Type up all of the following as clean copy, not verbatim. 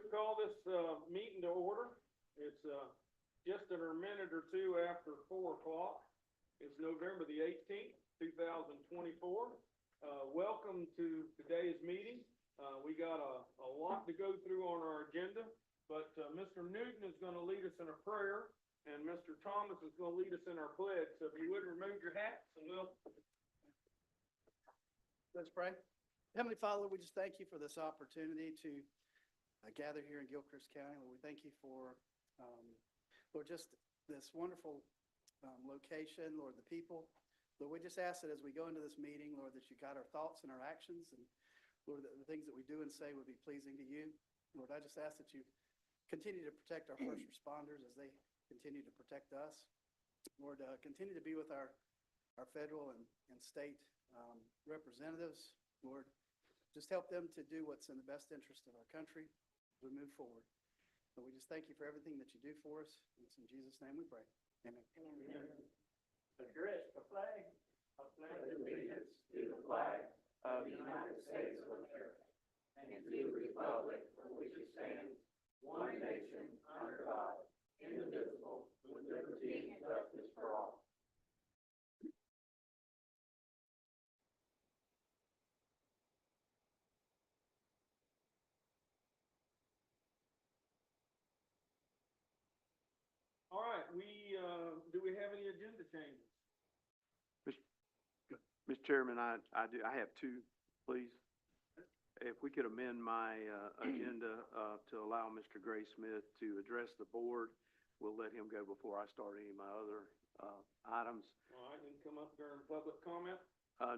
call this meeting to order. It's just a minute or two after 4 o'clock. It's November the 18th, 2024. Welcome to today's meeting. We got a lot to go through on our agenda, but Mr. Newton is going to lead us in a prayer, and Mr. Thomas is going to lead us in our pledge. So if you would remove your hats, and let's pray. Heavenly Father, we just thank you for this opportunity to gather here in Gilchrist County. Lord, we thank you for, Lord, just this wonderful location, Lord, the people. Lord, we just ask that as we go into this meeting, Lord, that you guide our thoughts and our actions, and Lord, that the things that we do and say would be pleasing to you. Lord, I just ask that you continue to protect our first responders as they continue to protect us. Lord, continue to be with our federal and state representatives. Lord, just help them to do what's in the best interest of our country as we move forward. So we just thank you for everything that you do for us. It's in Jesus' name we pray. Amen. Amen. Address the flag. I pledge allegiance to the flag of the United States of America and to the republic for which it stands, one nation under God, indivisible, with liberty and justice for all. all right, do we have any agenda changes? Mr. Chairman, I have two, please. If we could amend my agenda to allow Mr. Gray Smith to address the board, we'll let him go before I start any of my other items. All right, and come up during public comment?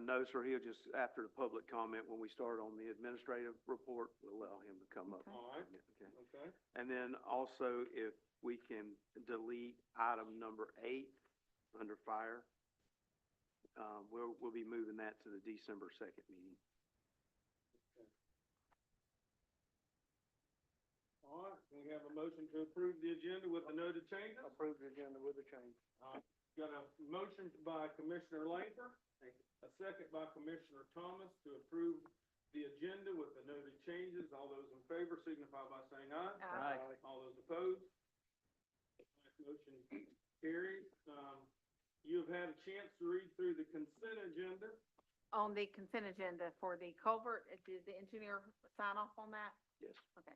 No, sir, he'll just, after the public comment, when we start on the administrative report, we'll allow him to come up. All right. Okay. And then also, if we can delete item number 8 under fire, we'll be moving that to the December 2nd meeting. Okay. All right, we have a motion to approve the agenda with the noted changes. Approve the agenda with the change. Got a motion by Commissioner Langford, a second by Commissioner Thomas to approve the agenda with the noted changes. All those in favor signify by saying aye. Aye. All those opposed? Motion carries. You have had a chance to read through the consent agenda. On the consent agenda for the culvert, did the engineer sign off on that? Yes. Okay.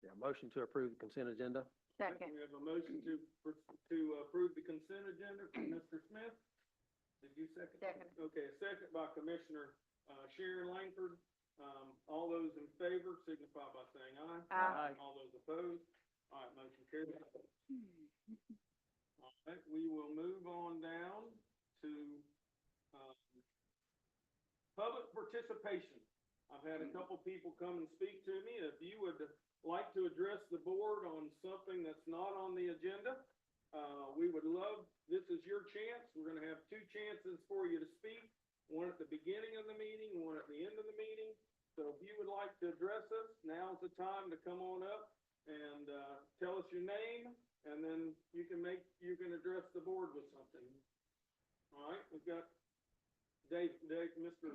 Yeah, motion to approve the consent agenda. Second. We have a motion to approve the consent agenda from Mr. Smith. Did you second? Second. Okay, a second by Commissioner Sharon Langford. All those in favor signify by saying aye. Aye. All those opposed? All right, motion carries. All right, we will move on down to public participation. I've had a couple people come and speak to me. If you would like to address the board on something that's not on the agenda, we would love, this is your chance. We're going to have 2 chances for you to speak, one at the beginning of the meeting, one at the end of the meeting. So if you would like to address us, now's the time to come on up and tell us your name, and then you can address the board with something. All right, we've got Mr.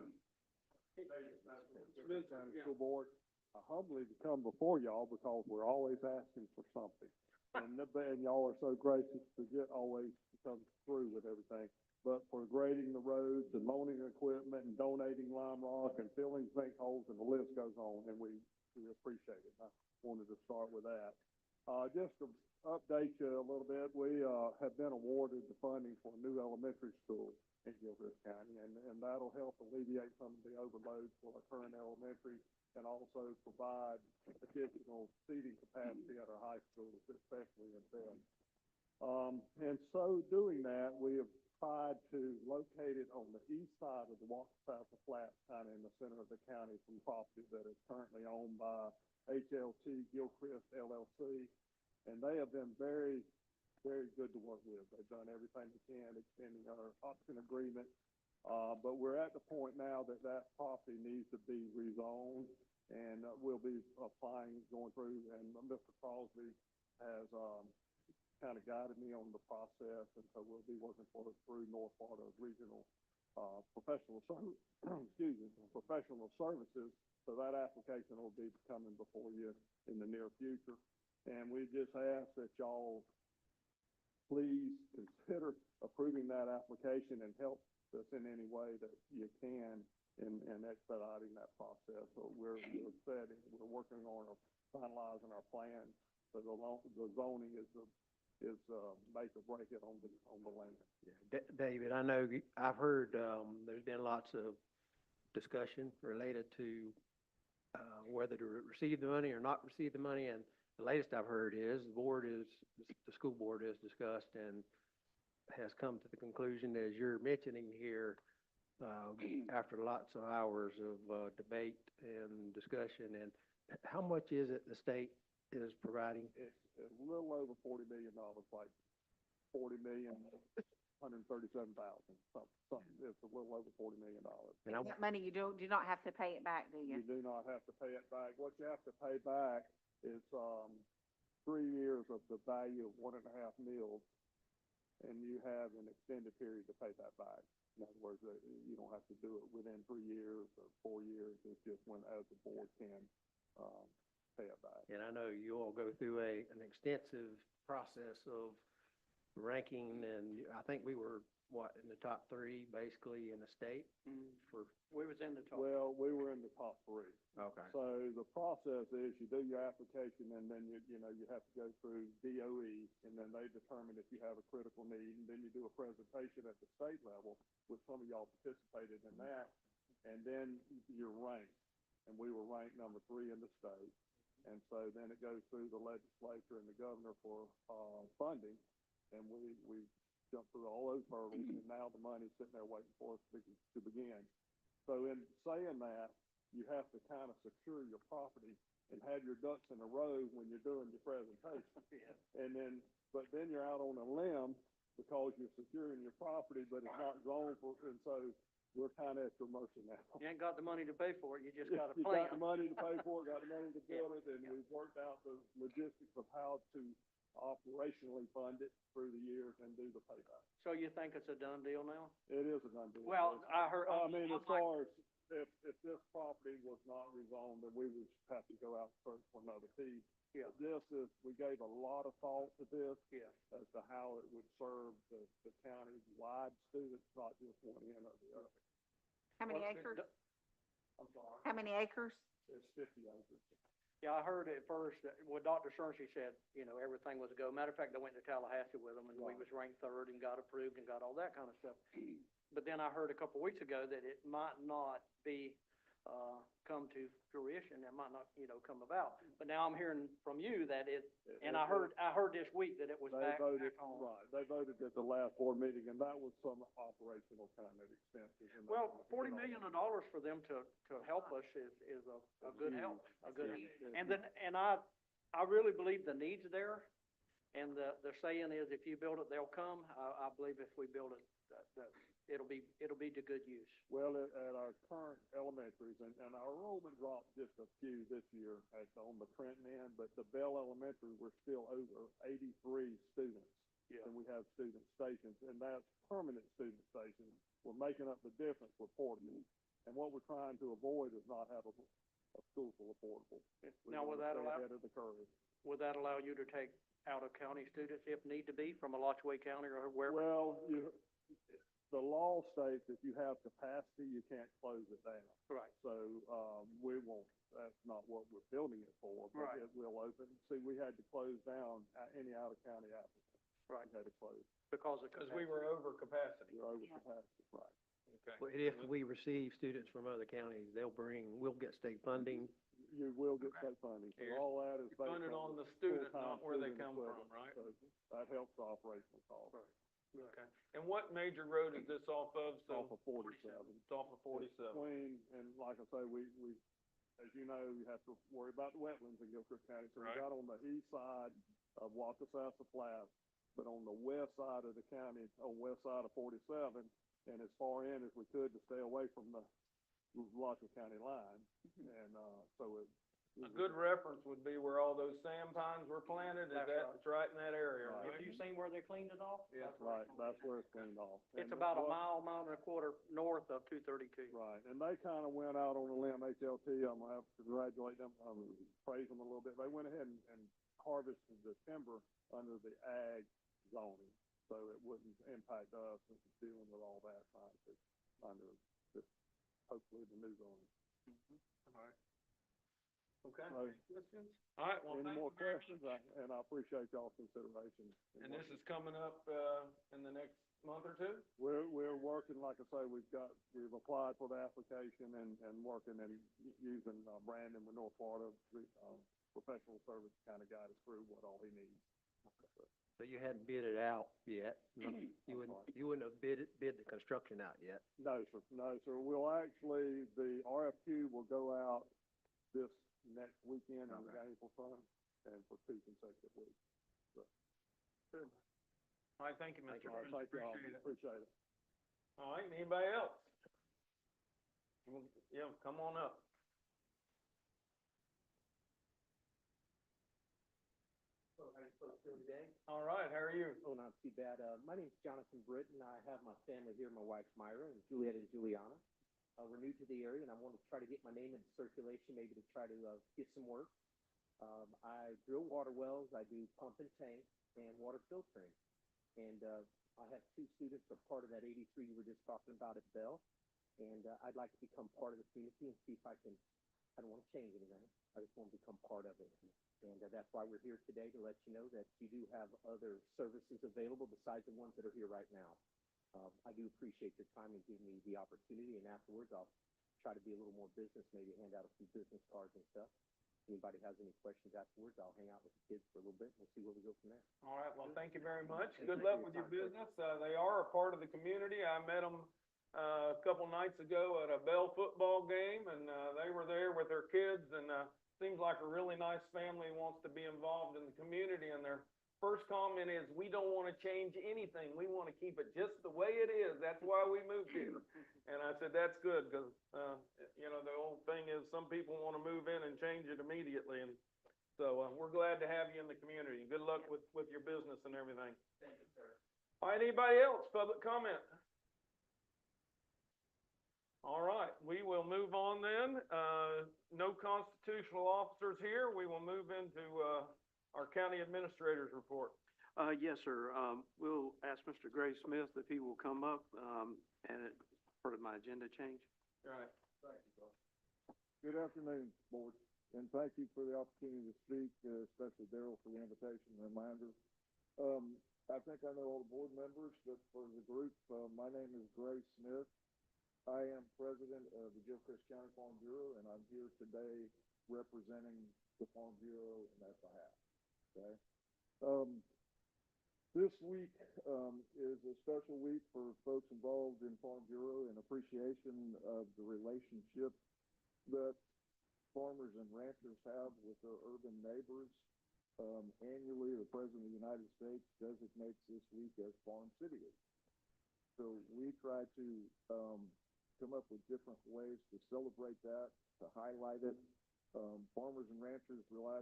County School Board, I humbly come before y'all because we're always asking for something. And y'all are so gracious to always come through with everything. But for grading the roads and loaning equipment and donating lime rock and filling sinkholes, and the list goes on, and we appreciate it. I wanted to start with that. Just to update you a little bit, we have been awarded the funding for a new elementary school in Gilchrist County, and that'll help alleviate some of the overloads for our current elementary and also provide additional seating capacity at our high schools, especially in Bend. And so doing that, we have tried to locate it on the east side of the Walker-South Flats, kind of in the center of the county, from property that is currently owned by HLT Gilchrist LLC, and they have been very, very good to work with. They've done everything they can, extending our option agreement, but we're at the point now that property needs to be rezoned, and we'll be applying, going through, and Mr. Crosby has kind of guided me on the process, and so we'll be working through North Florida Regional professional services So that application will be coming before you in the near future. And we just ask that y'all please consider approving that application and help us in any way that you can in expediting that process. So we're working on finalizing our plan. So the zoning is make or break it on the land. Yeah, David, I know, I've heard, there's been lots of discussion related to, whether to receive the money or not receive the money, and the latest I've heard is the school board has discussed and has come to the conclusion, as you're mentioning here, after lots of hours of debate and discussion, and how much is it the state is providing? It's a little over $40 million, like 137,000, something. It's a little over $40 million. And That money, you do not have to pay it back, do You you? do not have to pay it back. What you have to pay back is, 3 years of the value of 1.5 mils, and you have an extended period to pay that back. In other words, you don't have to do it within 3 years or 4 years. It's just as the board can, pay it back. And I know you all go through an extensive process of ranking, and I think we were, in the top 3, basically, in the state for, We was in the top. Well, we were in the top 3. okay. So the process is you do your application, and then you have to go through DOE, and then they determine if you have a critical need, and then you do a presentation at the state level, which some of y'all participated in that, and then you're ranked. And we were ranked number 3 in the state. And so then it goes through the legislature and the governor for, funding, and we jumped through all those hurdles, and now the money's sitting there waiting for us to begin. So in saying that, you have to kind of secure your property and have your ducks in a row when you're doing your presentation. And but then you're out on a limb because you're securing your property, but it's not zoned for, and so we're kind of at your mercy now. You ain't got the money to pay for it, you just got a You plan. got the money to pay for it, got the money to build it, and we've worked out the logistics of how to operationally fund it through the years and do the payback. So you think it's a done deal now? It is a done deal. Well, I heard. I mean, as I'm like- far as, if this property was not rezoned, then we would have to go out and search for another piece. Yeah. We gave a lot of thought to this. Yeah. As to how it would serve the county's wide students, not just one end or the other. How many Well, acres? I'm sorry, How many acres? it's 50 acres. Yeah, I heard at first, what Dr. Cerny said, everything was a go. Matter of fact, I went to Tallahassee with them, and we Right. was ranked 3rd and got approved and got all that kind of stuff. But then I heard a couple weeks ago that it might not be, come to fruition, it might not, come about. But now I'm hearing from you that and I heard this week that it was They back voted, on. right, they voted at the last board meeting, and that was some operational kind of expenses. And Well, that- $40 million for them to help us is a good help, a good, and I really believe the need's there. And the saying is, if you build it, they'll come. I believe if we build it, that it'll be to good use. Well, at our current elementaries, and our enrollment dropped just a few this year on the Trenton end, but the Bell Elementary, we're still over 83 students. Yeah. And we have student stations, and that's permanent student stations. We're making up the difference with portables. And what we're trying to avoid is not have a school full of portables. Now, will that allow? Ahead of the curve. Would that allow you to take out-of-county students if need to be from Alachua County or wherever? Well, the law states if you have capacity, you can't close it down. Right. So, we won't, that's not what we're building it for, but Right. it will open. See, we had to close down any out-of-county applicant. Right. We had to close. Because we were over capacity. We're over Yeah. capacity, right. Okay. Well, if we receive students from other counties, we'll get state funding. You will get state funding. So You're all that is based funded on on the the student, full-time not where they student come from, equivalent. right? So that helps the operational cost. Okay. And what major road is this off of? It's off of 47. It's off of 47. Between, and like I say, we, as you know, you have to worry about the wetlands in Gilchrist County. So we Right. got on the east side of Waukesha Flats, but on the west side of the county, on west side of 47, and as far in as we could to stay away from the Alachua County line. And, so it. A good reference would be where all those sand them pines were planted, That's right. it's right in that area, Right. right? Have you seen where they cleaned it off? Yeah. Right, that's where it's cleaned off. It's And about a what- mile and a quarter north of 232. Right, and they kind of went out on a limb, HLT, I'm gonna have to congratulate them, praise them a little bit. They went ahead and harvested the timber under the ag zoning, so it wouldn't impact us and dealing with all that, under this, hopefully the new zoning. Okay. So, Questions? All right, well, any thank more you very questions? And I appreciate y'all's consideration. And this is coming up, in the next month or two? We're working, like I say, we've applied for the application and working and using, Brandon with North Florida, professional service to kind of guide us through what all he needs. So you hadn't bid it out yet? You wouldn't have bid the construction out yet? No, sir, no, sir. We'll actually, the RFQ will go out this next weekend in the Gainesville Sun and for 2 consecutive weeks. All right, thank you, Mr. All right, Prince, thank y'all, appreciate it. appreciate it. All right, anybody else? Yeah, come on up. All right, how are you? Oh, not too bad. My name's Jonathan Britton. I have my family here. My wife's Myra and Juliet and Juliana. We're new to the area and I want to try to get my name into circulation, maybe to try to get some work. I drill water wells. I do pump and tank and water filtering. And I have 2 students that are part of that 83 you were just talking about at Bell. And I'd like to become part of the community and see if I don't want to change anything. I just want to become part of it. And that's why we're here today, to let you know that you do have other services available besides the ones that are here right now. I do appreciate your time and giving me the opportunity, and afterwards I'll try to be a little more business, maybe hand out a few business cards and stuff. Anybody has any questions afterwards, I'll hang out with the kids for a little bit and we'll see where we go from there. All right, well, thank you very much. And Good thank luck you with for your your time. business. They are a part of the community. I met them, a couple nights ago at a Bell football game, and, they were there with their kids, and, seems like a really nice family, wants to be involved in the community, and their first comment is, we don't want to change anything. We want to keep it just the way it is. That's why we moved here. And I said, that's good, because, you know, the old thing is, some people want to move in and change it immediately, and so, we're glad to have you in the community. Good luck with your business and everything. Thank you, sir. All right, anybody else, public comment? All right, we will move on then. No constitutional officers here. We will move into, our county administrator's report. Yes, sir. We'll ask Mr. Gray Smith if he will come up, and it's part of my agenda change. All right. Good afternoon, board, and thank you for the opportunity to speak, especially Daryl for the invitation and reminder. I think I know all the board members, but for the group, my name is Gray Smith. I am president of the Gilchrist County Farm Bureau, and I'm here today representing the Farm Bureau in that behalf, okay? This week, is a special week for folks involved in Farm Bureau in appreciation of the relationship that farmers and ranchers have with their urban neighbors. Annually, the President of the United States designates this week as Farm City Week. So we try to, come up with different ways to celebrate that, to highlight it. Farmers and ranchers rely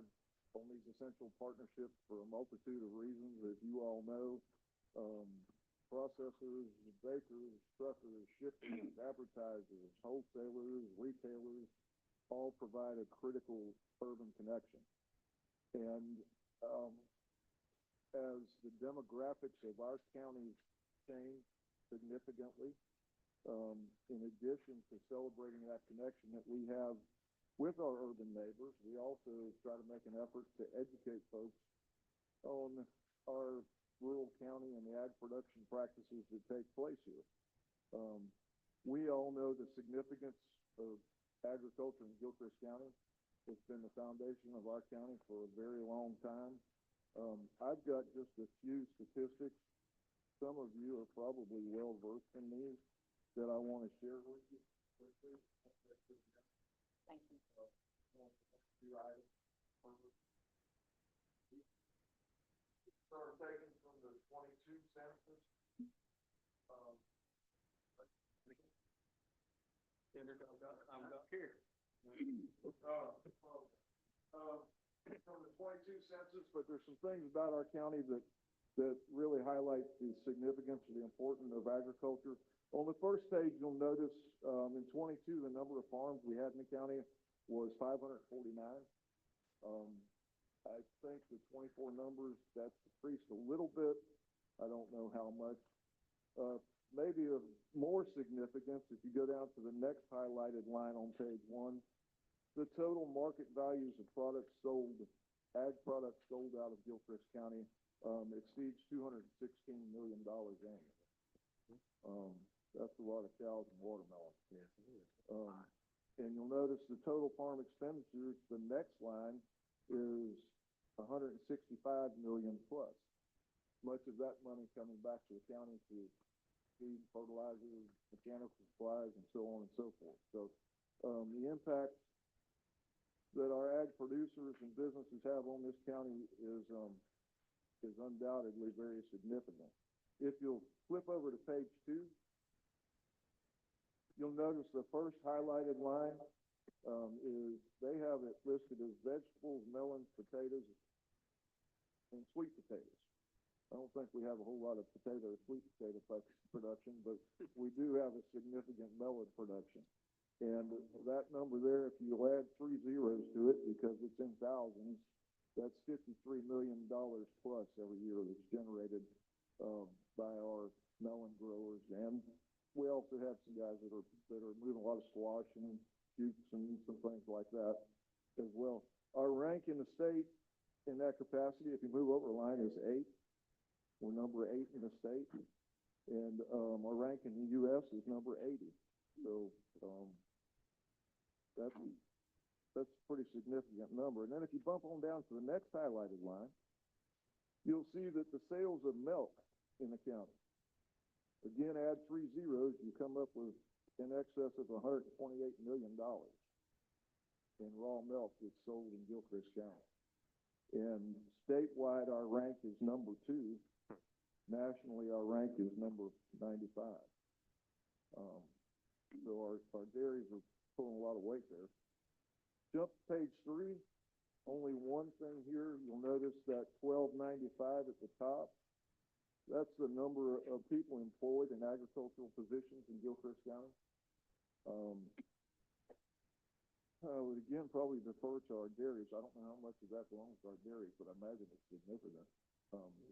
on these essential partnerships for a multitude of reasons, as you all know. Processors, bakers, truckers, shippers, advertisers, wholesalers, retailers, all provide a critical urban connection. And, as the demographics of our county change significantly, in addition to celebrating that connection that we have with our urban neighbors, we also try to make an effort to educate folks on our rural county and the ag production practices that take place here. We all know the significance of agriculture in Gilchrist County. It's been the foundation of our county for a very long time. I've got just a few statistics. Some of you are probably well versed in these that I want to share with you quickly. Thank you. Are taken from the 22 census. I'm got here. from the 22 census, but there's some things about our county that really highlight the significance or the importance of agriculture. On the first page, you'll notice, in 22, the number of farms we had in the county was 549. I think the 24 numbers, that's decreased a little bit. I don't know how much. Maybe of more significance, if you go down to the next highlighted line on page 1, the total market values of products sold, ag products sold out of Gilchrist County, exceeds $216 million annually. That's a lot of cows and watermelons. Yes, it is. And you'll notice the total farm expenditures, the next line is 165 million plus. Much of that money coming back to the county through feed, fertilizer, mechanical supplies, and so on and so forth. So, the impact that our ag producers and businesses have on this county is undoubtedly very significant. If you'll flip over to page 2, you'll notice the first highlighted line is they have it listed as vegetables, melons, potatoes, and sweet potatoes. I don't think we have a whole lot of sweet potato production, but we do have a significant melon production. And that number there, if you add 3 zeros to it, because it's in thousands, that's $53 million plus every year that's generated by our melon growers. And we also have some guys that are moving a lot of squash and jutes and some things like that as well. Our rank in the state in that capacity, if you move over a line, is 8. We're number 8 in the state, and our rank in the U.S. is number 80. So that's a pretty significant number. And then if you bump on down to the next highlighted line, you'll see that the sales of milk in the county, again, add 3 zeros, you come up with in excess of $128 million in raw milk that's sold in Gilchrist County. And statewide, our rank is number 2. Nationally, our rank is number 95. So our dairies are pulling a lot of weight there. Jump to page 3. Only one thing here. You'll notice that 1295 at the top. That's the number of people employed in agricultural positions in Gilchrist County. I would again probably defer to our dairies. I don't know how much of that belongs to our dairies, but I imagine it's significant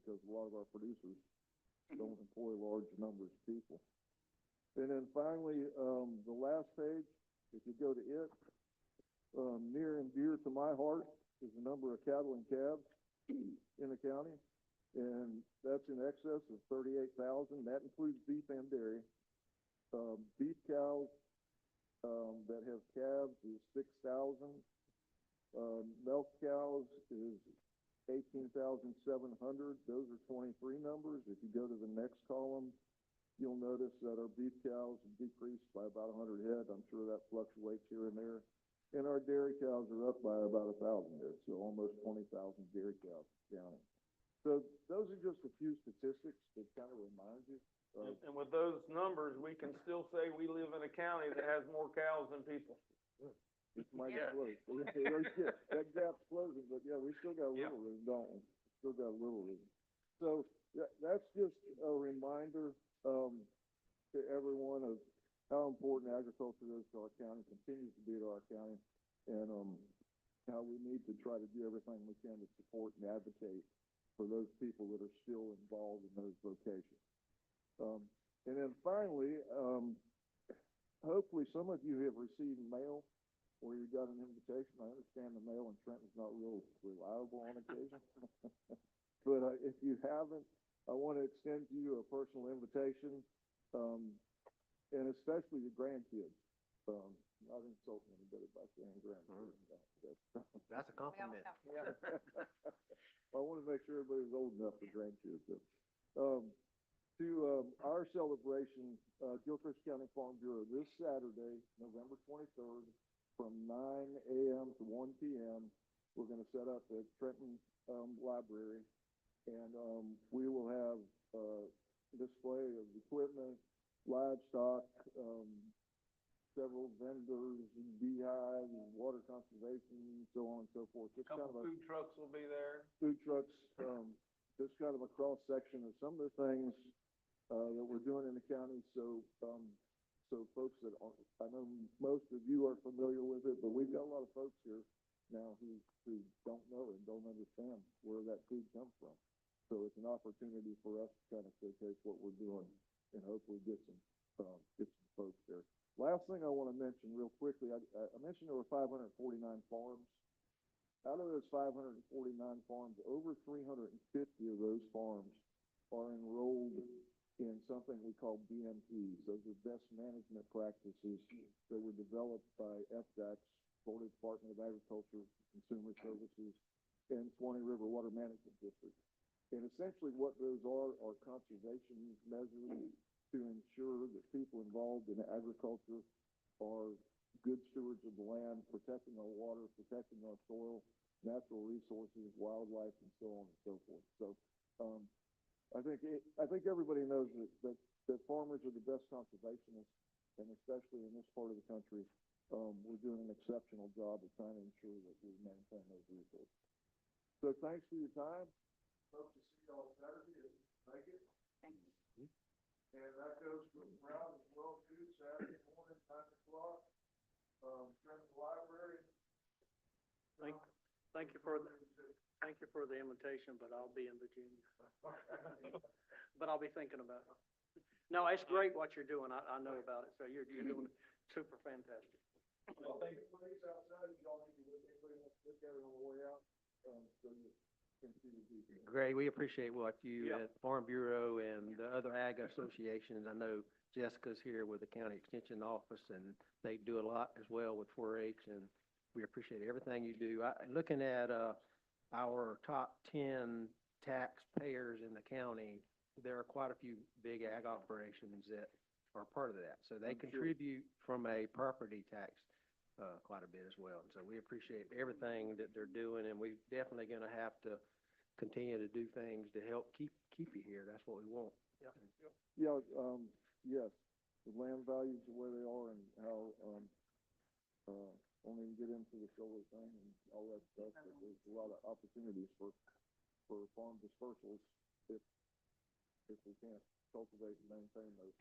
because a lot of our producers don't employ large numbers of people. And then finally, the last page, if you go to it, near and dear to my heart is the number of cattle and calves in the county. And that's in excess of 38,000. That includes beef and dairy. Beef cows that have calves is 6,000. Milk cows is 18,700. Those are 23 numbers. If you go to the next column, you'll notice that our beef cows have decreased by about 100 head. I'm sure that fluctuates here and there. And our dairy cows are up by about 1,000 head, so almost 20,000 dairy cows county. So those are just a few statistics that kind of remind you. And with those numbers, we can still say we live in a county that has more cows than people. It's mighty close. That gap's closing, but yeah, we still got a little room, don't we? Still got a little room. So that's just a reminder to everyone of how important agriculture is to our county, continues to be to our county, and how we need to try to do everything we can to support and advocate for those people that are still involved in those vocations. And then finally, hopefully some of you have received mail where you got an invitation. I understand the mail in Trenton's not real reliable on occasion. But if you haven't, I want to extend to you a personal invitation, and especially your grandkids. Not insulting anybody by saying grandkids. That's a compliment. I want to make sure everybody's old enough for grandkids. To our celebration, Gilchrist County Farm Bureau, this Saturday, November 23rd, from 9 a.m. to 1 p.m., we're going to set up at Trenton Library, and we will have a display of equipment, livestock, several vendors, and beehives, and water conservation, and so on and so forth. Just kind of a food trucks will be there. food trucks, just kind of a cross-section of some of the things, that we're doing in the county, so folks that aren't, I know most of you are familiar with it, but we've got a lot of folks here now who don't know and don't understand where that food comes from. So it's an opportunity for us to kind of showcase what we're doing and hopefully get some folks there. Last thing I want to mention real quickly, I mentioned there were 549 farms. Out of those 549 farms, over 350 of those farms are enrolled in something we call BMPs. Those are best management practices that were developed by FDACS, Florida Department of Agriculture, Consumer Services, and Swanee River Water Management District. And essentially what those are conservation measures to ensure that people involved in agriculture are good stewards of the land, protecting our water, protecting our soil, natural resources, wildlife, and so on and so forth. So, I think everybody knows that farmers are the best conservationists, and especially in this part of the country, we're doing an exceptional job of trying to ensure that we maintain those resources. So thanks for your time. Hope to see y'all Saturday if you make it. Thank you. And that goes from Brown as well too, Saturday morning, 9 o'clock, from the library. Thank you for the invitation, but I'll be in Virginia. But I'll be thinking about it. No, it's great what you're doing. I know about it, so you're doing super fantastic. Well, thank you for these outside, y'all need to look, anybody wants to look at it on the way out, so you can see the details. Greg, we appreciate what you Yep. at Farm Bureau and the other ag associations. I know Jessica's here with the county extension office, and they do a lot as well with 4-H, and we appreciate everything you do. Looking at our top 10 taxpayers in the county, there are quite a few big ag operations that are part of that. So they I'm sure. contribute from a property tax quite a bit as well. And so we appreciate everything that they're doing, and we're definitely going to have to continue to do things to help keep you here. That's what we want. Yeah, yes, the land values the way they are and how, only get into the solar thing and all that stuff, but there's a lot of opportunities for farm dispersals if we can't cultivate and maintain those.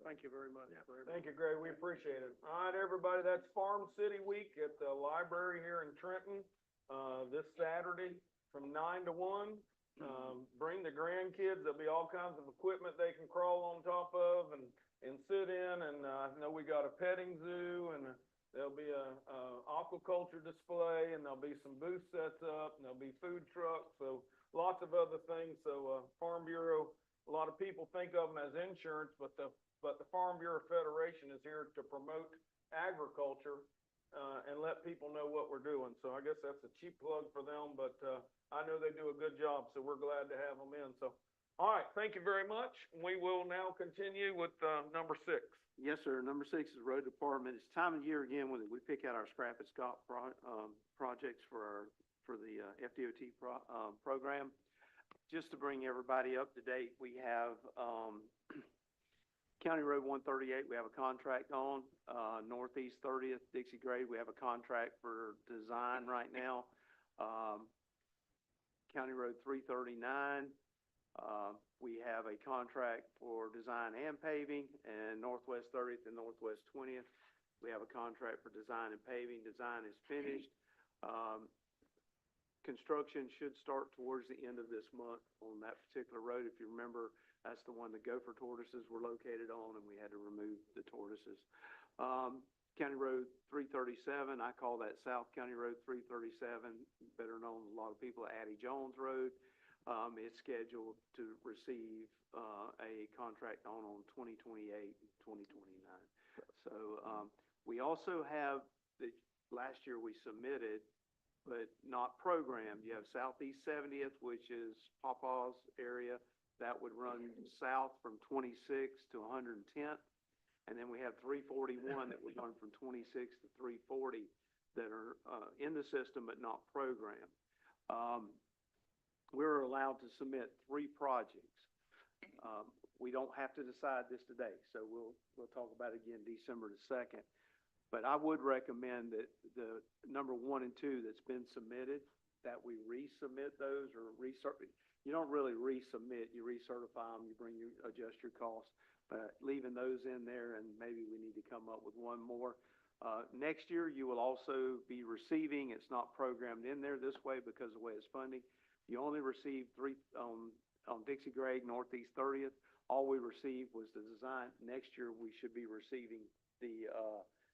Thank you very much. Thank you, Greg. We appreciate it. All right, everybody, that's Farm City Week at the library here in Trenton, this Saturday from 9 to 1. Bring the grandkids. There'll be all kinds of equipment they can crawl on top of and sit in. And I know we got a petting zoo, and there'll be a aquaculture display, and there'll be some booth sets up, and there'll be food trucks. So lots of other things. So Farm Bureau, a lot of people think of them as insurance, but the Farm Bureau Federation is here to promote agriculture and let people know what we're doing. So I guess that's a cheap plug for them, but I know they do a good job, so we're glad to have them in. So, all right, thank you very much. We will now continue with number 6. Yes, sir. Number 6 is Road Department. It's time of year again when we pick out our Scrap and Scott projects for the FDOT program. Just to bring everybody up to date, we have County Road 138, we have a contract on. Northeast 30th, Dixie Grade, we have a contract for design right now. County Road 339, we have a contract for design and paving. And Northwest 30th and Northwest 20th, we have a contract for design and paving. Design is finished. Construction should start towards the end of this month on that particular road. If you remember, that's the one the gopher tortoises were located on, and we had to remove the tortoises. County Road 337, I call that South County Road 337, better known to a lot of people, Addie Jones Road. It's scheduled to receive a contract on 2028 and 2029. So we also have, last year we submitted, but not programmed. You have Southeast 70th, which is Pawpaw's area. That would run south from 26th to 110th. And then we have 341 that would run from 26th to 340 that are in the system but not programmed. We're allowed to submit 3 projects. we don't have to decide this today, so we'll talk about it again December the 2nd. But I would recommend that the number 1 and 2 that's been submitted, that we resubmit those or you don't really resubmit, you recertify them, you adjust your costs. But leaving those in there, and maybe we need to come up with one more. Next year, you will also be receiving, it's not programmed in there this way because of the way it's funding. You only received 3 on Dixie Gregg, Northeast 30th. All we received was the design. Next year, we should be receiving the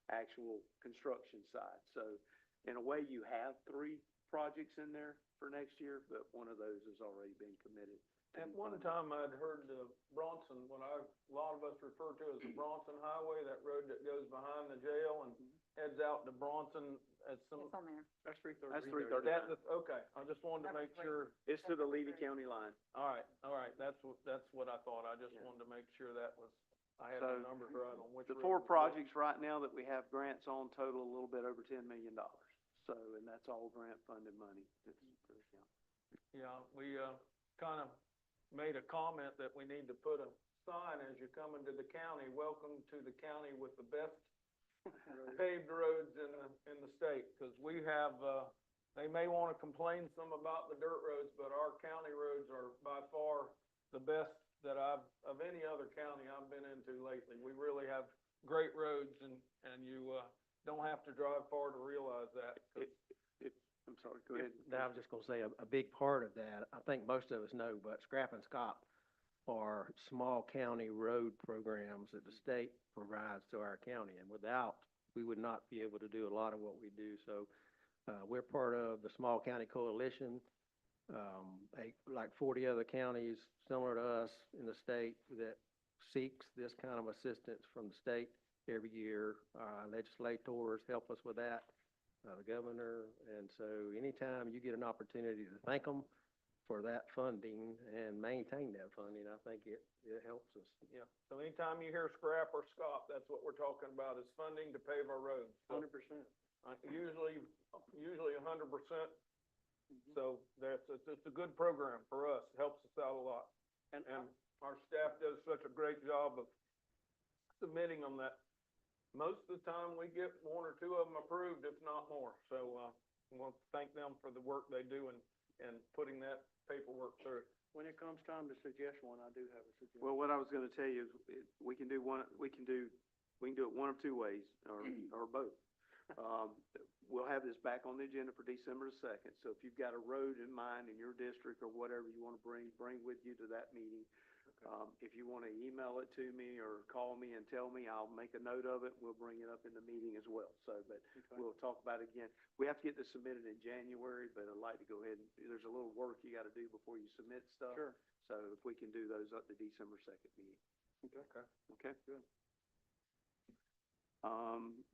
actual construction side. So in a way, you have 3 projects in there for next year, but one of those has already been committed. At one time, I'd heard the Bronson, a lot of us refer to as the Bronson Highway, that road that goes behind the jail and heads out to Bronson at some. It's on there. That's 330. That's Okay, I just wanted to make sure. It's to the Levy County line. All right, that's what I thought. I just wanted to make sure that was, I had the numbers right on which. The 4 projects right now that we have grants on total a little bit over $10 million. So, and that's all grant funded money. Yeah, we, kind of made a comment that we need to put a sign as you come into the county, welcome to the county with the best paved roads in the state, because we have, they may want to complain some about the dirt roads, but our county roads are by far the best that of any other county I've been into lately. We really have great roads, and you, don't have to drive far to realize that. I'm sorry, go ahead. I was just gonna say, a big part of that, I think most of us know, but Scrap and Scop are small county road programs that the state provides to our county, and without, we would not be able to do a lot of what we do. So, we're part of the Small County Coalition, like 40 other counties similar to us in the state that seeks this kind of assistance from the state every year. Legislators help us with that. The governor, and so anytime you get an opportunity to thank them for that funding and maintain that funding, I think it helps us. Yeah, so anytime you hear scrap or scop, that's what we're talking about, is funding to pave our roads. 100%. Usually 100%. So it's a good program for us, it helps us out a lot. And our staff does such a great job of submitting them that most of the time, we get 1 or 2 of them approved, if not more. So, we want to thank them for the work they do and putting that paperwork through. When it comes time to suggest one, I do have a suggestion. Well, what I was gonna tell you is, we can do it one of 2 ways, or both. We'll have this back on the agenda for December the 2nd. So if you've got a road in mind in your district or whatever you want to bring with you to that meeting. If you want to email it to me or call me and tell me, I'll make a note of it. We'll bring it up in the meeting as well. So, but we'll talk about it again. We have to get this submitted in January, but I'd like to go ahead and, there's a little work you got to do before you submit stuff. Sure. So if we can do those up to December 2nd meeting. Okay. Okay, good.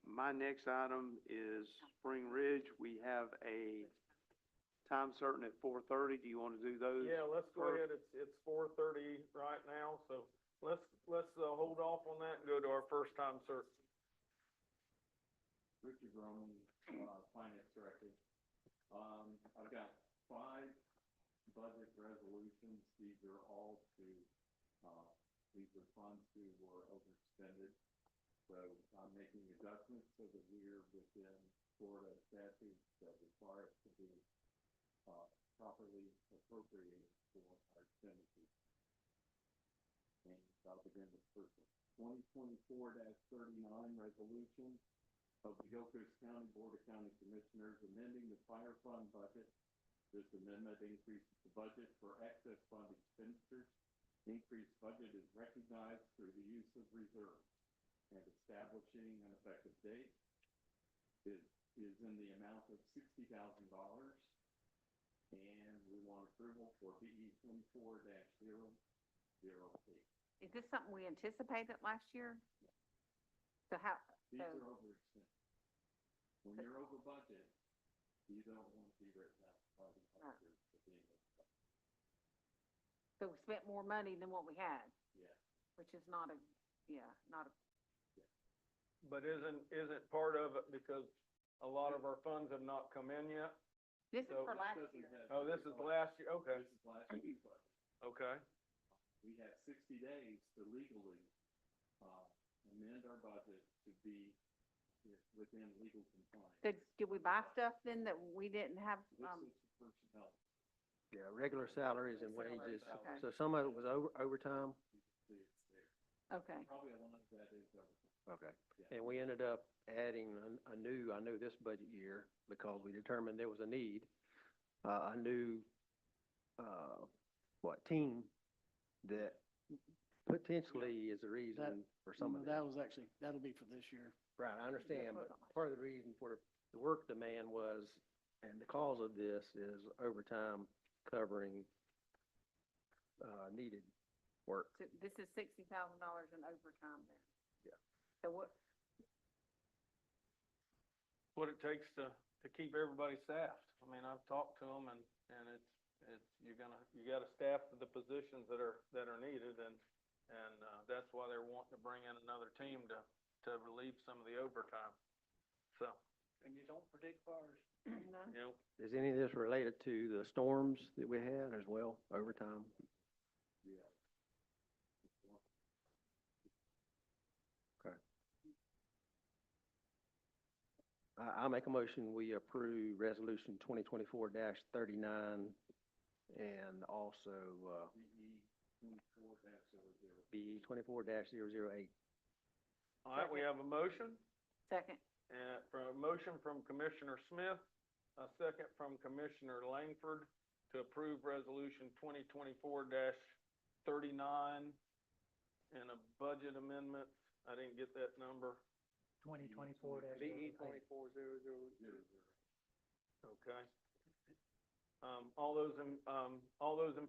My next item is Spring Ridge. We have a time certain at 4:30. Do you want to do those? Yeah, let's go ahead. It's 4:30 right now, so let's hold off on that and go to our first time certain. Richard Roman, Finance Director. I've got 5 budget resolutions. These are all these are funds who were overextended. So I'm making adjustments so that we're within Florida statutes that require us to be properly appropriated for our expenditures. And I'll begin with the first one. 2024-39 resolution of the Gilchrist County Board of County Commissioners amending the fire fund budget. This amendment increases the budget for excess fund expenditures. The increased budget is recognized through the use of reserves, and establishing an effective date is in the amount of $60,000. And we want approval for BE 24-008. Is this something we anticipated last year? So how, These so, are overextended. When you're over budget, you don't want to be written out by the auditor for being over budget. so we spent more money than what we had, Yeah. which is not a, not a, But isn't part of it because a lot of our funds have not come in yet? this is So- for last year. Oh, this is last year, okay, This is last year's budget. okay. we have 60 days to legally, amend our budget to be within legal compliance. Did we buy stuff then that we didn't have, This is personnel. Yeah, regular salaries and wages. Okay. So some of it was overtime. You can see it's there. okay, Probably a lot of that is overtime. Okay. Yeah. And we ended up adding a new, I know this budget year, because we determined there was a need, a new, team that potentially is the reason for some of That that. was actually, that'll be for this year. Right, I understand, but part of the reason for the work demand was, and the cause of this is overtime covering, needed work. so this is $60,000 in overtime then? Yeah. So what, What it takes to keep everybody staffed. I mean, I've talked to them and it's, you gotta staff the positions that are needed and that's why they're wanting to bring in another team to relieve some of the overtime. So, And you don't predict fires. no? you know, Is any of this related to the storms that we had as well, overtime? Yeah. Okay. I make a motion, we approve resolution 2024-39 and also, BE 24-00. BE 24-008. all right, we have a motion. Second, For a motion from Commissioner Smith, a second from Commissioner Langford to approve resolution 2024-39 and a budget amendment. I didn't get that number. 2024 BE 2400. Okay. All those in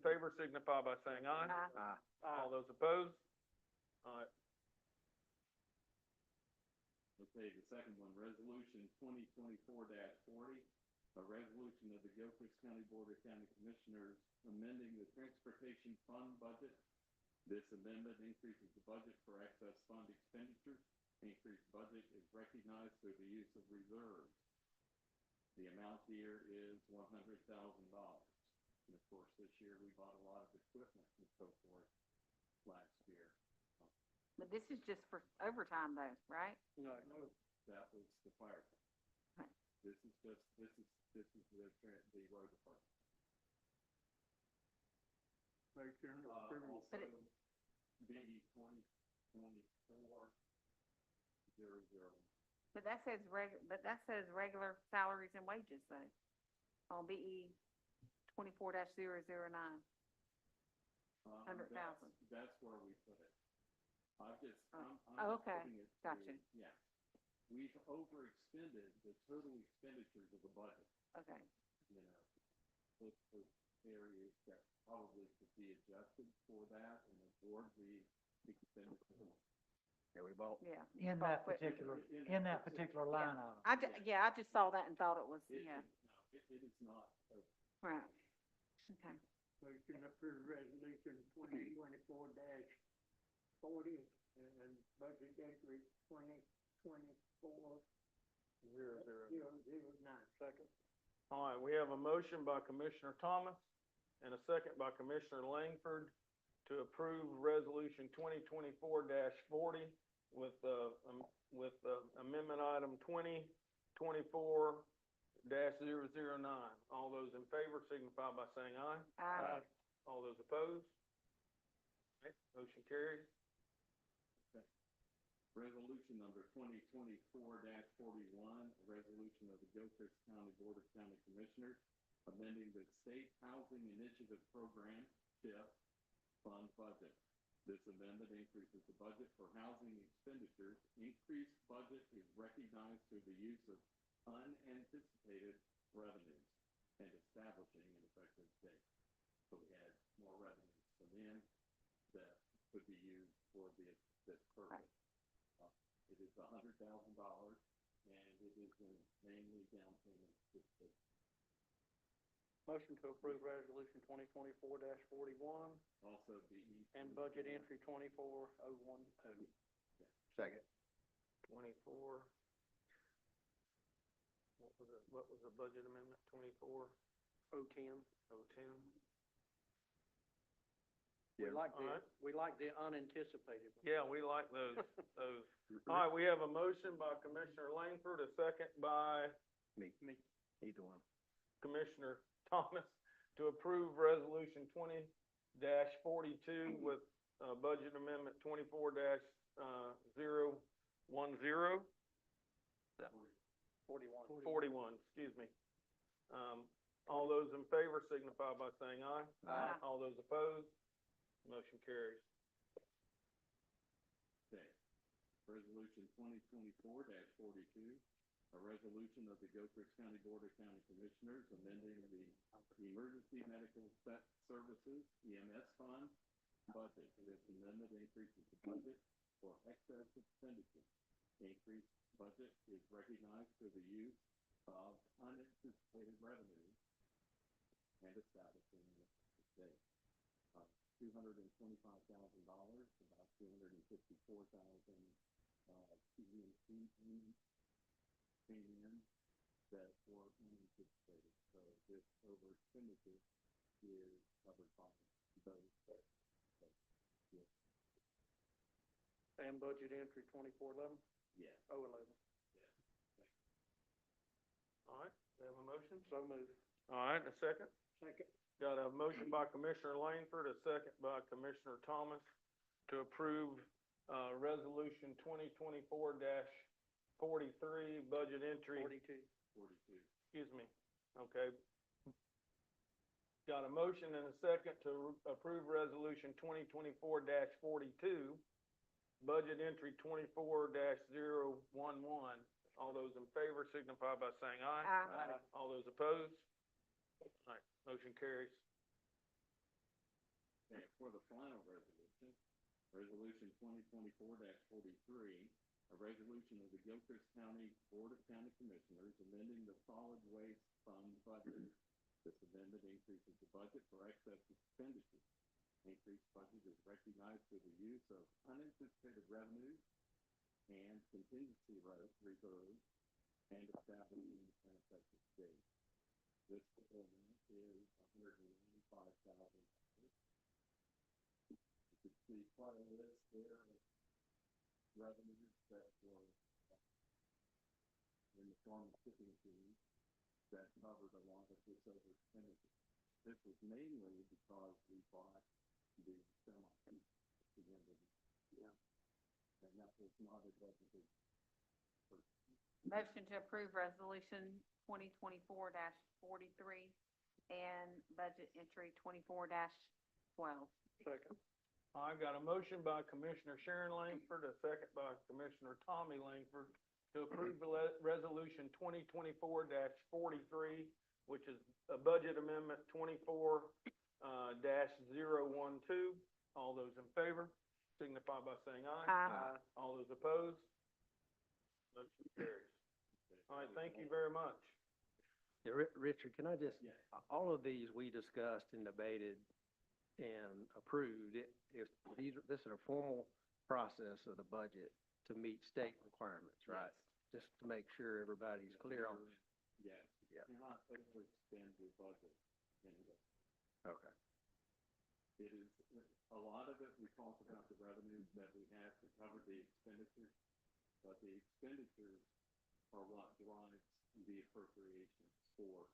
favor signify by saying aye. Aye. All those opposed? All right, Okay, the second one, resolution 2024-40, a resolution of the Gilchrist County Board of County Commissioners amending the transportation fund budget. This amendment increases the budget for excess fund expenditures. Increased budget is recognized through the use of reserves. The amount here is $100,000. And of course, this year we bought a lot of equipment and so forth last year. but this is just for overtime though, right? No. That was the fire. Right. This is the road department. Also, But it- BE 2024-00. But that says regular salaries and wages though, on BE 24-009. 100,000. That's where we put it. I'm Oh. just Okay. putting it to- Gotcha. Yeah. We've overextended the total expenditures of the budget, Okay, you know. Look for areas that probably could be adjusted for that and absorb the expenditure. Yeah, we bought. yeah. In Bought that equipment. particular line item. I just saw that and thought it was, It- yeah, No, it is not. right, okay. Motion approved resolution 2024-40 and budget increase 2024-009. Second. all right, we have a motion by Commissioner Thomas and a second by Commissioner Langford to approve resolution 2024-40 with amendment item 2024-009. All those in favor signify by saying aye. Aye. All those opposed? Okay, motion carries. Resolution number 2024-41, a resolution of the Gilchrist County Board of County Commissioners amending the State Housing Initiative Program, SHIP, fund budget. This amendment increases the budget for housing expenditures. Increased budget is recognized through the use of unanticipated revenues and establishing an effective date. So we had more revenues come in that could be used for this purpose. It is $100,000 and it is mainly down payment. Motion to approve resolution 2024-41 Also BE. and budget entry 24012. Second. 24. What was the budget amendment? 24? 010. 010. We Yeah. like All right. we like the unanticipated. Yeah, we like those. All right, we have a motion by Commissioner Langford, a second by Me, either one. Commissioner Thomas to approve resolution 20-42 with, budget amendment 24-010. 41, excuse me. All those in favor signify by saying aye. Aye. All those opposed, motion carries. Okay. Resolution 2024-42, a resolution of the Gilchrist County Board of County Commissioners amending the Emergency Medical Services, EMS Fund budget. This amendment increases the budget for excess expenditure. Increased budget is recognized for the use of unanticipated revenue and establishing the state. $225,000, about $254,000, came in that were unanticipated. So this over expenditure is covered by those. And budget entry 2411, Yeah. 011. All right, we have a motion? So moved. All right, a second? Second. Got a motion by Commissioner Langford, a second by Commissioner Thomas to approve, resolution 2024-43, budget entry. 42. Excuse me, okay. Got a motion and a second to approve resolution 2024-42, budget entry 24-011. All those in favor signify by saying aye. Aye. All those opposed? All right, motion carries. Okay, for the final resolution, resolution 2024-43, a resolution of the Gilchrist County Board of County Commissioners amending the solid waste fund budget. This amendment increases the budget for excess expenditure. Increased budget is recognized for the use of unanticipated revenues and contingency reserves and establishing an effective date. This amendment is $195,000. You can see quite a list there of revenues that were in the form of shipping fees that covered a lot of this over expenditure. This was mainly because we bought the semi at the end of the year. And that was not a budgeted purchase. Motion to approve resolution 2024-43 and budget entry 24-12. Second. I got a motion by Commissioner Sharon Langford, a second by Commissioner Tommy Langford to approve resolution 2024-43, which is a budget amendment 24-012. All those in favor signify by saying aye. Aye. All those opposed? Motion carries. All right, thank you very much. Yeah, Richard, can I just, Yeah. all of these we discussed and debated and approved, this is a formal process of the budget to meet state requirements, right? Just to make sure everybody's clear on. Yes. Yeah. You cannot overextend your budget anyway. Okay. It is, a lot of it, we talked about the revenues that we have to cover the expenditures, but the expenditures are what drives the appropriations for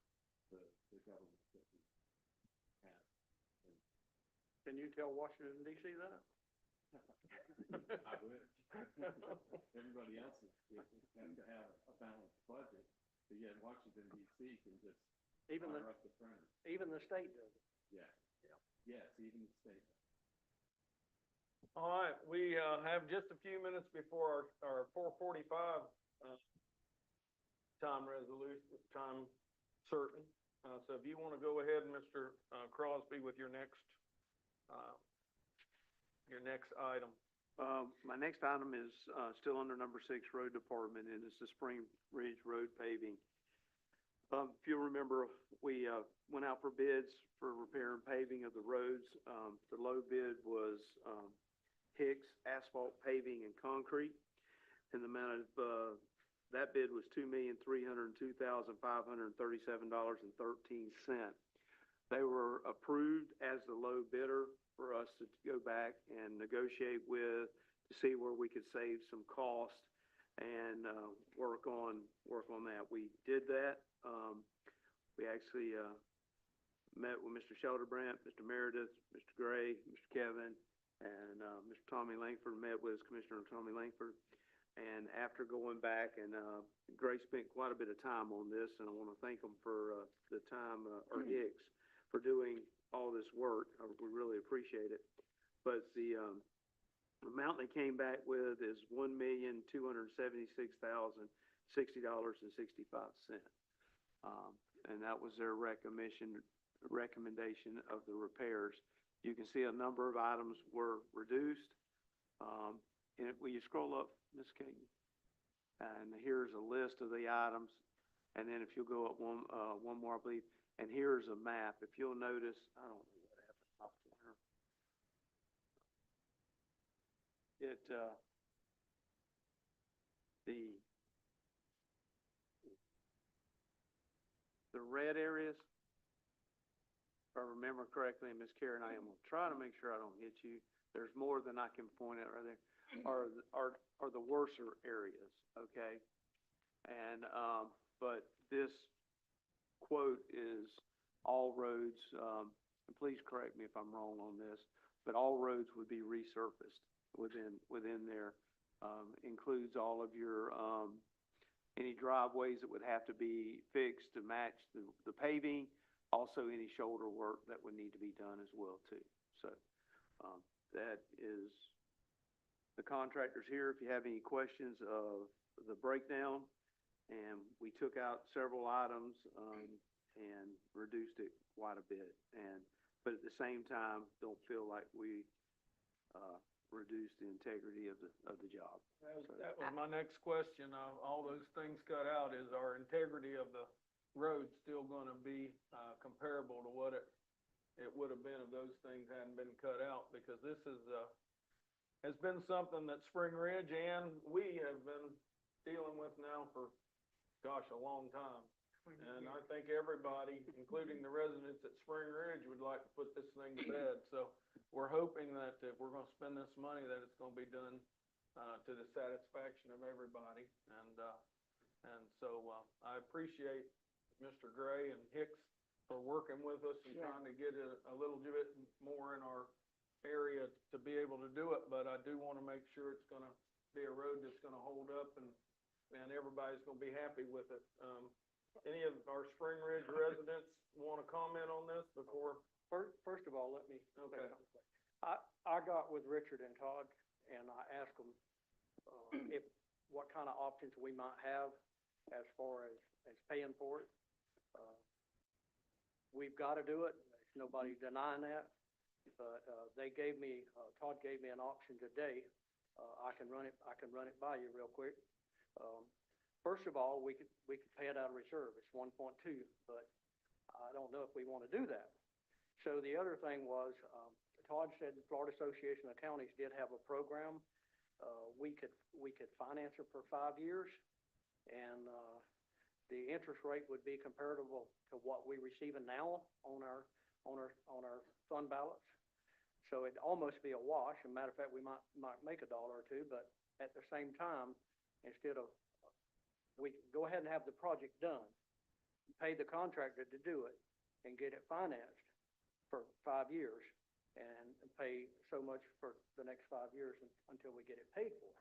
the government that we have. Can you tell Washington DC that? I wish. Everybody else has to have a balanced budget, but yet Washington DC can just Even fire the, up the printer. even the state does it. Yeah. Yes, even the state. All right, we, have just a few minutes before our 4:45, time resolution, time certain. So if you want to go ahead, Mr. Crosby, with your next item. My next item is, still under number 6, Road Department, and it's the Spring Ridge Road paving. If you remember, we, went out for bids for repair and paving of the roads. The low bid was, Hicks Asphalt Paving and Concrete, and the amount of, that bid was $2,302,537.13. They were approved as the low bidder for us to go back and negotiate with, to see where we could save some cost and, work on that. We did that. We actually, met with Mr. Shelderbrandt, Mr. Meredith, Mr. Gray, Mr. Kevin, and, Mr. Tommy Langford, met with Commissioner Tommy Langford. And after going back and, Gray spent quite a bit of time on this, and I want to thank him for, the time, or Hicks, for doing all this work. We really appreciate it. But the, amount they came back with is $1,276,060.65. And that was their recommendation of the repairs. You can see a number of items were reduced. And will you scroll up, Ms. King? And here's a list of the items. And then if you'll go up one more, I believe, and here's a map. If you'll notice, I don't know what happened up there. The red areas, if I remember correctly, and Ms. Karen, I am gonna try to make sure I don't hit you. There's more than I can point out right there, are the worser areas, okay? And, but this quote is all roads, and please correct me if I'm wrong on this, but all roads would be resurfaced within there. Includes all of your, any driveways that would have to be fixed to match the paving, also any shoulder work that would need to be done as well too. So, that is the contractors here. If you have any questions of the breakdown, and we took out several items, and reduced it quite a bit. But at the same time, don't feel like we, reduce the integrity of the job. That was my next question. All those things cut out, is our integrity of the road still gonna be, comparable to what it would have been if those things hadn't been cut out? Because this is, has been something that Spring Ridge and we have been dealing with now for, gosh, a long time. And I think everybody, including the residents at Spring Ridge, would like to put this thing to bed. So we're hoping that if we're gonna spend this money, that it's gonna be done, to the satisfaction of everybody. And so, I appreciate Mr. Gray and Hicks for working with us and trying to get a little bit more in our area to be able to do it. But I do wanna make sure it's gonna be a road that's gonna hold up and everybody's gonna be happy with it. Any of our Spring Ridge residents want to comment on this before? First of all, let me. Okay. I got with Richard and Todd, and I asked them, what kind of options we might have as far as paying for it. We've got to do it. There's nobody denying that. But, they gave me, Todd gave me an option today. I can run it by you real quick. First of all, we could pay it out of reserve. It's 1.2, but I don't know if we want to do that. So the other thing was, Todd said the Florida Association of Counties did have a program. We could finance it for 5 years, and the interest rate would be comparable to what we're receiving now on our fund balance. So it'd almost be a wash. As a matter of fact, we might make $1 or $2, but at the same time, instead of, we can go ahead and have the project done, pay the contractor to do it, and get it financed for 5 years, and pay so much for the next 5 years until we get it paid for.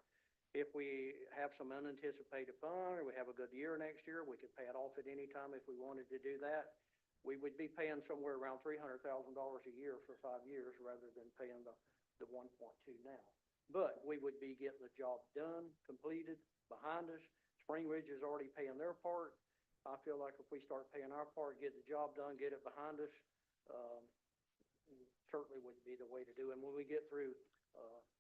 If we have some unanticipated fund, or we have a good year next year, we could pay it off at any time if we wanted to do that. We would be paying somewhere around $300,000 a year for 5 years, rather than paying the 1.2 now. But we would be getting the job done, completed, behind us. Spring Ridge is already paying their part. I feel like if we start paying our part, get the job done, get it behind us, certainly would be the way to do it. And when we get through,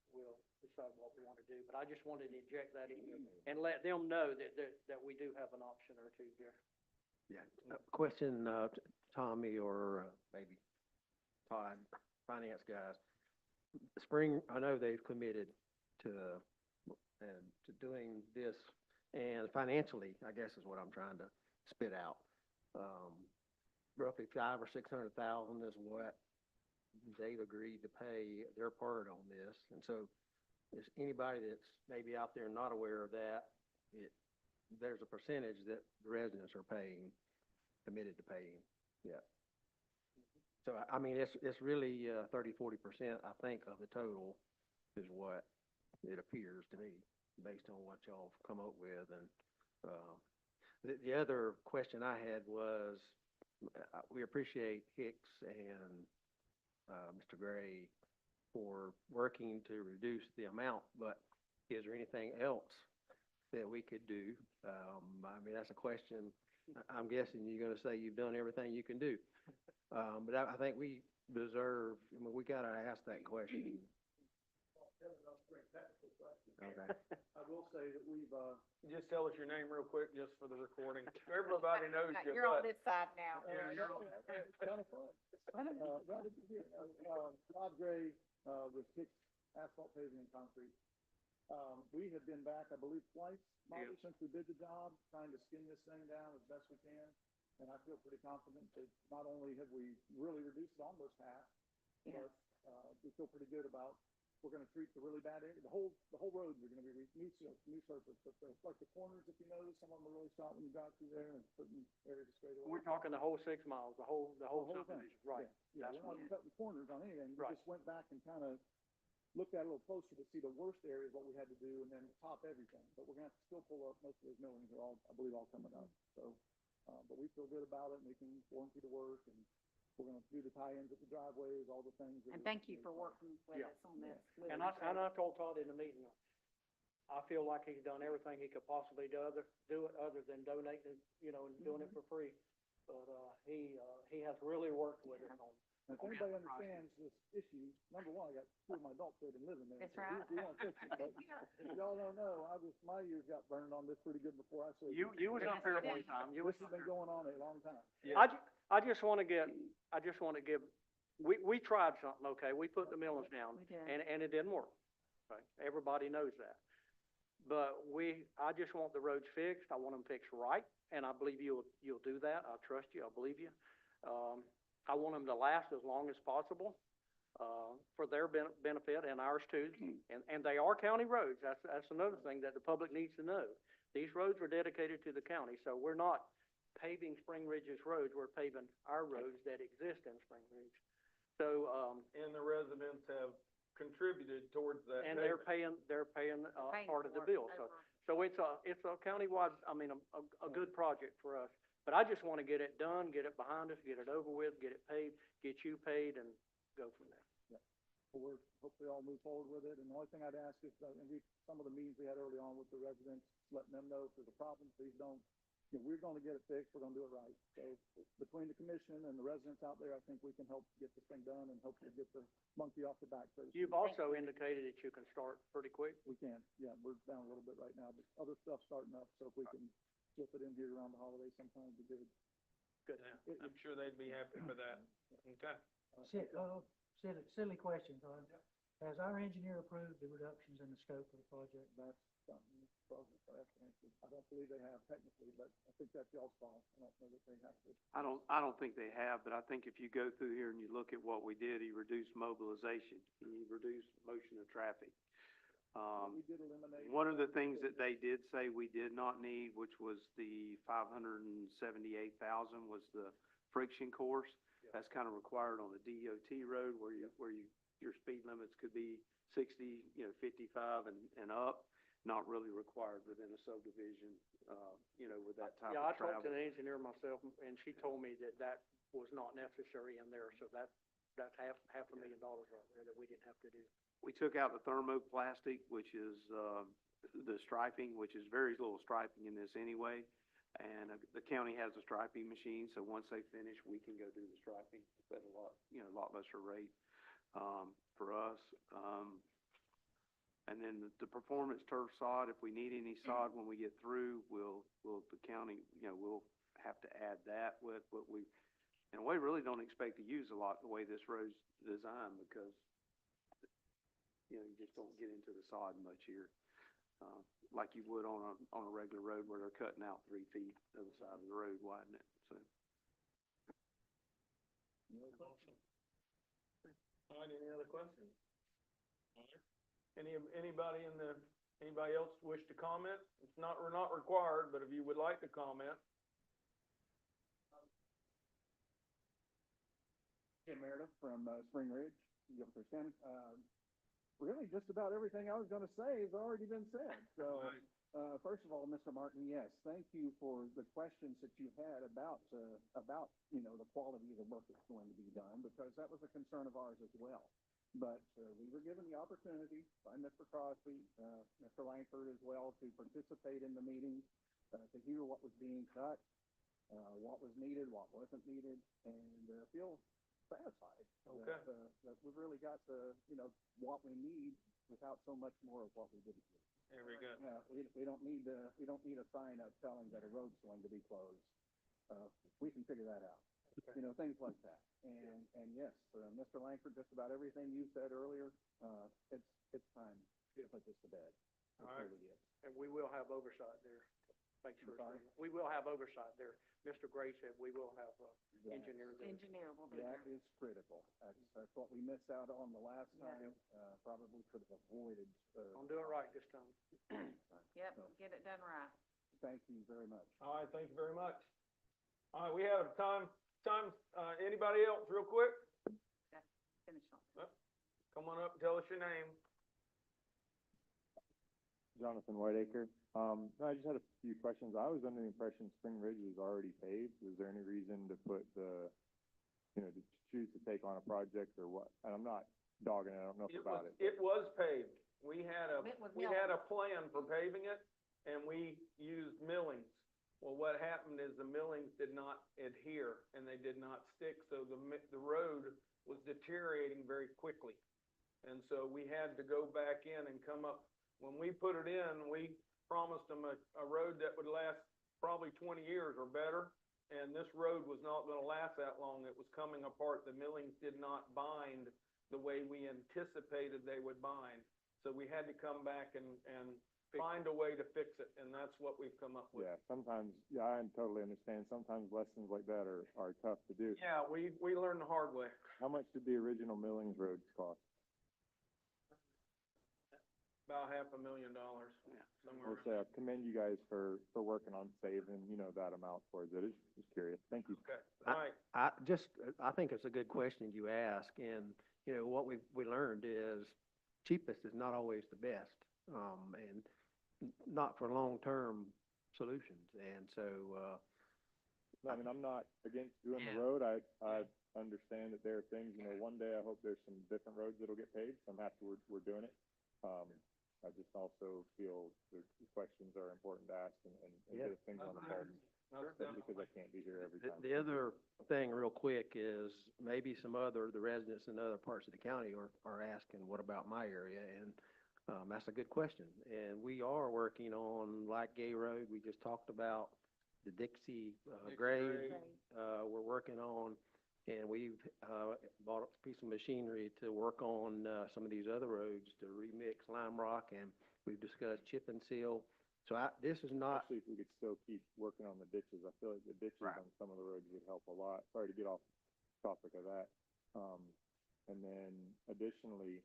we'll decide what we want to do. But I just wanted to inject that in and let them know that we do have an option or two here. Yeah. Question, Tommy or maybe Todd, finance guys. Spring, I know they've committed to doing this, and financially, I guess is what I'm trying to spit out. roughly 500 or 600,000 is what they've agreed to pay their part on this. And so, is anybody that's maybe out there not aware of that, there's a percentage that the residents are paying, committed to paying, yeah. So, I mean, it's really, 30-40%, I think, of the total is what it appears to me, based on what y'all have come up with. And, the other question I had was, we appreciate Hicks and, Mr. Gray for working to reduce the amount, but is there anything else that we could do? I mean, that's a question. I'm guessing you're gonna say you've done everything you can do. But I think we deserve, I mean, we gotta ask that question. Okay. I will say that we've, Just tell us your name real quick, just for the recording. Everybody knows you. You're on this side now. kind of fun. Bob Gray, with Hicks Asphalt Paving and Concrete. We have been back, I believe, twice, Marty, since we did the job, trying to skin this thing down as best we can. And I feel pretty confident that not only have we really reduced it almost half, but, we feel pretty good about, we're gonna treat the really bad area, the whole road, we're gonna be new surface, but like the corners, if you notice, some of them are really shot when you drive through there and certain areas are straight away. We're talking the whole 6 miles, the whole thing. subdivision, right? Yeah, That's we're not what- cutting corners on anything, we Right. just went back and kind of looked at it a little closer to see the worst areas, what we had to do, and then top everything. But we're gonna have to still pull up most of those millings are all, I believe, all coming up, so. But we feel good about it, and we can form through the work, and we're gonna do the tie-ins at the driveways, all the things. And thank you for working with Yeah. us on this. And I told Todd in the meeting, I feel like he's done everything he could possibly do it other than donating, and doing it for free. But, he has really worked with us on. And if anybody understands this issue, number one, I got two of my adults that have been living there. That's so right. we wanna fix it, but y'all don't know, my ears got burned on this pretty good before I said. You was up here one time. You was This has up been here. going on a long time. I just wanna give, we tried something, okay? We put the millings down. We did. And it didn't work. Okay? Everybody knows that. But I just want the roads fixed. I want them fixed right, and I believe you'll do that. I trust you. I believe you. I want them to last as long as possible, for their benefit and ours too. And they are county roads. That's another thing that the public needs to know. These roads are dedicated to the county, so we're not paving Spring Ridge's roads. We're paving our roads that exist in Spring Ridge. So, And the residents have contributed towards that. and they're paying, part of the bill. So it's a countywide, I mean, a good project for us. But I just want to get it done, get it behind us, get it over with, get it paid, get you paid, and go from there. Well, we're hopefully all move forward with it, and the only thing I'd ask is, some of the meetings we had early on with the residents, letting them know if there's a problem, please don't, we're gonna get it fixed, we're gonna do it right. So, between the commission and the residents out there, I think we can help get this thing done and hopefully get the monkey off the back, so to speak. You've also indicated that you can start pretty quick. We can, yeah, we're down a little bit right now, but other stuff's starting up, so if we can slip it in here around the holidays sometime, it'd be good. Good. I'm sure they'd be happy for that. Okay. Silly question, Todd. Has our engineer approved the reductions in the scope of the project? That's something, I don't believe they have technically, but I think that's y'all's fault. I don't know that they have to. I don't think they have, but I think if you go through here and you look at what we did, he reduced mobilization, he reduced motion of traffic. We did eliminate. One of the things that they did say we did not need, which was the 578,000, was the friction course. That's kind of required on a DOT road where your speed limits could be 60, 55 and up, not really required within a subdivision, with that type Yeah, I of talked to travel. the engineer myself, and she told me that was not necessary in there, so that's $500,000 right there that we didn't have to do. We took out the thermoplastic, which is, the striping, which is very little striping in this anyway. And the county has a striping machine, so once they finish, we can go do the striping at a lot lesser rate, for us. And then the performance turf sod, if we need any sod when we get through, the county, we'll have to add that with what we, in a way, really don't expect to use a lot the way this road's designed, because you just don't get into the sod much here, like you would on a regular road where they're cutting out 3 feet of the side of the road, widening it, so. All right, any other questions? All right. Anybody else wish to comment? We're not required, but if you would like to comment. Jim Meredith from Spring Ridge, Gilchrist County. Really, just about everything I was gonna say has already been said. So, first of all, Mr. Martin, yes, thank you for the questions that you had about, the quality of the work that's going to be done, because that was a concern of ours as well. But, we were given the opportunity by Mr. Crosby, Mr. Langford as well, to participate in the meetings, to hear what was being cut, what was needed, what wasn't needed, and, feel satisfied that we've really got what we need without so much more of what we didn't need. Very good. We don't need a sign up telling that a road's going to be closed. We can figure that out. Things like that. And yes, Mr. Langford, just about everything you said earlier, it's time to put this to bed. It All right. really is. And we will have oversight there. Make sure, Sorry? we will have oversight there. Mr. Gray said we will have, engineer there. Engineer will be That there. is critical. That's what we missed out on the last time. Probably could have avoided. I'll do it right this time. Yep, So, get it done right. thank you very much. All right, thank you very much. All right, we have anybody else real quick? Finish on. Come on up and tell us your name. Jonathan Whiteacre. No, I just had a few questions. I was under the impression Spring Ridge was already paved. Was there any reason to put to choose to take on a project or what? And I'm not dogging it, I don't know about it. It was paved. We had It was we had a plan for paving it, and we used millings. Well, what happened is the millings did not adhere, and they did not stick, so the road was deteriorating very quickly. And so we had to go back in and come up. When we put it in, we promised them a road that would last probably 20 years or better, and this road was not gonna last that long. It was coming apart. The millings did not bind the way we anticipated they would bind. So we had to come back and find a way to fix it, and that's what we've come up with. Yeah, sometimes, I totally understand. Sometimes lessons like that are tough to do. Yeah, we learned the hard way. How much did the original Millings roads cost? About $500,000, somewhere I'll around. say I commend you guys for working on saving, that amount towards it. Just curious. Thank you. Okay, all right. I think it's a good question you ask, and, what we learned is cheapest is not always the best, and not for long-term solutions, and so, I mean, I'm not against doing the Yeah. road. I understand that there are things, one day I hope there's some different roads that'll get paved, so I'm happy we're doing it. I just also feel the questions are important to ask and Yeah. get things on the card, especially because I can't be here every time. The other thing real quick is maybe the residents in other parts of the county are asking, what about my area? And, that's a good question. And we are working on Light Gay Road. We just talked about the Dixie grade. We're working on, and we've, bought a piece of machinery to work on, some of these other roads to remix lime rock, and we've discussed chip and seal. So this is not, Especially if we could still keep working on the ditches. I feel like the ditches Right. on some of the roads would help a lot. Sorry to get off topic of that. And then additionally,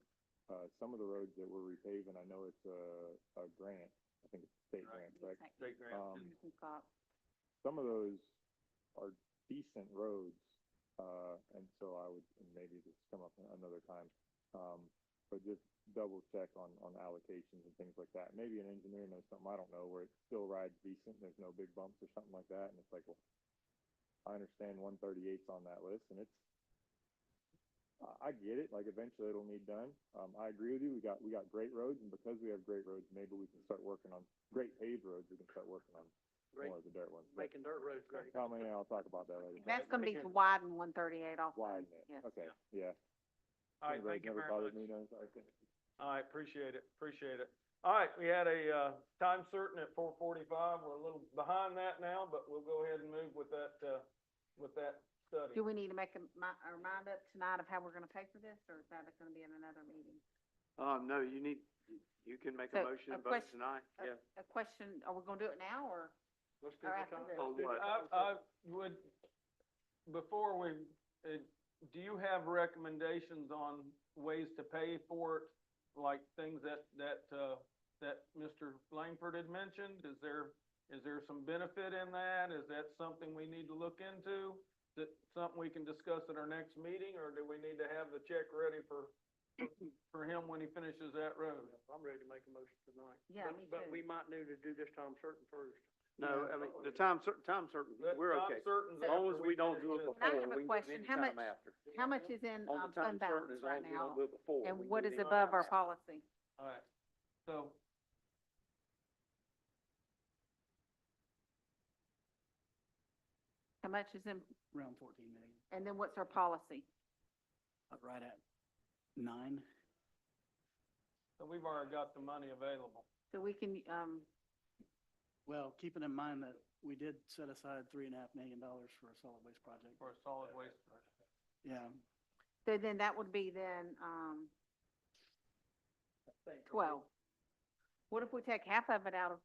some of the roads that we're repaving, I know it's a grant. I think it's a state grant, correct? State grant. Some of those are decent roads, and so and maybe this come up another time. But just double check on allocations and things like that. Maybe an engineer knows something I don't know, where it still rides decent, and there's no big bumps or something like that, and it's like, well, I understand 138's on that list, and I get it, like eventually it'll need done. I agree with you, we got great roads, and because we have great roads, maybe we can start working on great paved roads, we can start working on Great. more of the dirt ones. But, Making dirt roads great. I'll talk about that later. That's gonna be to widen 138 off. Widen it, Yes. okay, yeah. All right, Roads thank you never very bothered much. me, no, sorry. All right, appreciate it. All right, we had a, time certain at 4:45. We're a little behind that now, but we'll go ahead and move with that study. Do we need to make a remind up tonight of how we're gonna pay for this, or is that gonna be in another meeting? No, you can make a So, motion a and vote question- tonight, yeah. A question, are we gonna do it now, or? Let's do Or the after time. this. On what? I would, before we do you have recommendations on ways to pay for it? Like things that Mr. Langford had mentioned? Is there some benefit in that? Is that something we need to look into? Is it something we can discuss at our next meeting, or do we need to have the check ready for him when he finishes that road? I'm ready to make a motion tonight. Yeah, But- me But too. we might need to do this time certain first. No, I mean, the time certain, we're Time okay. certain As long as we don't do it finish this. And I before, have a we can do question. it How anytime much- after. How much is in, On the time fund certain, balance as long right as we don't now? do it before. we And can what do is it anytime above our after. policy? All right, so, How much is in, Around 14 million, and then what's our policy? right at 9. so we've already got the money available. So we can, Well, keeping in mind that we did set aside $3.5 million for a solid waste project. For a solid waste project. Yeah, so then that would be then, 12. What if we take half of it out of,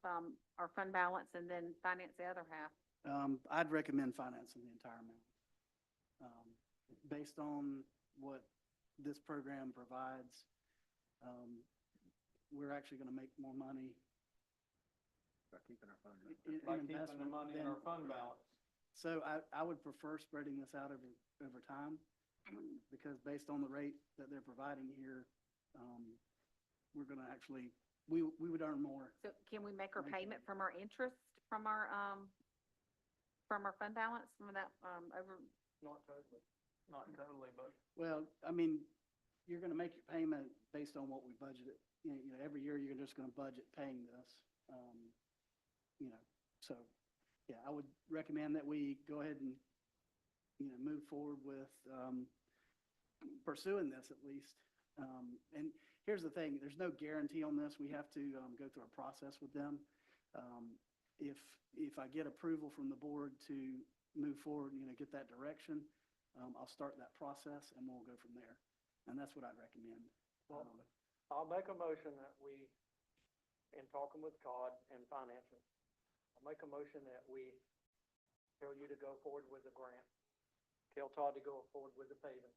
our fund balance and then finance the other half? I'd recommend financing the entire amount. Based on what this program provides, we're actually gonna make more money By keeping our funds. in By keeping the investment money in than- our fund balance. So I would prefer spreading this out over time, because based on the rate that they're providing here, we're gonna actually, we would earn more. So can we make our Make it. payment from our interest, from our fund balance, from that, over, Not totally, but Well, I mean, you're gonna make your payment based on what we budgeted. You know, every year you're just gonna budget paying this. You know, so, yeah, I would recommend that we go ahead and, move forward with, pursuing this at least. And here's the thing, there's no guarantee on this. We have to, go through a process with them. If I get approval from the board to move forward, get that direction, I'll start that process and we'll go from there. And that's what I'd recommend. Well, I'll make a motion that we, in talking with Todd and financing, I'll make a motion that we tell you to go forward with the grant. Tell Todd to go forward with the paving.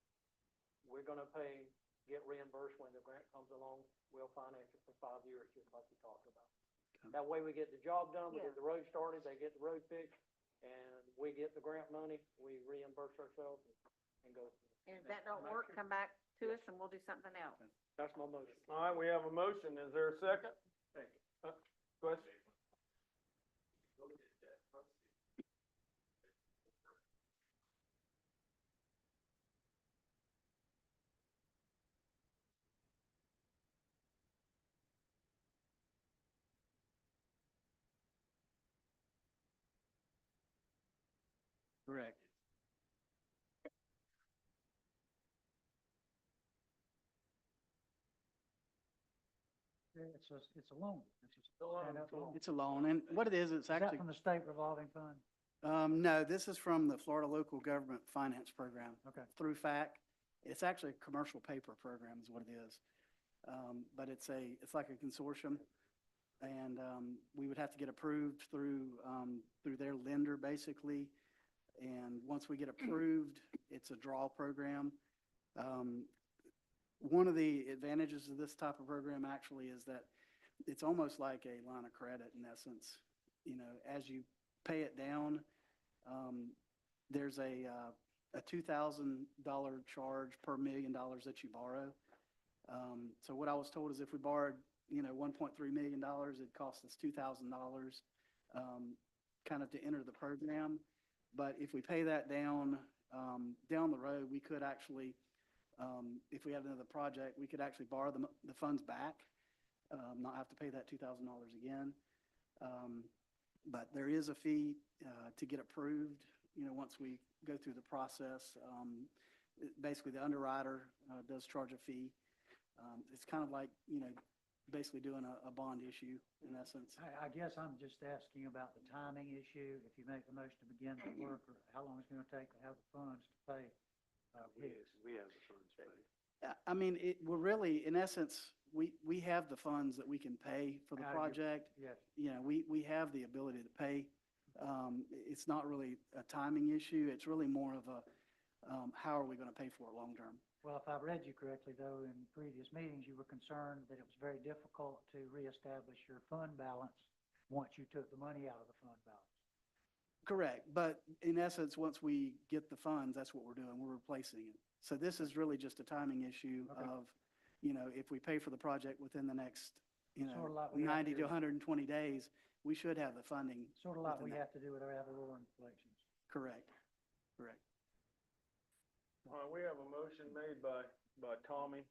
We're gonna get reimbursed when the grant comes along. We'll finance it for 5 years, just like we talked about. Okay. That way we get the job done, we Yeah. get the road started, they get the road fixed, and we get the grant money, we reimburse ourselves and go. and if that don't work, come back to us and we'll do something else. That's my motion. all right, we have a motion. Is there a second? Question? Correct. It's a loan. It's just a straight-up loan. It's a loan, and what it is, it's Is that actually, from the state revolving fund? no, this is from the Florida Local Government Finance Program. Okay. Through FAC. It's actually a commercial paper program is what it is. But it's like a consortium. And, we would have to get approved through their lender, basically. And once we get approved, it's a draw program. One of the advantages of this type of program actually is that it's almost like a line of credit in essence. As you pay it down, there's a $2,000 charge per $1 million that you borrow. So what I was told is if we borrowed, $1.3 million, it'd cost us $2,000, kind of to enter the program. But if we pay that down, down the road, we could actually, if we had another project, we could actually borrow the funds back, not have to pay that $2,000 again. But there is a fee, to get approved, once we go through the process. Basically, the underwriter, does charge a fee. It's kind of like, basically doing a bond issue in essence. I guess I'm just asking about the timing issue. If you make the motion to begin the work, or how long it's gonna take to have the funds to pay, Hicks. We have the funds paid. I mean, we're really, in essence, we have the funds that we can pay for the Out of your- project. Yes. We have the ability to pay. It's not really a timing issue. It's really more of how are we gonna pay for it long-term? Well, if I read you correctly, though, in previous meetings, you were concerned that it was very difficult to reestablish your fund balance once you took the money out of the fund balance. Correct, but in essence, once we get the funds, that's what we're doing, we're replacing it. So this is really just a timing issue Okay. of, if we pay for the project within the next, Sorta like we have 90 to to- 120 days, we should have the funding. Sort of like within we that. have to do with our ad valorem collections. Correct, correct. We have a motion made by Tommy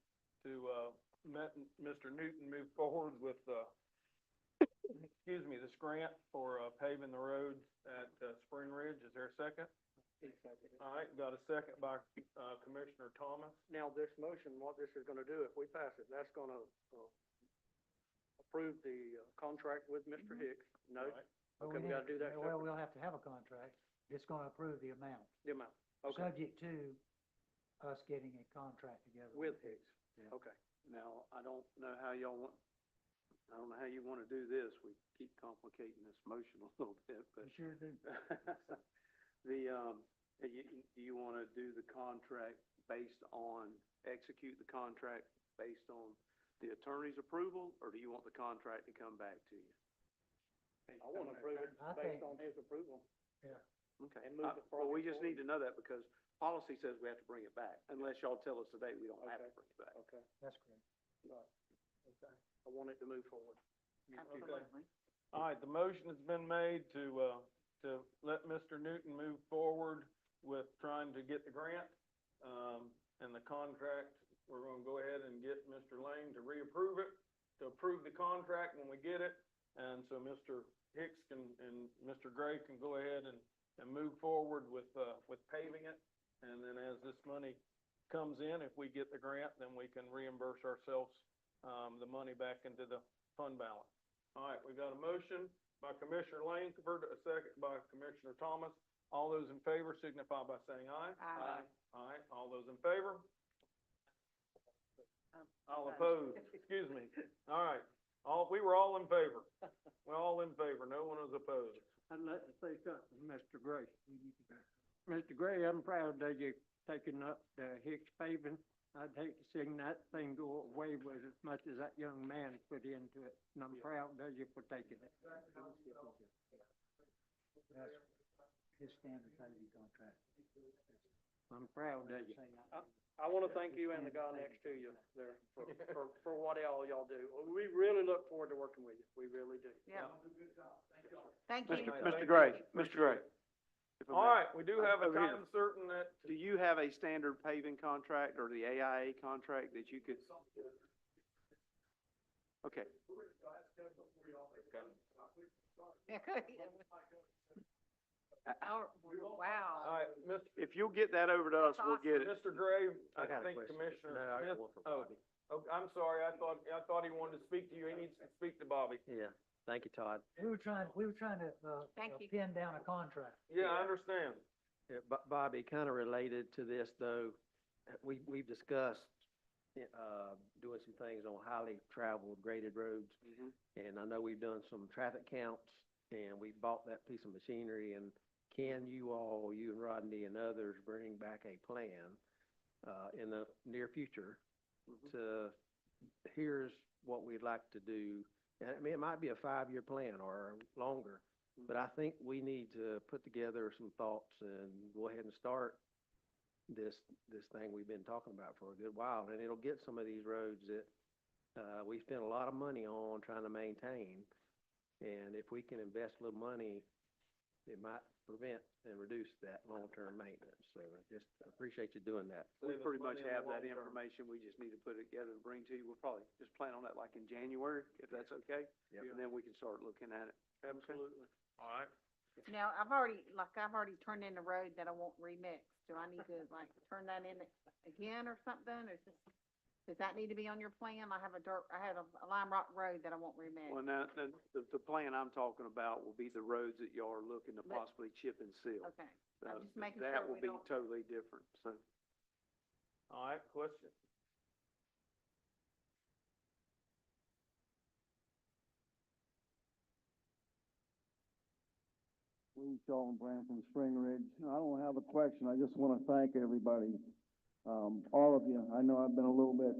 to, let Mr. Newton move forward with, this grant for paving the roads at, Spring Ridge. Is there a second? All right, got a second by, Commissioner Thomas. Now, this motion, what this is gonna do, if we pass it, that's gonna, approve the, contract with Mr. Hicks. No? Right. But Okay, we gotta do that Well, separately. we'll have to have a contract. It's gonna approve the amount, The amount, okay, subject to us getting a contract together. with Hicks, Yeah. okay. Now, I don't know how you want to do this. We keep complicating this motion a little bit, but. We sure do. Do you want to do the contract execute the contract based on the attorney's approval, or do you want the contract to come back to you? I wanna approve it I based think- on his approval. Okay. And move the Well, we project just need to know that because policy says we have to bring it back, unless y'all tell us today we don't have to bring it back. Okay, That's correct. okay. I want it to move forward. Absolutely. All right, the motion has been made to let Mr. Newton move forward with trying to get the grant. And the contract, we're gonna go ahead and get Mr. Lane to reapprove it, to approve the contract when we get it. And so Mr. Hicks and Mr. Gray can go ahead and move forward with paving it. And then as this money comes in, if we get the grant, then we can reimburse ourselves, the money back into the fund balance. All right, we got a motion by Commissioner Langford, a second by Commissioner Thomas. All those in favor signify by saying aye. Aye. Aye, all those in favor? All Opposed. opposed, excuse me. All right, we were all in favor. We're all in favor, no one was opposed. I'd like to say something, Mr. Gray. Mr. Gray, I'm proud that you're taking up the Hicks paving. I'd hate to see that thing go away with as much as that young man put into it, and I'm proud of you for taking it. That's his standard paving contract. I'm proud of you. I wanna thank you and the guy next to you there for what all y'all do. We really look forward to working with you. We really do. Yeah. Thank you. Mr. Gray, Mr. Gray. if I All may. right, we do have a Over here. time certain that, Do you have a standard paving contract or the AIA contract that you could? Okay, Yeah, good. Wow. all right, if you'll get that over to us, we'll get it. Mr. Gray, I got a think question. Commissioner No, I got Smith, one for oh, Bobby. okay, I'm sorry, I thought he wanted to speak to you, he needs to speak to Bobby. Yeah, thank you, Todd. We were trying to, Thank you. pin down a contract. Yeah, I understand. Yeah, Bobby, kind of related to this though, we've discussed, doing some things on highly traveled graded roads. Mhm. And I know we've done some traffic counts and we bought that piece of machinery and can you all, you and Rodney and others bring back a plan, in the near future to, here's what we'd like to do. And I mean, it might be a 5-year plan or longer, but I think we need to put together some thoughts and go ahead and start this thing we've been talking about for a good while. And it'll get some of these roads that, we spend a lot of money on trying to maintain. And if we can invest a little money, it might prevent and reduce that long-term maintenance. So I just appreciate you doing that. We Save us pretty much money in the have that long term. information, we just need to put it together and bring to you. We'll probably just plan on that like in January, if that's okay. Yep. And then we can start looking at it. Absolutely. All right. Now, I've already turned in the road that I won't remix. Do I need to turn that in again or something? Or does that need to be on your plan? I had a lime rock road that I won't remix. Well, now, the plan I'm talking about will be the roads that y'all are looking to But- possibly chip and seal. Okay. I'm just making That sure will we be don't- totally different, so. All right, question? We Bruce Shaw and Brand from Spring Ridge. I don't have a question. I just want to thank everybody, all of you. I know I've been a little bit,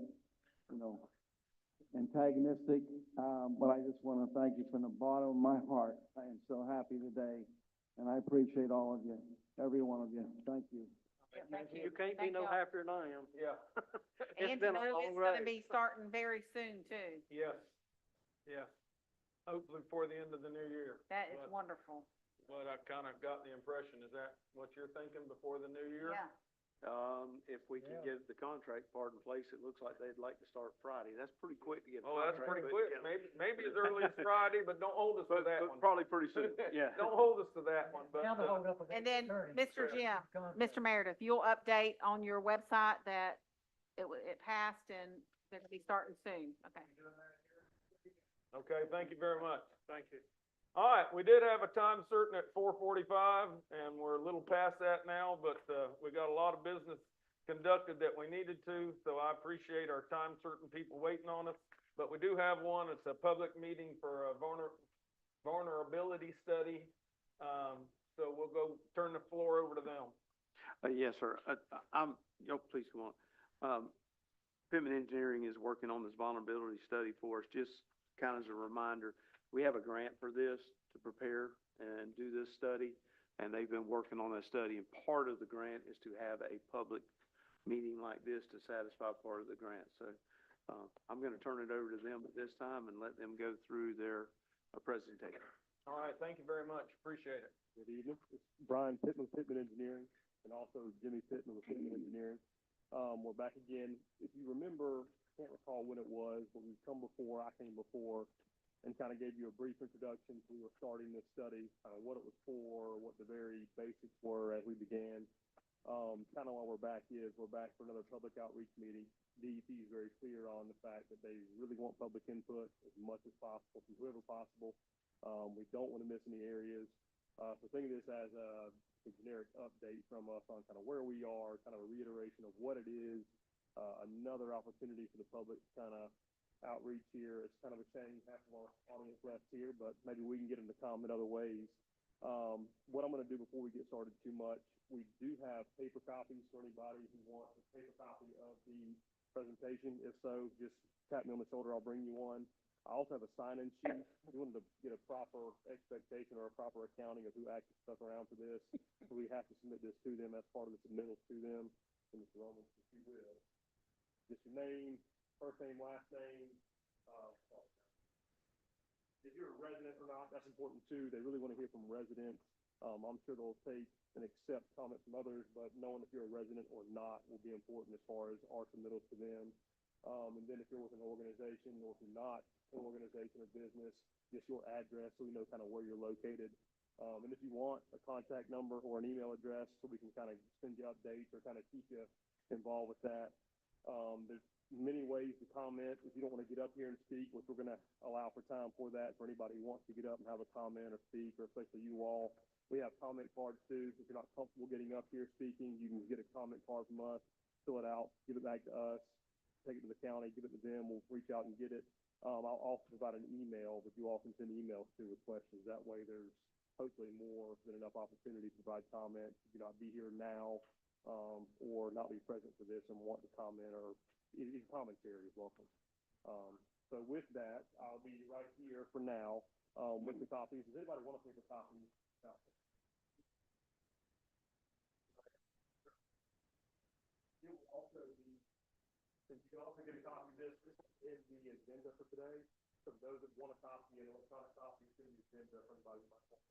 antagonistic, but I just want to thank you from the bottom of my heart. I am so happy today, and I appreciate all of you, every one of you. Thank you. Thank you. You can't be Thank no y'all. happier than I am. Yeah, It's And been you a know long it's gonna road. be starting very soon too. yes, yes. Hopefully before the end of the new year. That is But- wonderful. But I kinda got the impression, is that what you're thinking before the new year? Yeah. If we can get the contract part in place, it looks like they'd like to start Friday. That's pretty quick to get a Oh, that's contract. pretty but, quick. yeah. Maybe as early as Friday, but don't hold us to that But one. probably pretty soon, yeah. Don't hold us to that one, but, Now the holdup with the And then, attorney. Mr. Jim, Mr. Meredith, you'll update on your website that it passed and they're gonna be starting soon. Okay. okay, thank you very much. Thank you. All right, we did have a time certain at 4:45, and we're a little past that now, but, we got a lot of business conducted that we needed to, so I appreciate our time certain people waiting on us. But we do have one, it's a public meeting for a vulnerability study, so we'll go turn the floor over to them. Yes, sir. Please come on. Pittman Engineering is working on this vulnerability study for us. Just kind of as a reminder, we have a grant for this to prepare and do this study, and they've been working on that study. And part of the grant is to have a public meeting like this to satisfy part of the grant. So, I'm going to turn it over to them at this time and let them go through their presentation. All right, thank you very much, appreciate it. Good evening. It's Brian Pittman with Pittman Engineering, and also Jimmy Pittman with Pittman Engineering. We're back again. If you remember, can't recall when it was, but I came before, and kind of gave you a brief introduction. We were starting this study, what it was for, what the very basics were as we began. Kind of why we're back for another public outreach meeting. DEP is very clear on the fact that they really want public input as much as possible from whoever possible. We don't want to miss any areas. So think of this as a generic update from us on kind of where we are, kind of a reiteration of what it is, another opportunity for the public to kind of outreach here. It's kind of a shame half of our audience left here, but maybe we can get them to comment other ways. What I'm going to do before we get started too much, we do have paper copies for anybody who wants a paper copy of the presentation. If so, just tap me on the shoulder, I'll bring you one. I also have a sign-in sheet. We wanted to get a proper expectation or a proper accounting of who actually stuck around for this. So we have to submit this to them as part of the submittal to them. And Mr. Roman, if you will, just your name, first name, last name, if you're a resident or not, that's important too. They really want to hear from residents. I'm sure they'll take and accept comments from others, but knowing if you're a resident or not will be important as far as our submittals to them. And then if you're with an organization or if you're not an organization or business, just your address so we know kind of where you're located. And if you want a contact number or an email address so we can kind of send you updates or kind of keep you involved with that. There's many ways to comment. If you don't want to get up here and speak, which we're going to allow for time for that, for anybody who wants to get up and have a comment or speak, or especially you all. We have comment cards too. If you're not comfortable getting up here speaking, you can get a comment card from us, fill it out, give it back to us, take it to the county, give it to them. We'll reach out and get it. I'll also provide an email that you all can send emails to with questions. That way there's hopefully more than enough opportunity to provide comments. You cannot be here now, or not be present for this and want to comment, or any commentary is welcome. So with that, I'll be right here for now, with the copies. Does anybody want a paper copy? You will also be, since you can also get a copy of this is the agenda for today. So for those that want a copy, an electronic copy, it's in the agenda for anybody who might want.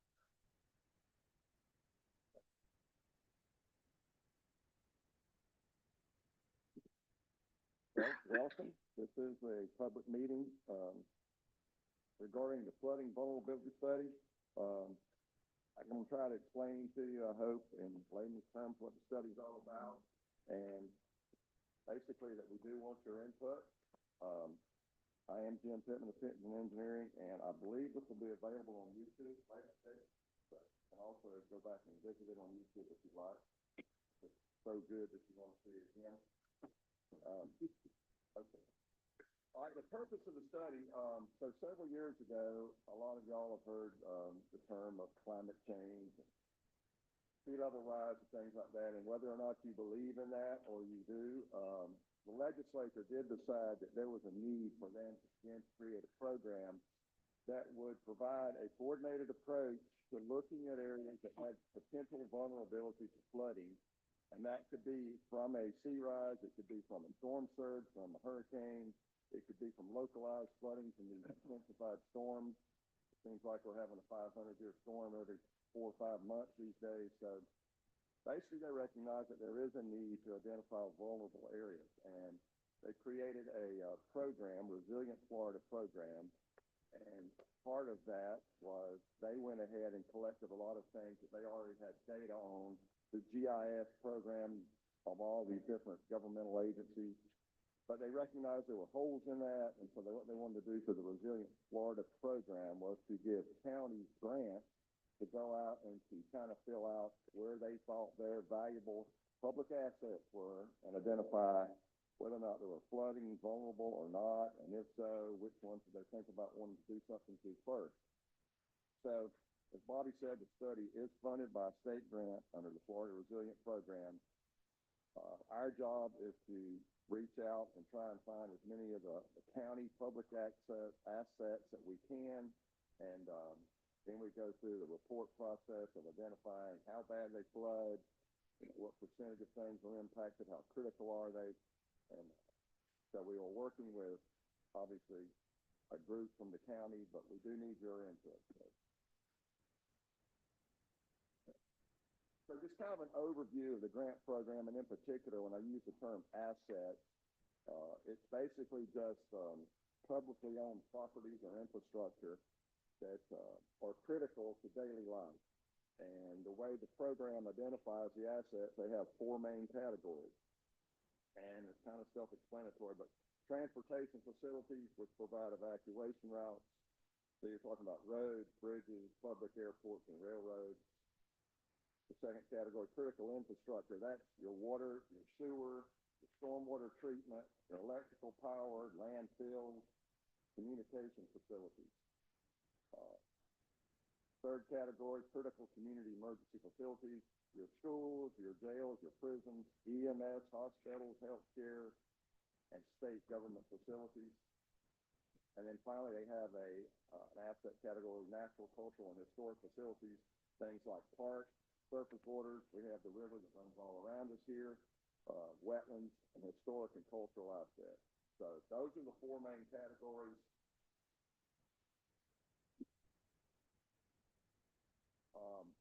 Well, welcome. This is a public meeting, regarding the flooding vulnerability study. I'm going to try to explain to you, I hope, in layman's terms what the study's all about. And basically that we do want your input. I am Jim Pittman of Pittman Engineering, and I believe this will be available on YouTube later today. And also go back and visit it on YouTube if you like. It's so good that you want to see it again. Okay. All right, the purpose of the study, so several years ago, a lot of y'all have heard, the term of climate change, sea level rise and things like that, and whether or not you believe in that or you do, the legislature did decide that there was a need for them to begin to create a program that would provide a coordinated approach to looking at areas that had potential vulnerability to flooding. And that could be from a sea rise, it could be from a storm surge, from a hurricane, it could be from localized flooding from these intensified storms. It seems like we're having a 500-year storm every 4 or 5 months these days. So basically they recognize that there is a need to identify vulnerable areas. And they created a program, Resilient Florida Program. And part of that was they went ahead and collected a lot of things that they already had data on, the GIS program of all these different governmental agencies. But they recognized there were holes in that, and so what they wanted to do for the Resilient Florida Program was to give counties grants to go out and to kind of fill out where they thought their valuable public assets were and identify whether or not they were flooding, vulnerable or not, and if so, which ones did they think about wanting to do something to first. So, as Bobby said, the study is funded by a state grant under the Florida Resilient Program. Our job is to reach out and try and find as many of the county public access assets that we can, and then we go through the report process of identifying how bad they flood, what percentage of things are impacted, how critical are they, and so we are working with, obviously, a group from the county, but we do need your input. So just kind of an overview of the grant program, and in particular, when I use the term asset, it's basically just publicly owned properties or infrastructure that are critical to daily life. And the way the program identifies the assets, they have 4 main categories. And it's kind of self-explanatory, but transportation facilities, which provide evacuation routes. So you're talking about roads, bridges, public airports, and railroads. The second category, critical infrastructure, that's your water, your sewer, your stormwater treatment, your electrical power, landfills, communication facilities. Third category, critical community emergency facilities, your schools, your jails, your prisons, EMS, hospitals, healthcare, and state government facilities. And then finally, they have an asset category, natural, cultural, and historic facilities, things like parks, surface waters. We have the river that runs all around us here, wetlands, and historic and cultural assets. So those are the 4 main categories.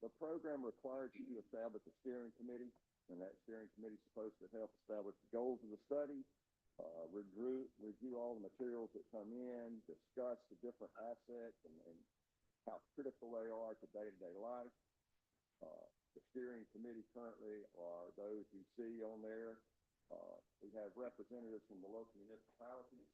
The program requires you to establish a steering committee, and that steering committee is supposed to help establish the goals of the study, review all the materials that come in, discuss the different assets and how critical they are to day-to-day life. The steering committee currently are those you see on there. We have representatives from the local municipalities.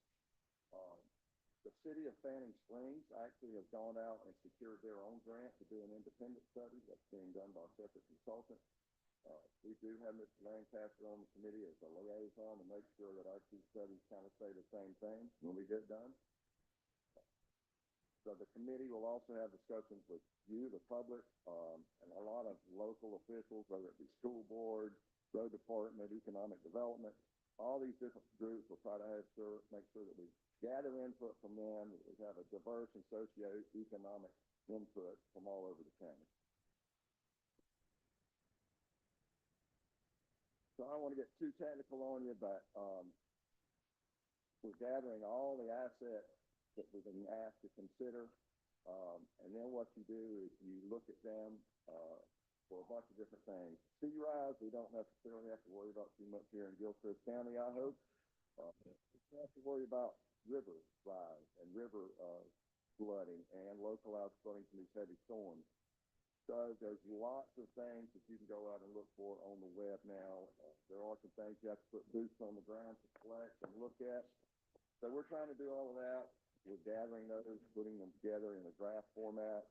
The city of Fanning Springs actually has gone out and secured their own grant to do an independent study that's being done by a separate consultant. We do have Mr. Lancaster on the committee as a liaison to make sure that our 2 studies kind of say the same thing when we get done. So the committee will also have discussions with you, the public, and a lot of local officials, whether it be school board, road department, economic development. All these different groups will try to make sure that we gather input from them, that we have a diverse and socio-economic input from all over the county. So I don't want to get too technical on you, but we're gathering all the assets that we've been asked to consider, and then what you do is you look at them for a bunch of different things. Sea rise, we don't necessarily have to worry about too much here in Gilchrist County, I hope. We have to worry about river rise and river flooding and localized flooding from these heavy storms. So there's lots of things that you can go out and look for on the web now. There are some things you have to put boots on the ground to collect and look at. So we're trying to do all of that. We're gathering those, putting them together in a draft format.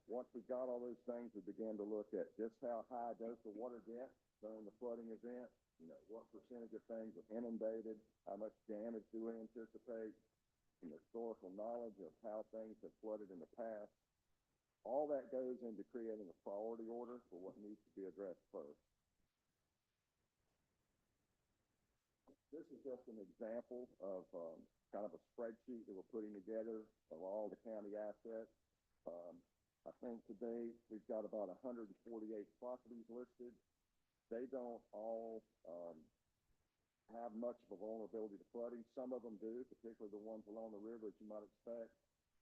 Once we've got all those things, we begin to look at just how high does the water get during the flooding event, what percentage of things are inundated, how much damage do we anticipate, historical knowledge of how things have flooded in the past. All that goes into creating a priority order for what needs to be addressed first. This is just an example of kind of a spreadsheet that we're putting together of all the county assets. I think today we've got about 148 properties listed. They don't all have much of a vulnerability to flooding. Some of them do, particularly the ones along the river, as you might expect.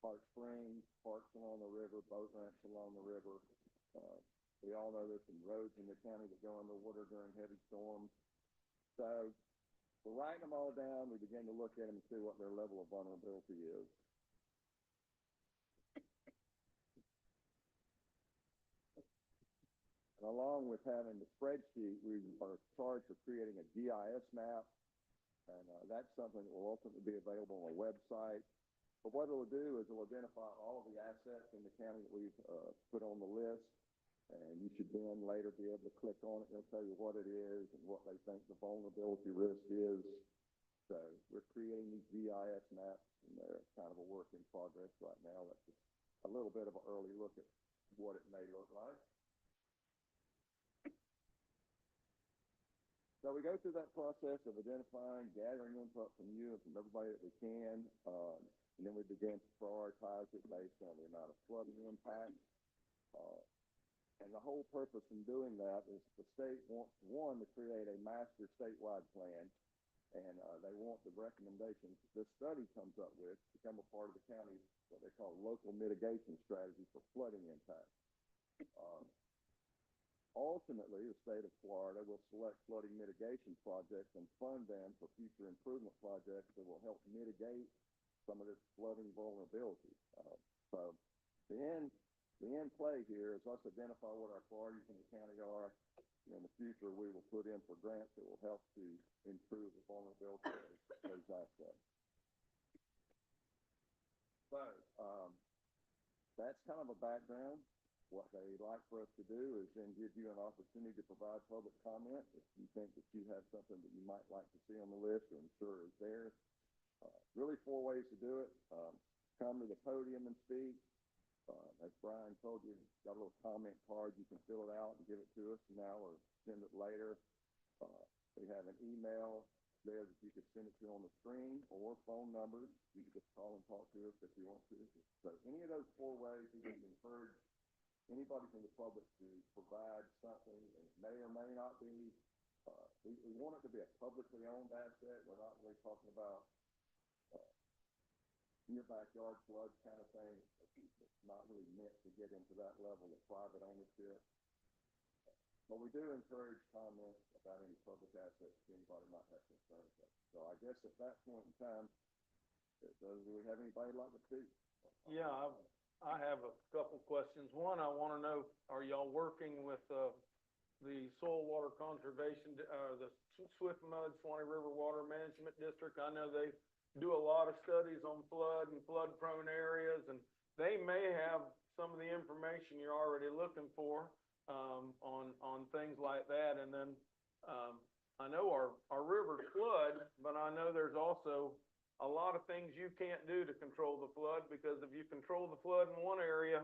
Park Springs, parks along the river, boat ramps along the river. We all know there's some roads in the county that go underwater during heavy storms. So we're writing them all down. We begin to look at them and see what their level of vulnerability is. And along with having the spreadsheet, we are charged with creating a GIS map, and that's something that will ultimately be available on a website. But what it'll do is it'll identify all of the assets in the county that we've put on the list, and you should then later be able to click on it. It'll tell you what it is and what they think the vulnerability risk is. So we're creating these GIS maps, and they're kind of a work in progress right now. That's just a little bit of an early look at what it may look like. So we go through that process of identifying, gathering input from you and from everybody that we can, and then we begin to prioritize it based on the amount of flooding impact. And the whole purpose in doing that is the state wants, one, to create a master statewide plan, and they want the recommendations this study comes up with to become a part of the county's, what they call local mitigation strategy for flooding impact. Ultimately, the state of Florida will select flooding mitigation projects and fund them for future improvement projects that will help mitigate some of this flooding vulnerability. So the end play here is us identify what our priorities in the county are. In the future, we will put in for grants that will help to improve the vulnerability of those assets. So that's kind of a background. What they'd like for us to do is then give you an opportunity to provide public comment if you think that you have something that you might like to see on the list or ensure is there. Really 4 ways to do it. Come to the podium and speak. As Brian told you, got a little comment card. You can fill it out and give it to us now or send it later. We have an email there that you could send it to on the screen, or phone numbers. You can just call and talk to us if you want to. So any of those 4 ways, we can encourage anybody from the public to provide something. It may or may not be. We want it to be a publicly owned asset. We're not really talking about your backyard flood kind of thing. It's not really meant to get into that level of private ownership. But we do encourage comments about any public assets that anybody might have concerns with. So I guess at that point in time, do we have anybody like to speak? Yeah, I have a couple questions. One, I want to know, are y'all working with the Soil Water Conservation, the Swift Mud Swanee River Water Management District? I know they do a lot of studies on flood and flood-prone areas, and they may have some of the information you're already looking for on things like that. And then I know our rivers flood, but I know there's also a lot of things you can't do to control the flood, because if you control the flood in one area,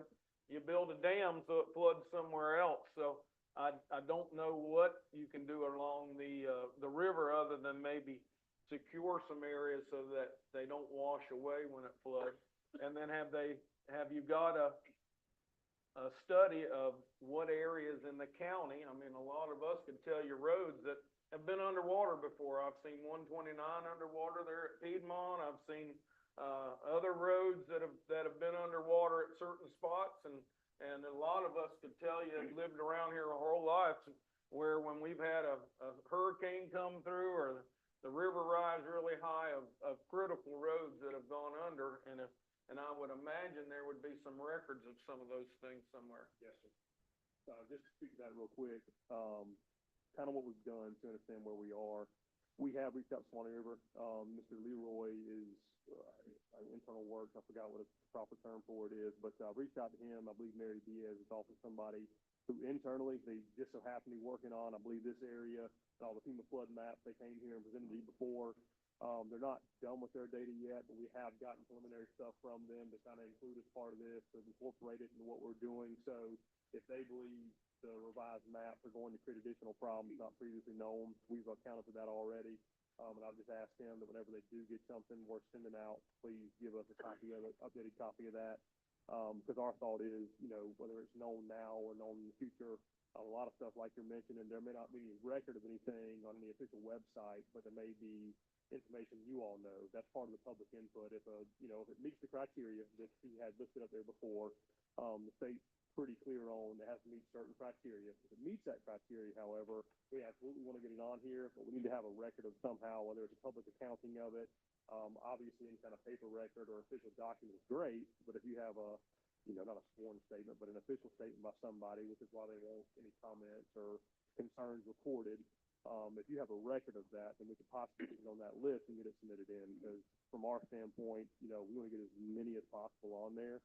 you build a dam so it floods somewhere else. So I don't know what you can do along the river other than maybe secure some areas so that they don't wash away when it floods. And then have you got a study of what areas in the county? I mean, a lot of us could tell you roads that have been underwater before. I've seen 129 underwater there at Piedmont. I've seen other roads that have been underwater at certain spots, and a lot of us could tell you have lived around here our whole lives, where when we've had a hurricane come through or the river rise really high, of critical roads that have gone under, and I would imagine there would be some records of some of those things somewhere. Yes, sir. Just to speak to that real quick, kind of what we've done to understand where we are. We have reached out to Swanee River. Mr. Leroy is internal work. I forgot what the proper term for it is, but I reached out to him. I believe Mary Diaz has offered somebody who internally, they just so happen to be working on, I believe, this area, and all the FEMA flood maps they came here and presented to you before. They're not done with their data yet, but we have gotten preliminary stuff from them to kind of include as part of this, to incorporate it into what we're doing. So if they believe the revised maps are going to create additional problems not previously known, we've accounted for that already. And I'll just ask them that whenever they do get something worth sending out, please give us a copy of it, updated copy of that. Because our thought is, you know, whether it's known now or known in the future, a lot of stuff like you're mentioning, there may not be any record of anything on the official website, but there may be information you all know. That's part of the public input. If if it meets the criteria that he had listed up there before, the state's pretty clear on it has to meet certain criteria. If it meets that criteria, however, we absolutely want to get it on here, but we need to have a record of somehow, whether it's a public accounting of it, obviously any kind of paper record or official document is great, but if you have not a sworn statement, but an official statement by somebody, which is why they want any comments or concerns recorded, if you have a record of that, then we could possibly get it on that list and get it submitted in, because from our standpoint, we want to get as many as possible on there.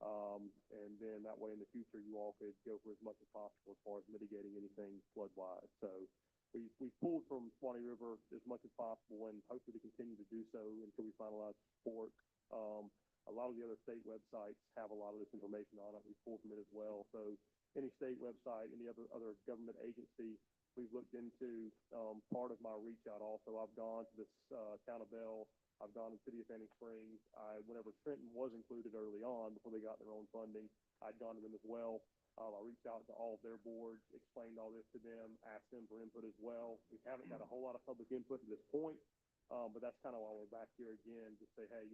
And then that way in the future, you all could go for as much as possible as far as mitigating anything flood-wise. So we pulled from Swanee River as much as possible and hopefully continue to do so until we finalize the report. A lot of the other state websites have a lot of this information on it. We pulled from it as well. So any state website, any other government agency, we've looked into. Part of my reach out also, I've gone to this town of Bell. I've gone to the city of Fanning Springs. Whenever Trenton was included early on, before they got their own funding, I'd gone to them as well. I reached out to all of their boards, explained all this to them, asked them for input as well. We haven't got a whole lot of public input at this point, but that's kind of why we're back here again, to say, hey,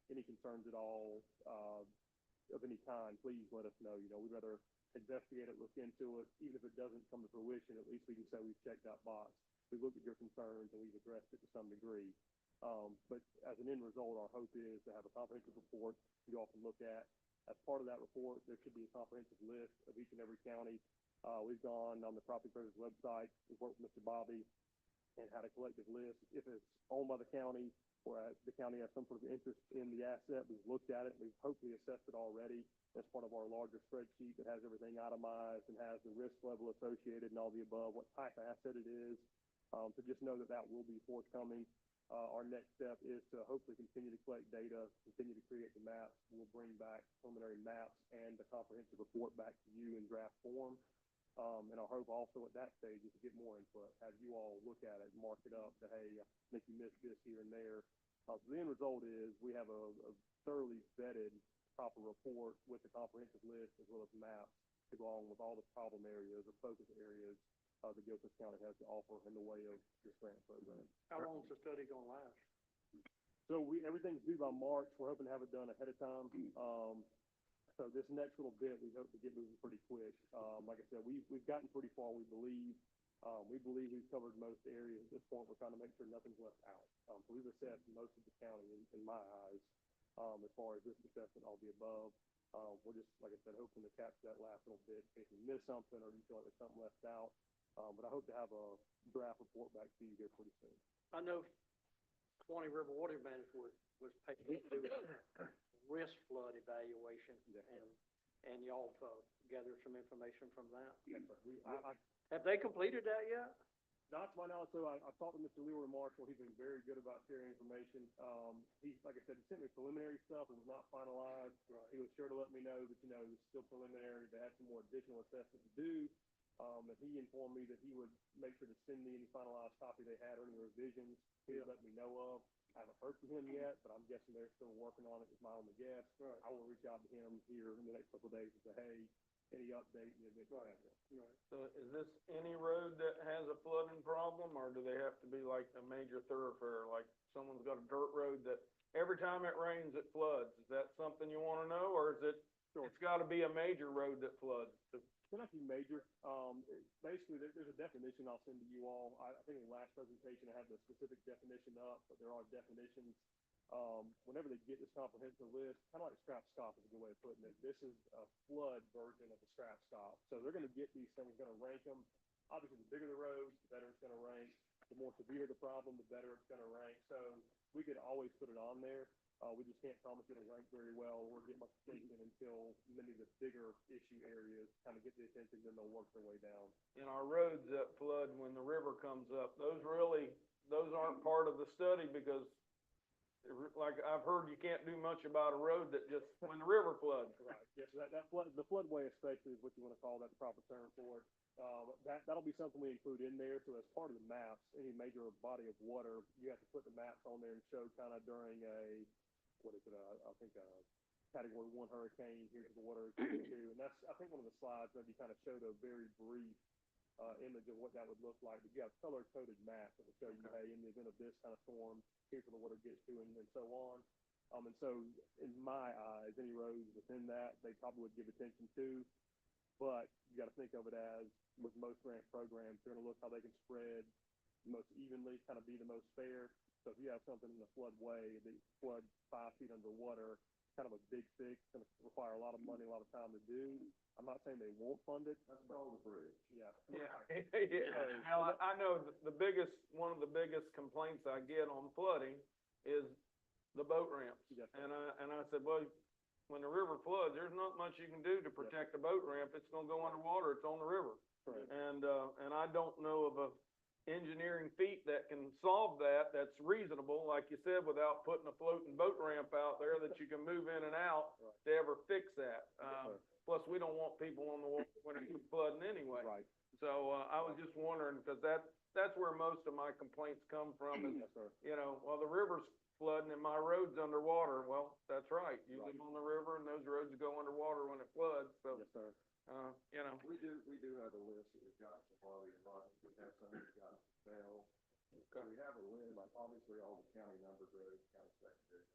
any concerns at all of any kind, please let us know. We'd rather investigate it, look into it. Even if it doesn't come to fruition, at least we can say we've checked that box. We've looked at your concerns and we've addressed it to some degree. But as an end result, our hope is to have a comprehensive report you all can look at. As part of that report, there should be a comprehensive list of each and every county. We've gone on the property appraiser's website, we've worked with Mr. Bobby and had a collective list. If it's owned by the county or the county has some sort of interest in the asset, we've looked at it, we've hopefully assessed it already. That's part of our larger spreadsheet that has everything itemized and has the risk level associated and all the above, what type of asset it is. So just know that will be forthcoming. Our next step is to hopefully continue to collect data, continue to create the maps. We'll bring back preliminary maps and the comprehensive report back to you in draft form. And our hope also at that stage is to get more input, have you all look at it, mark it up, that, hey, I think you missed this here and there. So the end result is we have a thoroughly vetted proper report with the comprehensive list as well as maps to go along with all the problem areas or focus areas the Gilchrist County has to offer in the way of this grant program. How long is the study gonna last? So everything's due by March. We're hoping to have it done ahead of time. So this next little bit, we hope to get moving pretty quick. Like I said, we've gotten pretty far, we believe. We believe we've covered most areas at this point. We're trying to make sure nothing's left out. So we've assessed most of the county in my eyes, as far as this assessment, all the above. We're just, like I said, hoping to capture that last little bit in case we miss something or you feel like there's something left out. But I hope to have a draft report back to you here pretty soon. I know Swanee River Water Management was paid to do a risk flood evaluation, and y'all gathered some information from that. Yes, sir. Have they completed that yet? Not to my knowledge, so I talked to Mr. Leroy Marshall. He's been very good about sharing information. He, like I said, he sent me preliminary stuff. It was not finalized. He was sure to let me know that, it was still preliminary. They had some more additional assessment to do. And he informed me that he would make sure to send me any finalized copy they had or any revisions he would let me know of. I haven't heard from him yet, but I'm guessing they're still working on it, is my only guess. Right. I will reach out to him here in the next couple of days and say, hey, any update in the event. Right. So is this any road that has a flooding problem, or do they have to be like a major thoroughfare, like someone's got a dirt road that every time it rains, it floods? Is that something you wanna know, or is it, it's gotta be a major road that floods? It's not too major. Basically, there's a definition I'll send to you all. I think in the last presentation I had the specific definition up, but there are definitions. Whenever they get this comprehensive list, kind of like scrap stop is a good way of putting it. This is a flood version of a scrap stop. So they're going to get these things, going to rank them. Obviously, the bigger the road, the better it's going to rank. The more severe the problem, the better it's going to rank. So we could always put it on there. We just can't promise it'll rank very well or get much attention until many of the bigger issue areas kind of get the attention, then they'll work their way down. And our roads that flood when the river comes up, those aren't part of the study because like I've heard you can't do much about a road that just, when the river floods. Right, yes, the floodway especially is what you wanna call that, the proper term for it. That'll be something we include in there, so as part of the maps, any major body of water, you have to put the maps on there and show kind of during a, I think a category 1 hurricane, here's the water it's to, and that's, I think one of the slides maybe kind of showed a very brief image of what that would look like, but you have color-coded maps that will show you, hey, in the event of this kind of storm, here's where the water gets to, and so on. And so, in my eyes, any roads within that, they probably would give attention to, but you gotta think of it as, with most grant programs, they're gonna look how they can spread most evenly, kind of be the most fair. So if you have something in the floodway that flood 5 feet underwater, kind of a big fix, gonna require a lot of money, a lot of time to do. I'm not saying they won't fund it. That's called the bridge. Yeah. Yeah. Now, I know one of the biggest complaints I get on flooding is the boat ramps. Yes. And I said, well, when the river floods, there's not much you can do to protect the boat ramp. It's gonna go underwater. It's on the river. Correct. And I don't know of a engineering feat that can solve that's reasonable, like you said, without putting a floating boat ramp out there that you can move in and out to ever fix that. Plus, we don't want people on the water when it's flooding anyway. Right. So, I was just wondering, because that's where most of my complaints come from is, Yes, sir. you know, well, the river's flooding and my road's underwater. Well, that's right. You live on the river and those roads go underwater when it floods, so. Yes, sir. You know. We do have a list that we've got for Harley and Rocky, we have some that's got fail. So we have a list, like obviously all the county numbered roads, county secondary.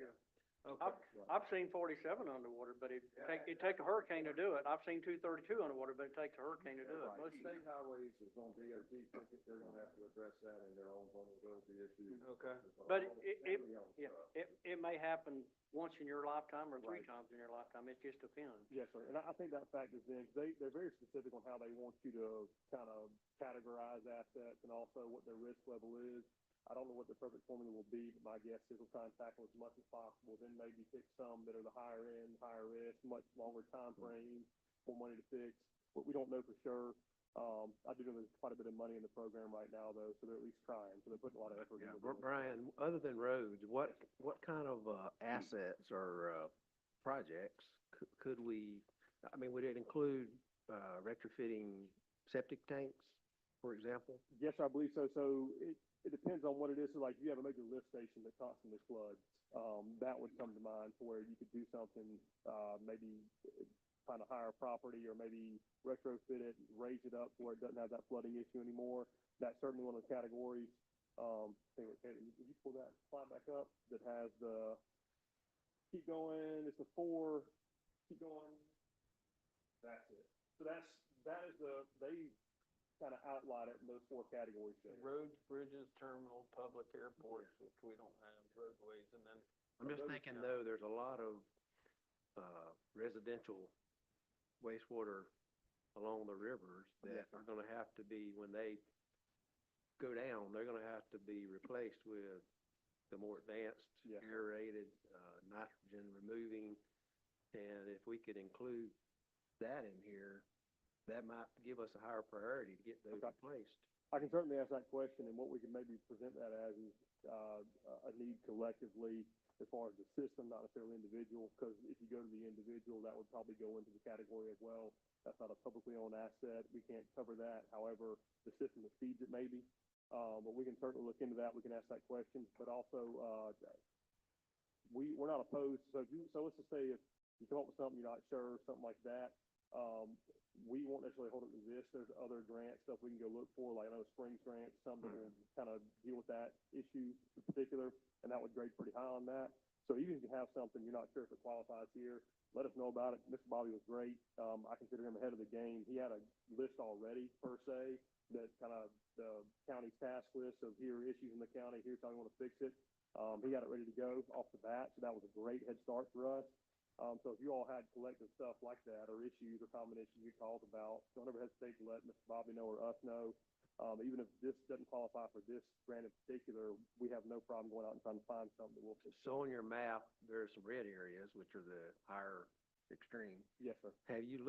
Yeah. Okay. I've seen 47 underwater, but it take a hurricane to do it. I've seen 232 underwater, but it takes a hurricane to do it. Most state highways is on DOT ticket, they're gonna have to address that in their own vulnerability issues. Okay. But it may happen once in your lifetime or 3 times in your lifetime. It just depends. Yes, sir. And I think that factors in, 'cause they're very specific on how they want you to kind of categorize assets and also what their risk level is. I don't know what the perfect formula will be, but my guess is we'll try and tackle as much as possible, then maybe pick some that are the higher end, higher risk, much longer time frame, more money to fix. But we don't know for sure. I do know there's quite a bit of money in the program right now, though, so they're at least trying. So they're putting a lot of effort into it. Brian, other than roads, what kind of, assets or, projects could we, I mean, would it include, retrofitting septic tanks, for example? Yes, I believe so. So it depends on what it is. So like if you have a major lift station that constantly floods, that would come to mind for where you could do something, maybe find a higher property or maybe retrofit it, raise it up where it doesn't have that flooding issue anymore. That's certainly one of the categories. Did you pull that slide back up that has the, keep going, it's the 4, keep going. That's it. So that is they kind of outline it in those 4 categories there. Roads, bridges, terminal, public airports, which we don't have, roadways, and then. I'm just thinking though, there's a lot of, residential wastewater along the rivers that are gonna have to be, when they go down, they're gonna have to be replaced with the more advanced aerated, nitrogen removing. And if we could include that in here, that might give us a higher priority to get those replaced. I can certainly ask that question, and what we can maybe present that as is, a need collectively as far as the system, not necessarily individual, because if you go to the individual, that would probably go into the category as well. That's not a publicly owned asset. We can't cover that. However, the system that feeds it maybe. But we can certainly look into that. We can ask that question, but also, we're not opposed. So let's just say if you come up with something you're not sure, something like that, we won't necessarily hold it to this. There's other grant stuff we can go look for, like I know Springs grant, some that will kind of deal with that issue in particular, and that would grade pretty high on that. So even if you have something you're not sure if it qualifies here, let us know about it. Mr. Bobby was great. I consider him ahead of the game. He had a list already per se that kind of the county's task list of here are issues in the county, here's how we want to fix it. He got it ready to go off the bat, so that was a great head start for us. So if you all had collective stuff like that, or issues or common issues you called about, don't ever hesitate to let Mr. Bobby know or us know. Even if this doesn't qualify for this grant in particular, we have no problem going out and trying to find something that will fit. So on your map, there's some red areas, which are the higher extreme. Yes, sir. Have you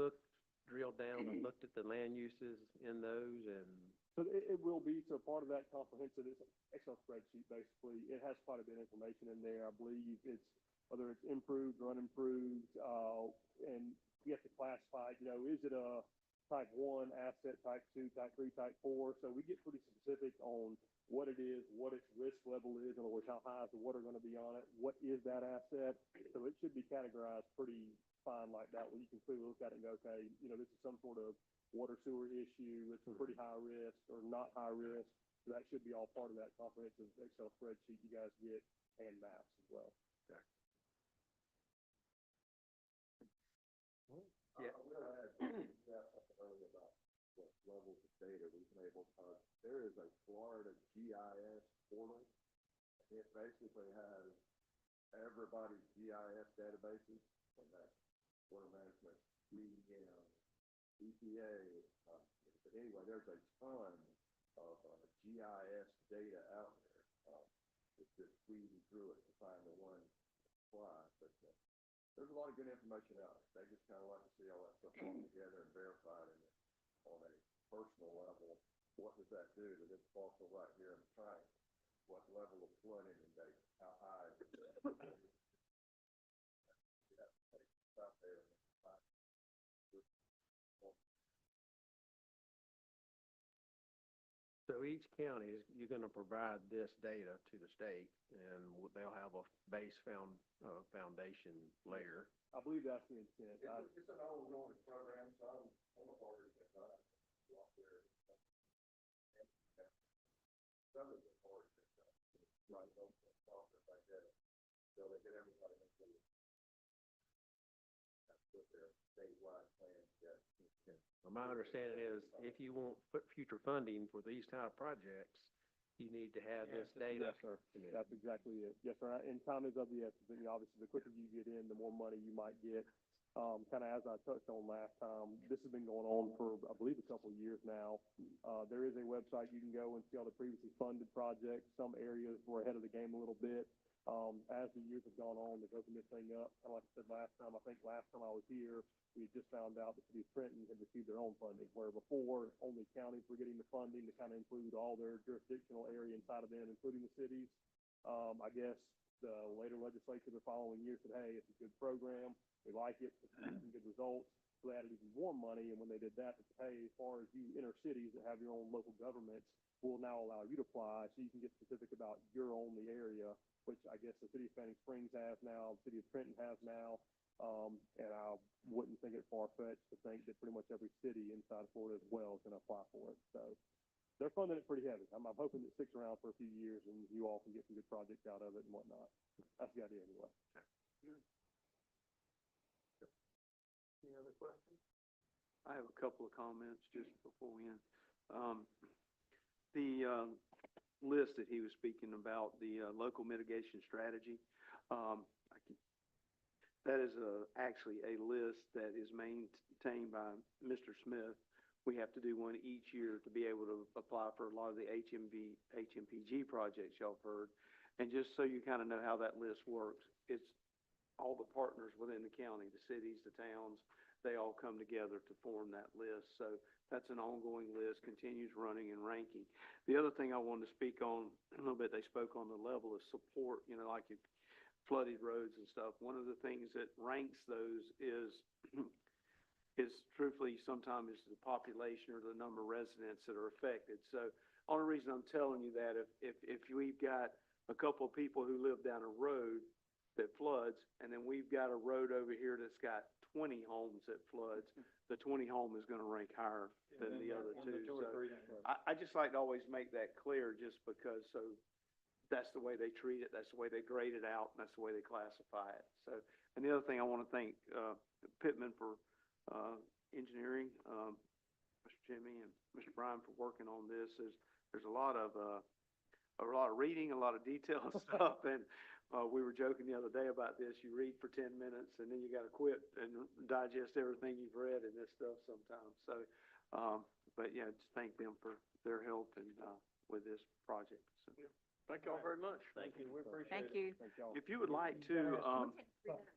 drilled down and looked at the land uses in those and? So it will be, so part of that comprehensive, it's an Excel spreadsheet, basically. It has quite a bit of information in there. I believe it's, whether it's improved or unimproved, and you have to classify, is it a type 1 asset, type 2, type 3, type 4? So we get pretty specific on what it is, what its risk level is, in other words, how high is the water going to be on it, what is that asset? So it should be categorized pretty fine like that, where you can clearly look at it and go, okay, this is some sort of water sewer issue, it's pretty high risk or not high risk. So that should be all part of that comprehensive Excel spreadsheet you guys get, and maps as well. Okay. Yeah. Earlier about what levels of data we've been able to, there is a Florida GIS portal. It basically has everybody's GIS databases, and that's water management, DEM, EPA. But anyway, there's a ton of GIS data out there. It's just weeding through it to find the one apply. But there's a lot of good information out there. They just kind of like to see all that stuff put together and verified in it on a personal level. What does that do to this parcel right here in the triangle? What level of flooding and data? How high is it? Out there. So each county, you're gonna provide this data to the state, and they'll have a base foundation layer. I believe that's the intent. It's an ongoing program, so I'm a part of it. Some of the part of it, right, like that, so they get everybody into it. That's what their statewide plan is. Well, my understanding is, if you want future funding for these type of projects, you need to have this data. Yes, sir. That's exactly it. Yes, sir. And time is of the essence. And obviously, the quicker you get in, the more money you might get. Kind of as I touched on last time, this has been going on for, I believe, a couple of years now. There is a website you can go and see all the previously funded projects. Some areas were ahead of the game a little bit. As the years have gone on, they've opened this thing up. And like I said last time, I think last time I was here, we just found out the city of Trenton had received their own funding, where before only counties were getting the funding to kind of include all their jurisdictional area inside of them, including the cities. I guess the later legislature the following year said, hey, it's a good program. We like it. It's some good results. So they added even more money. And when they did that, they said, hey, as far as you inner cities that have your own local governments, we'll now allow you to apply, so you can get specific about your only area, which I guess the city of Fanning Springs has now, the city of Trenton has now. And I wouldn't think it far-fetched to think that pretty much every city inside of Florida as well is going to apply for it. So they're funding it pretty heavy. I'm hoping it sticks around for a few years and you all can get some good projects out of it and whatnot. That's the idea anyway. Any other questions? I have a couple of comments just before we end. The list that he was speaking about, the local mitigation strategy, that is actually a list that is maintained by Mr. Smith. We have to do one each year to be able to apply for a lot of the HMPG projects y'all have heard. And just so you kind of know how that list works, it's all the partners within the county, the cities, the towns, they all come together to form that list. So that's an ongoing list, continues running and ranking. The other thing I wanted to speak on a little bit, they spoke on the level of support, like flooded roads and stuff. One of the things that ranks those is truthfully sometimes is the population or the number of residents that are affected. So only reason I'm telling you that if we've got a couple of people who live down a road that floods, and then we've got a road over here that's got 20 homes that floods, the 20 home is going to rank higher than the other two. So I just like to always make that clear, just because that's the way they treat it, that's the way they grade it out, and that's the way they classify it. So, and the other thing I want to thank Pittman for engineering, Mr. Jimmy and Mr. Brian for working on this. There's a lot of reading, a lot of detailed stuff, and we were joking the other day about this. You read for 10 minutes, and then you got to quit and digest everything you've read in this stuff sometimes. So but yeah, just thank them for their help and, with this project. So, Thank y'all very much. Thank you, we appreciate it. Thank you. Thank y'all. if you would like to,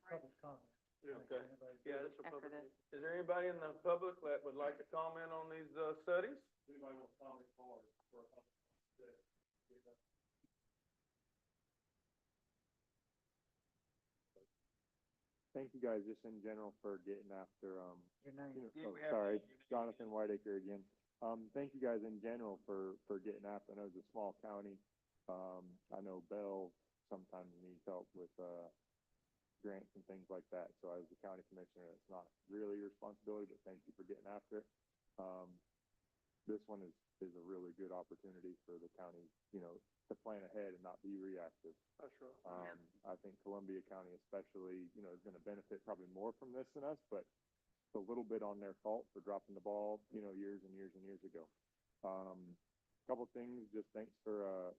Public comment. Okay. Yeah, that's a After public. this. Is there anybody in the public that would like to comment on these, studies? Anybody want to comment for Thank you guys just in general for getting after, Your name. Yeah, oh, we have sorry, to use your name. Jonathan Whiteacre again. Thank you guys in general for getting after, I know it's a small county. I know Bell sometimes needs help with, grants and things like that, so as the county commissioner, it's not really your responsibility, but thank you for getting after it. This one is a really good opportunity for the county, to plan ahead and not be reactive. That's right. I think Columbia County especially, is gonna benefit probably more from this than us, but it's a little bit on their fault for dropping the ball, years and years and years ago. Couple things, just thanks for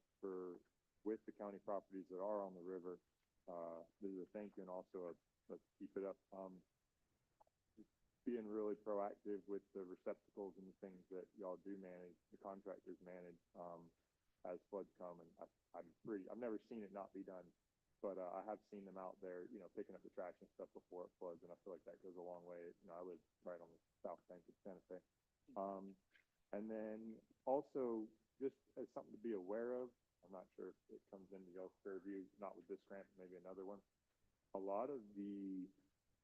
with the county properties that are on the river. This is a thank you and also let's keep it up. Being really proactive with the receptacles and the things that y'all do manage, the contractors manage, as floods come, and I've never seen it not be done, but, I have seen them out there, picking up the trash and stuff before it floods, and I feel like that goes a long way. I live right on the south bank of Santa Fe. And then also, just as something to be aware of, I'm not sure if it comes into y'all's purview, not with this grant, maybe another one. A lot of the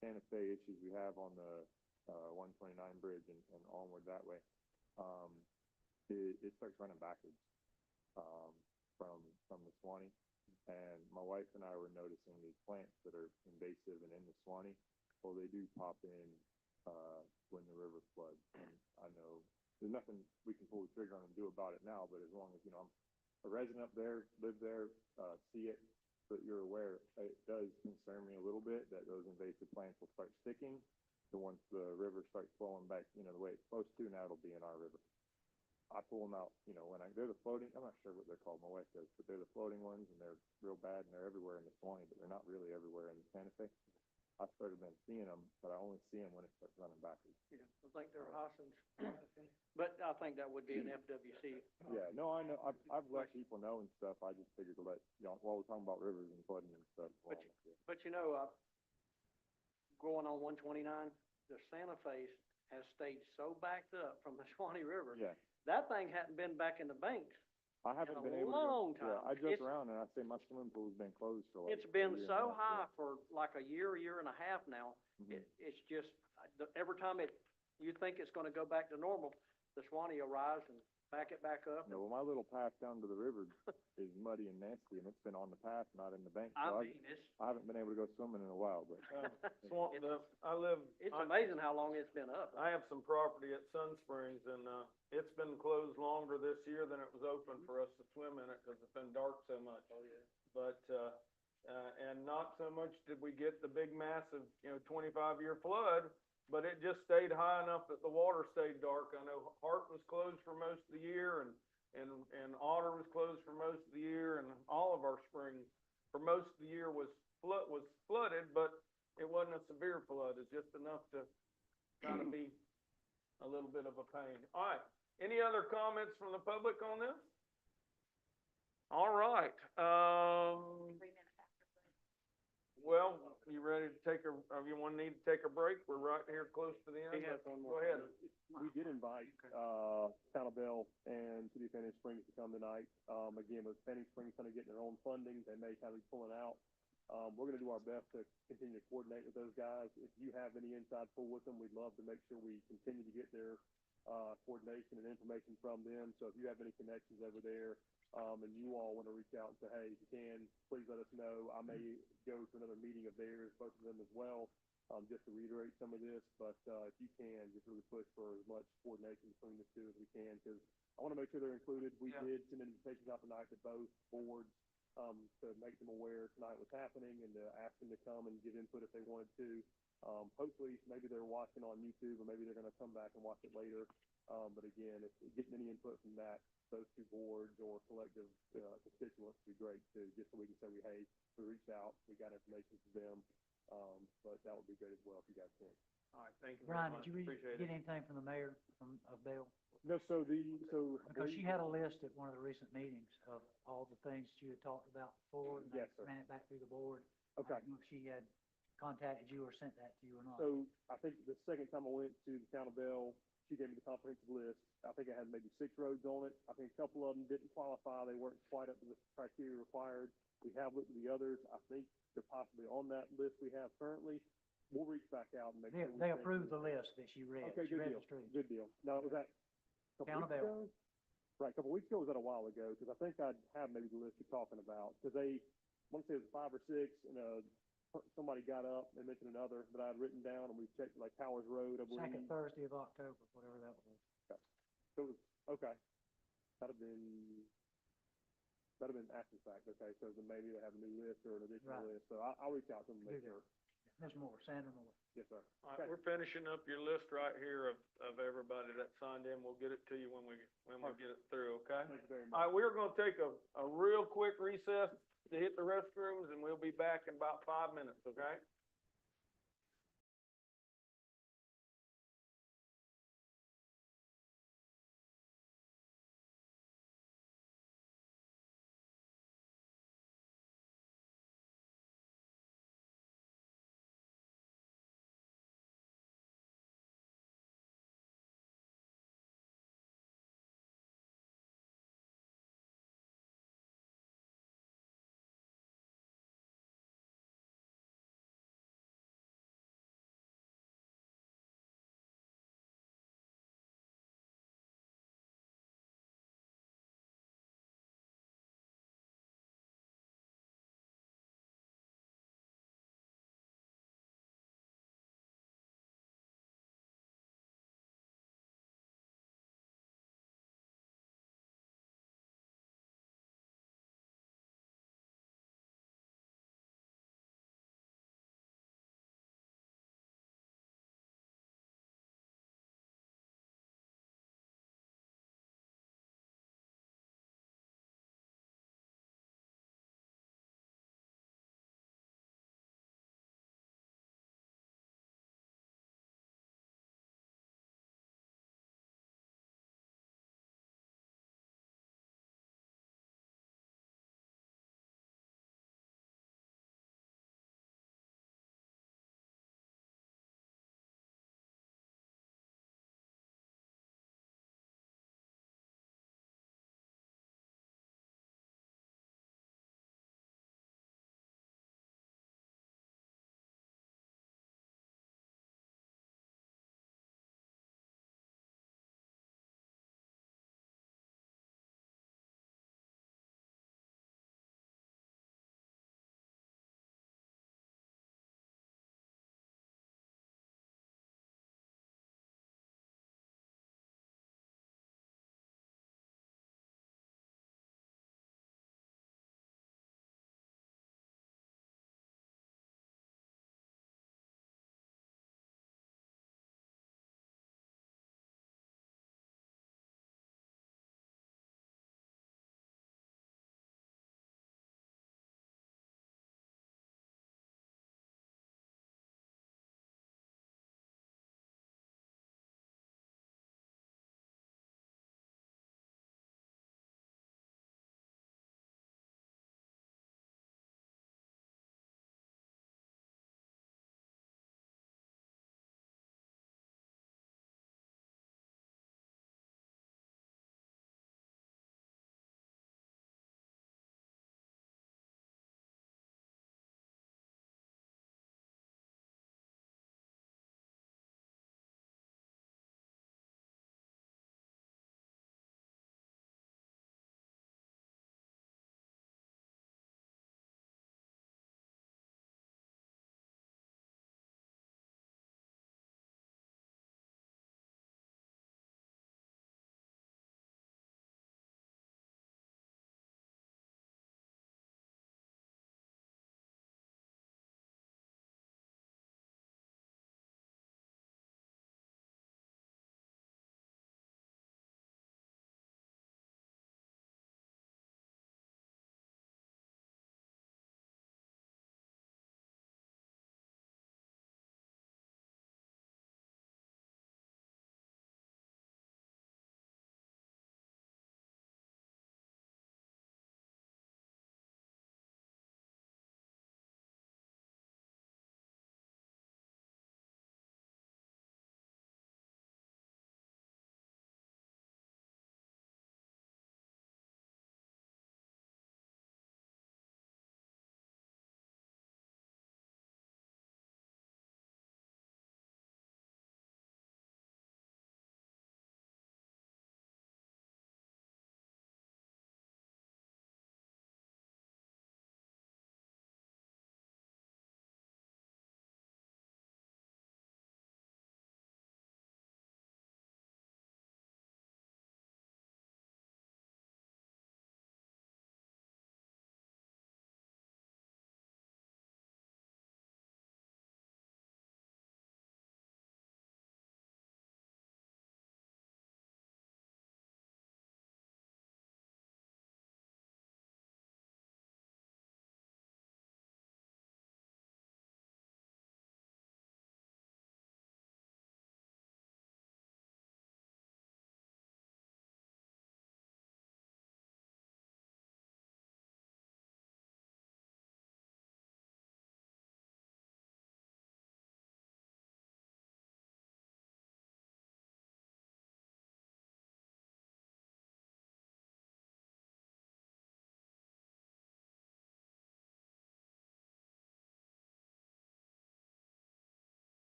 Santa Fe issues we have on the 129 bridge and onward that way, it starts running backwards from the Swanee. And my wife and I were noticing these plants that are invasive and in the Swanee. Well, they do pop in when the river floods. And I know there's nothing we can pull the trigger on and do about it now, but as long as, I'm a resident up there, live there, see it, so that you're aware, it does concern me a little bit that those invasive plants will start sticking. So once the river starts flowing back, the way it's supposed to, now it'll be in our river. I pull them out, they're the floating, I'm not sure what they're called, my wife does, but they're the floating ones, and they're real bad, and they're everywhere in the Swanee, but they're not really everywhere in Santa Fe. I started been seeing them, but I only see them when it starts running backwards. Yeah, I think they're Hossens, but I think that would be an FWC. Yeah, no, I know, I've let people know and stuff, I just figured to let, while we're talking about rivers and flooding and stuff. But going on 129, the Santa Fe has stayed so backed up from the Swanee River. Yeah. That thing hadn't been back in the banks. I haven't in a been able to. long Yeah, time. I joke It's- around and I say my swimming pool's been closed for like. It's been 3.5 so years. high for like a year and a half now. Mhm. It's just, every time you think it's gonna go back to normal, the Swanee will rise and back it back up. Well, my little path down to the river is muddy and nasty, and it's been on the path, not in the bank. So I haven't been able to go swimming in a while, but. It's amazing how long it's been up. I have some property at Sun Springs, and, it's been closed longer this year than it was open for us to swim in it, cause it's been dark so much. Oh, yeah. But, and not so much did we get the big massive, 25-year flood, but it just stayed high enough that the water stayed dark. I know Hart was closed for most of the year, and Otter was closed for most of the year, and all of our springs for most of the year was flooded, but it wasn't a severe flood. It's just enough to kind of be a little bit of a pain. All right, any other comments from the public on this? All right, 3 minutes after. well, you ready to need to take a break? We're right here close to the end. He has one more. Go ahead. We did invite, Town of Bell and City of Fanning Springs to come tonight. Again, with Fanning Springs kind of getting their own funding, they may kind of be pulling out. We're gonna do our best to continue to coordinate with those guys. If you have any inside pull with them, we'd love to make sure we continue to get their, coordination and information from them. So if you have any connections over there, and you all wanna reach out and say, hey, if you can, please let us know. I may go to another meeting of theirs, both of them as well, just to reiterate some of this, but, if you can, just really push for as much coordination between the two as we can, because I wanna make sure they're included. We did send invitations out tonight to both boards, to make them aware tonight what's happening and to ask them to come and give input if they wanted to. Hopefully, maybe they're watching on YouTube or maybe they're gonna come back and watch it later. But again, if getting any input from those two boards or collective, constituents would be great too, just so we can say, we reached out, we got information from them. But that would be great as well if you guys can. All right, thank you very Brian, much, did you appreciate get it. anything from the mayor, of Bell? No, I Because she believe- had a list at one of the recent meetings of all the things that you had talked about before, and Yes, they sir. ran it back through the board. Okay. I don't know if she had contacted you or sent that to you or not. So I think the second time I went to the town of Bell, she gave me the comprehensive list. I think it had maybe 6 roads on it. I think a couple of them didn't qualify. They weren't quite up to the criteria required. We have looked at the others. I think they're possibly on that list we have currently. We'll reach back out and make They, sure. we they send approved you- the list that she read. Okay, She good read deal, the streets. good deal. Now, was that a couple Town of weeks Bell. ago? Right, a couple weeks ago, or was that a while ago? Because I think I have maybe the list you're talking about. Because I want to say it was 5 or 6, and, somebody got up and mentioned another that I had written down, and we checked like Powers Road, I believe. Second Thursday of October, whatever that was. So it was, okay. That'd have been after the fact, okay, so then maybe they have a new list or an additional Right. list, so I'll reach out to them and make Do sure. that. Ms. Moore, Sandra Moore. Yes, sir. All right, we're finishing up your list right here of everybody that signed in. We'll get it to you when we get it through, okay? Thank you very All much. right, we're gonna take a real quick recess to hit the restrooms, and we'll be back in about 5 minutes, okay?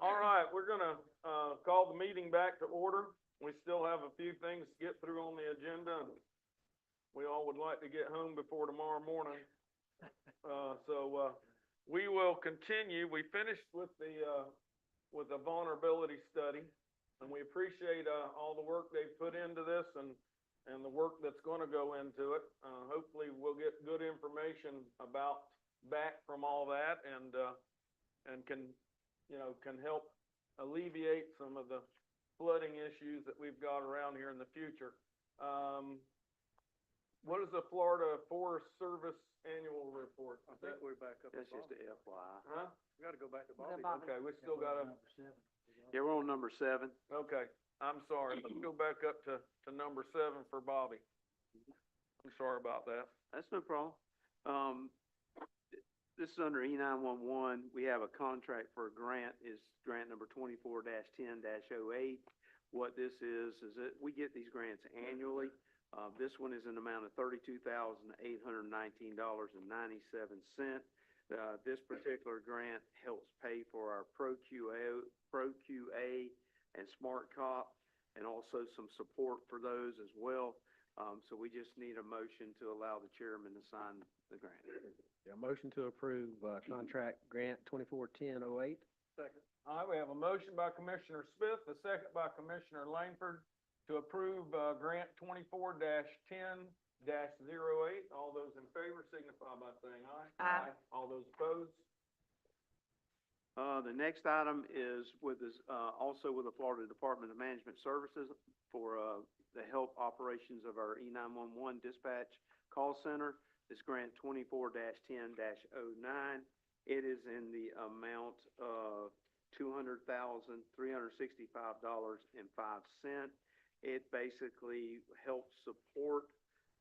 All right, we're gonna, call the meeting back to order. We still have a few things to get through on the agenda. And we all would like to get home before tomorrow morning. We will continue. We finished with the vulnerability study. And we appreciate, all the work they've put into this and the work that's gonna go into it. Hopefully we'll get good information back from all that and can help alleviate some of the flooding issues that we've got around here in the future. What is the Florida Forest Service annual report? I think we're back up to That's just Bobby. a FYI. Huh? We gotta go back to The Bobby. Bobby. Okay, we still gotta, Number 7. Yeah, we're on number 7. okay, I'm sorry, let's go back up to number 7 for Bobby. I'm sorry about that. That's no problem. This is under E911. We have a contract for a grant, is grant number 24-10-08. What this is that we get these grants annually. This one is an amount of $32,819.97. This particular grant helps pay for our Pro QA and Smart Cop, and also some support for those as well. So we just need a motion to allow the chairman to sign the grant. Yeah, motion to approve, contract grant 241008. Second. All right, we have a motion by Commissioner Smith, a second by Commissioner Langford to approve, grant 24-10-08. All those in favor signify by saying aye. Aye. All those opposed? The next item is with this, also with the Florida Department of Management Services for, the help operations of our E911 dispatch call center. This grant 24-10-09. It is in the amount of $200,365.05. It basically helps support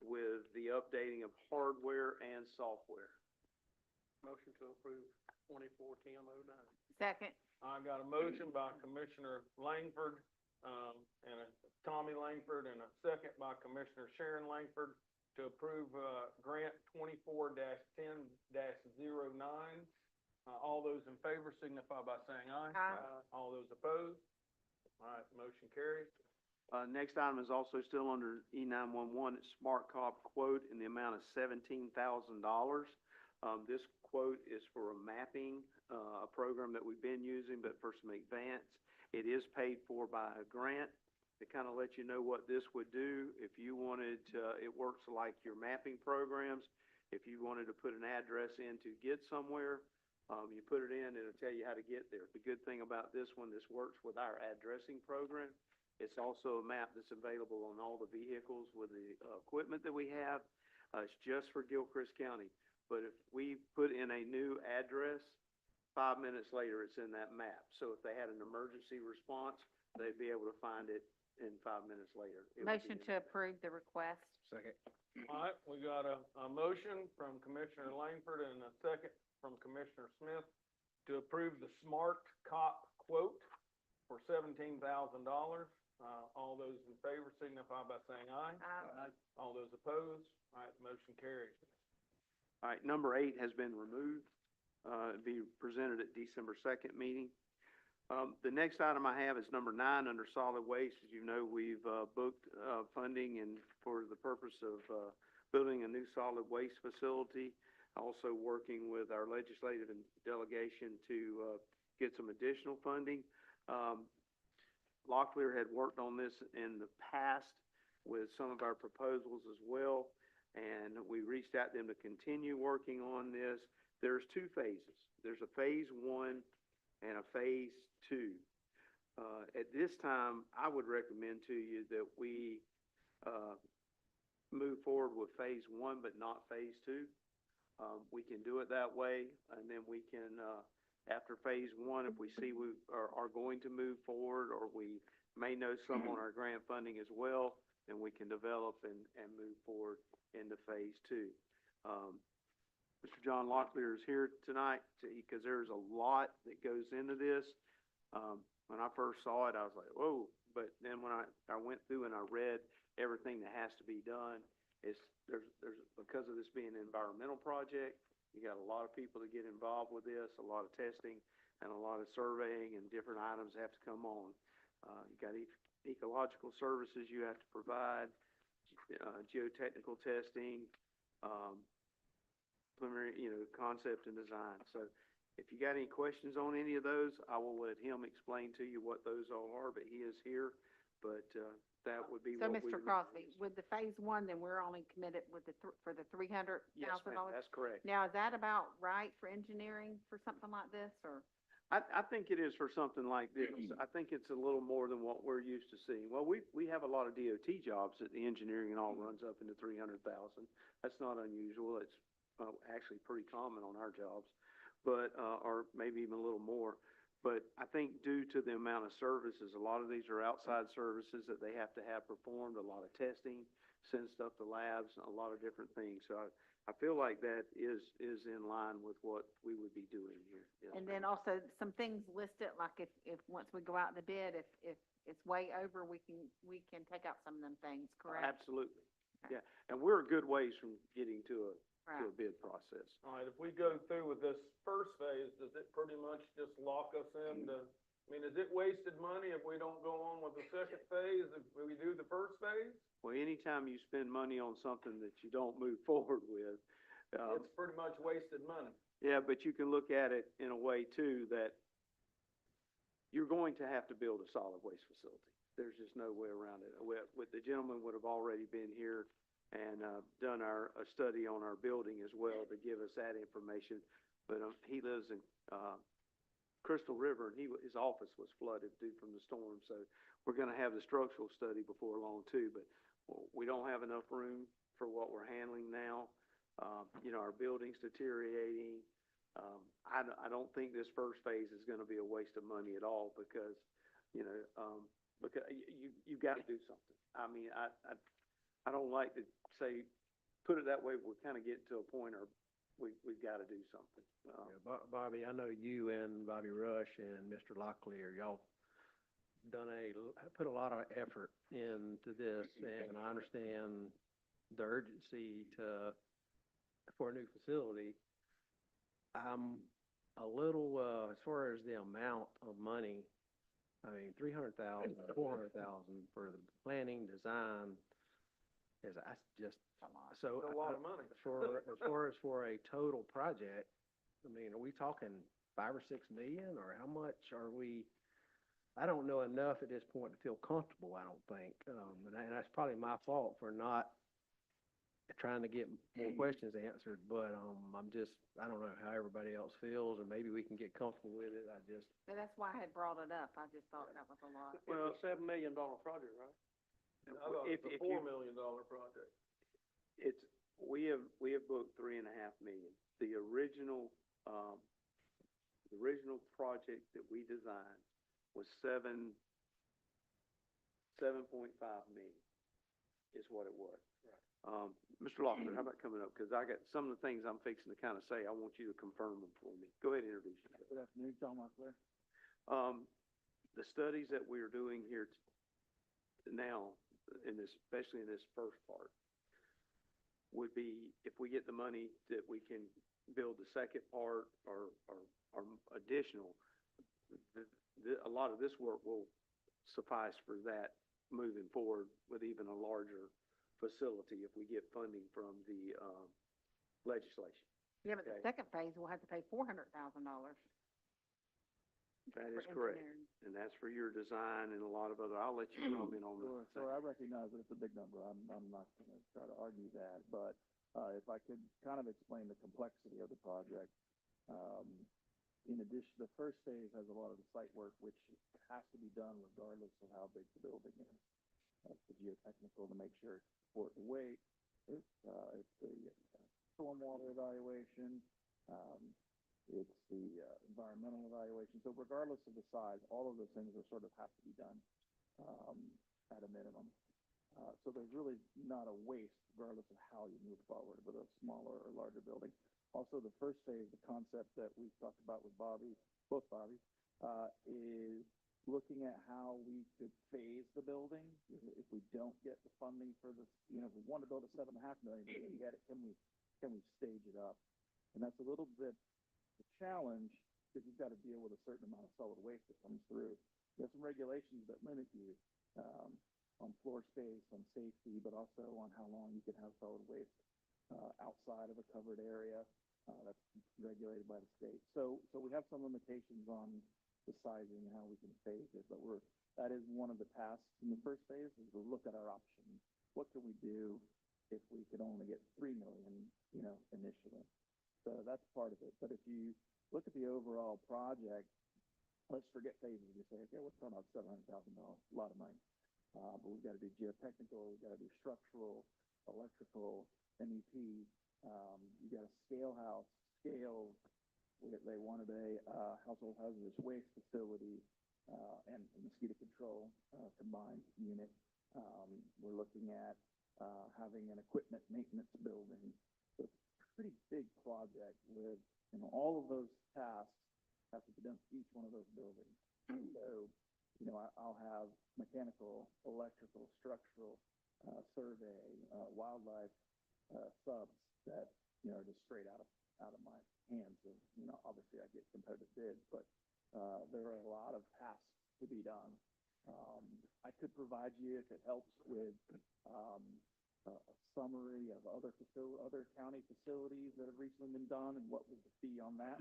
with the updating of hardware and software. Motion to approve 24-10-09. Second. I got a motion by Commissioner Langford, and Tommy Langford, and a second by Commissioner Sharon Langford to approve, grant 24-10-09. All those in favor signify by saying aye. Aye. All those opposed? All right, motion carries. Next item is also still under E911, it's Smart Cop quote in the amount of $17,000. This quote is for a mapping, a program that we've been using, but for some advance. It is paid for by a grant. To kind of let you know what this would do, if you wanted to, it works like your mapping programs. If you wanted to put an address in to get somewhere, you put it in, it'll tell you how to get there. The good thing about this one, this works with our addressing program. It's also a map that's available on all the vehicles with the equipment that we have. It's just for Gilchrist County. But if we put in a new address, 5 minutes later, it's in that map. So if they had an emergency response, they'd be able to find it in 5 minutes later. It would be Motion in- to approve the request. Second. All right, we got a motion from Commissioner Langford and a second from Commissioner Smith to approve the Smart Cop quote for $17,000. All those in favor signify by saying aye. Aye. All those opposed? All right, motion carries. All right, number 8 has been removed. It'll be presented at December 2nd meeting. The next item I have is number 9 under solid waste. As you know, we've booked funding and for the purpose of building a new solid waste facility. Also working with our legislative delegation to get some additional funding. Locklear had worked on this in the past with some of our proposals as well, and we reached out to them to continue working on this. There's 2 phases. There's a phase 1 and a phase 2. At this time, I would recommend to you that we move forward with phase 1, but not phase 2. We can do it that way, and then we can, after phase 1, if we see we are going to move forward, or we may know some on our grant funding as well, then we can develop and move forward into phase 2. Mr. John Locklear is here tonight because there's a lot that goes into this. When I first saw it, I was like, whoa, but then when I went through and I read everything that has to be done, there's because of this being an environmental project, you got a lot of people to get involved with this, a lot of testing, and a lot of surveying and different items have to come on. You got ecological services you have to provide, geotechnical testing, preliminary, concept and design. So if you got any questions on any of those, I will let him explain to you what those all are, but he is here. But, that would be So, what we Mr. would. Crosby, with the phase one, then we're only committed with for the $300,000? Yes, ma'am, that's correct. Now, is that about right for engineering for something like this, or? I think it is for something like this. I think it's a little more than what we're used to seeing. Well, we have a lot of DOT jobs that the engineering and all runs up into 300,000. That's not unusual. It's actually pretty common on our jobs, but, or maybe even a little more. But I think due to the amount of services, a lot of these are outside services that they have to have performed, a lot of testing, send stuff to labs, a lot of different things. So I feel like that is in line with what we would be doing here. Yes, And ma'am. then also some things listed, like if once we go out the bid, if it's way over, we can take out some of them things, correct? Absolutely. Okay. Yeah. And we're a good ways from getting to a Right. bid process. All right, if we go through with this first phase, does it pretty much just lock us into, I mean, is it wasted money if we don't go on with the second phase, if we do the first phase? Well, anytime you spend money on something that you don't move forward with, It's pretty much wasted money. yeah, but you can look at it in a way too, that you're going to have to build a solid waste facility. There's just no way around it. With the gentleman would have already been here and, done a study on our building as well to give us that information. But, he lives in, Crystal River, and his office was flooded due from the storm. So we're gonna have the structural study before long too, but we don't have enough room for what we're handling now. Our building's deteriorating. I don't think this first phase is gonna be a waste of money at all because, because you gotta do something. I mean, I don't like to say, put it that way, but we're kind of getting to a point where we've got to do something. Yeah, Bobby, I know you and Bobby Rush and Mr. Locklear, y'all put a lot of effort into this, and I understand the urgency for a new facility. I'm a little, as far as the amount of money, I mean, 300,000, 400,000 for the planning, design, that's just, so. It's a lot of money. As far as for a total project, I mean, are we talking 5 or 6 million, or how much are we? I don't know enough at this point to feel comfortable, I don't think. And that's probably my fault for not trying to get more questions answered, but, I don't know how everybody else feels, or maybe we can get comfortable with it. But that's why I had brought it up. I just thought that was a lot. It's a $7 million project, right? I thought it was a $4 million project. We have booked $3.5 million. The original project that we designed was $7.5 million is what it was. Right. Mr. Lockwood, how about coming up? Cause I got some of the things I'm fixing to kind of say. I want you to confirm them for me. Go ahead and introduce yourself. Good afternoon, John Montclair. The studies that we're doing here now, especially in this first part, would be if we get the money that we can build the second part or additional, a lot of this work will suffice for that moving forward with even a larger facility if we get funding from the legislation. Yeah, but the Okay. second phase, we'll have to pay $400,000. That for is correct. engineering. And that's for your design and a lot of other, I'll let you comment on that. Sure, I recognize that it's a big number. I'm not gonna try to argue that, but, if I could kind of explain the complexity of the project. In addition, the first phase has a lot of the site work, which has to be done regardless of how big the building is. That's the geotechnical to make sure it's support the weight. It's the stormwater evaluation. It's the environmental evaluation. So regardless of the size, all of those things are sort of have to be done at a minimum. So there's really not a waste regardless of how you move forward with a smaller or larger building. Also, the first phase, the concept that we talked about with both Bobby, is looking at how we could phase the building. If we don't get the funding for this, if we want to build a $7.5 million, we can get it, can we stage it up? And that's a little bit the challenge because you've got to deal with a certain amount of solid waste that comes through. There's some regulations that limit you, on floor space, on safety, but also on how long you can have solid waste, outside of a covered area, that's regulated by the state. So we have some limitations on the sizing and how we can phase it, but that is one of the tasks in the first phase, is to look at our options. What can we do if we could only get 3 million, initially? So that's part of it. But if you look at the overall project, let's forget phases. You say, okay, what's talking about $700,000? A lot of money. But we've got to do geotechnical, we've got to do structural, electrical, MEP. You got a scale. They wanted a household hazardous waste facility and mosquito control combined unit. We're looking at having an equipment maintenance building. So it's a pretty big project with, all of those tasks have to be done for each one of those buildings. So, I'll have mechanical, electrical, structural, survey, wildlife, subs that, are just straight out of my hands. And, obviously I get competitive bids, but, there are a lot of tasks to be done. I could provide you, if it helps, with, a summary of other county facilities that have recently been done and what was the fee on that.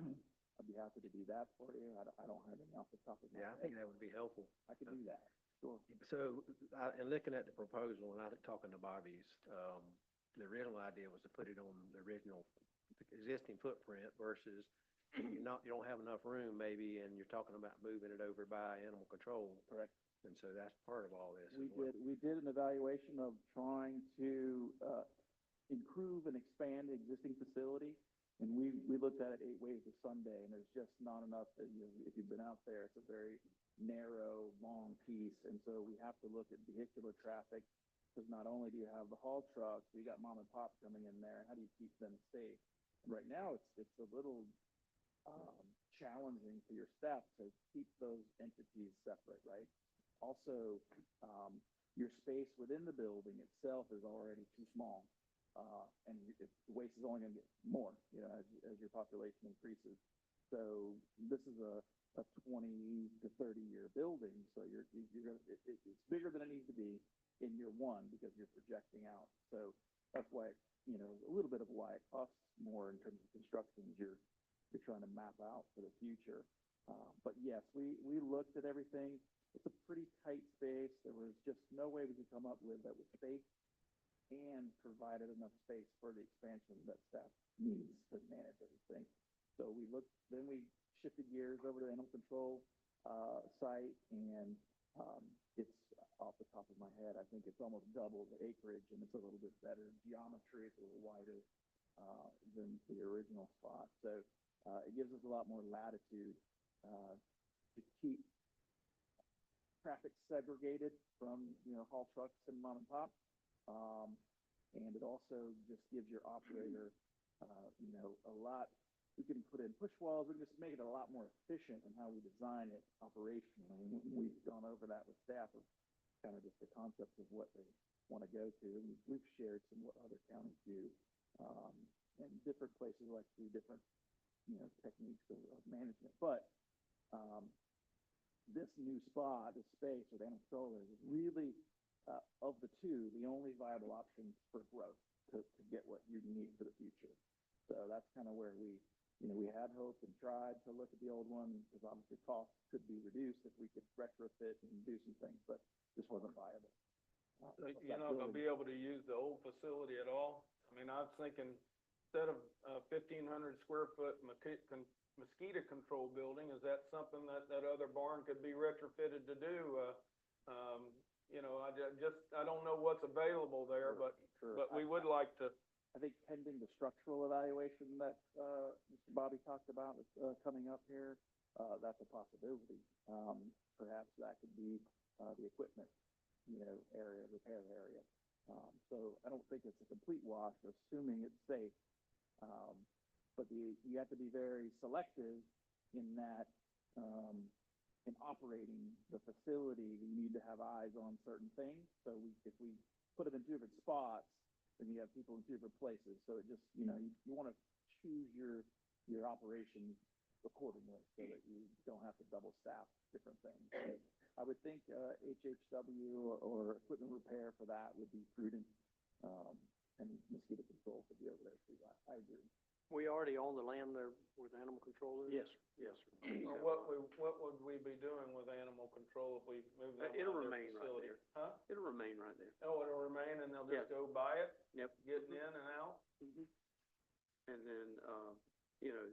I'd be happy to do that for you. I don't have any off the top of my head. Yeah, I think that would be helpful. I could do that, sure. So, in looking at the proposal, and I think talking to Bobby's, the original idea was to put it on the original existing footprint versus you don't have enough room maybe, and you're talking about moving it over by animal control. Correct. And so that's part of all this. We did an evaluation of trying to improve and expand the existing facility, and we looked at it 8 ways to Sunday, and there's just not enough. If you've been out there, it's a very narrow, long piece, and so we have to look at vehicular traffic, because not only do you have the haul trucks, you got mom and pop coming in there. How do you keep them safe? Right now, it's a little challenging for your staff to keep those entities separate, right? Also, your space within the building itself is already too small, and the waste is only going to get more, as your population increases. So this is a 20 to 30-year building, so it's bigger than it needs to be in year one because you're projecting out. So that's why, a little bit of why it costs more in terms of construction is you're trying to map out for the future. But yes, we looked at everything. It's a pretty tight space. There was just no way we could come up with that was safe and provided enough space for the expansion that staff needs to manage everything. So then we shifted gears over to the animal control site, and it's off the top of my head, I think it's almost double the acreage, and it's a little bit better geometry. It's a little wider than the original spot. So it gives us a lot more latitude to keep traffic segregated from, haul trucks and mom and pop. And it also just gives your operator, a lot. We can put in push walls. We can just make it a lot more efficient in how we design it operationally. And we've gone over that with staff of kind of just the concepts of what they want to go to. And we've shared some what other counties do, and different places like to do different, techniques of management. But this new spot, this space with animal control is really, of the two, the only viable option for growth to get what you need for the future. So that's kind of where we had hoped and tried to look at the old one, because obviously costs could be reduced if we could retrofit and do some things, but this wasn't viable. You're not gonna be able to use the old facility at all? I mean, I was thinking, instead of 1,500 square foot mosquito control building, is that something that other barn could be retrofitted to do? I don't know what's available there, but we would like to. I think pending the structural evaluation that Mr. Bobby talked about coming up here, that's a possibility. Perhaps that could be the equipment, repair area. So I don't think it's a complete wash, assuming it's safe. But you have to be very selective in that, in operating the facility, you need to have eyes on certain things. So if we put them in 2 different spots, then you have people in 2 different places. So it just, you want to choose your operation accordingly, so that you don't have to double staff different things. So I would think, HHW or equipment repair for that would be prudent, and mosquito control could be over there too. I agree. We already own the land there where the animal control is? Yes. Yes. Well, what would we be doing with animal control if we move them It'll out of their remain right facility? there. Huh? It'll remain right there. Oh, it'll remain and they'll just Yeah. go by it, Yep. getting in and out? And then, you know,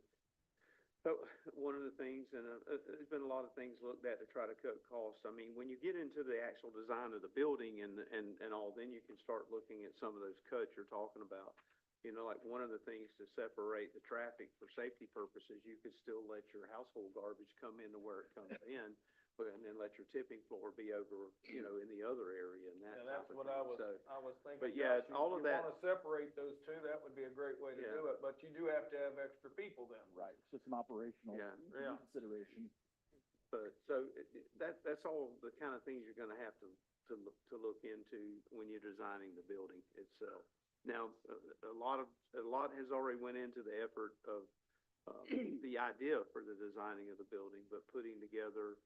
so one of the things, and there's been a lot of things looked at to try to cut costs. I mean, when you get into the actual design of the building and all, then you can start looking at some of those cuts you're talking about. You know, like one of the things to separate the traffic for safety purposes, you could still let your household garbage come into where it comes in, and then let your tipping floor be over, you know, in the other area and that Yeah, type that's of what thing. I was thinking. But yeah, Josh, all of that- You wanna separate those two, that would be a great way to Yeah. do it, but you do have to have extra people then. Right, it's just an operational Yeah. Yeah. consideration. But, so, that's all the kind of things you're gonna have to look into when you're designing the building itself. Now, a lot has already went into the effort of, the idea for the designing of the building, but putting together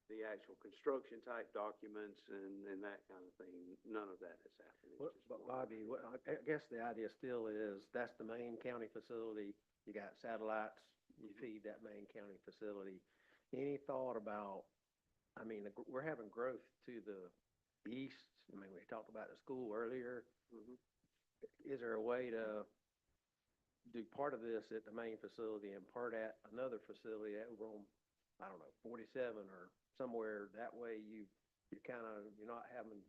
the actual construction type documents and that kind of thing, none of that has happened. It's just But more- Bobby, I guess the idea still is, that's the main county facility, you got satellites, you feed that main county facility. Any thought about, I mean, we're having growth to the east, I mean, we talked about the school earlier. Mhm. Is there a way to do part of this at the main facility and part at another facility over on, I don't know, 47 or somewhere? That way you're you're not having,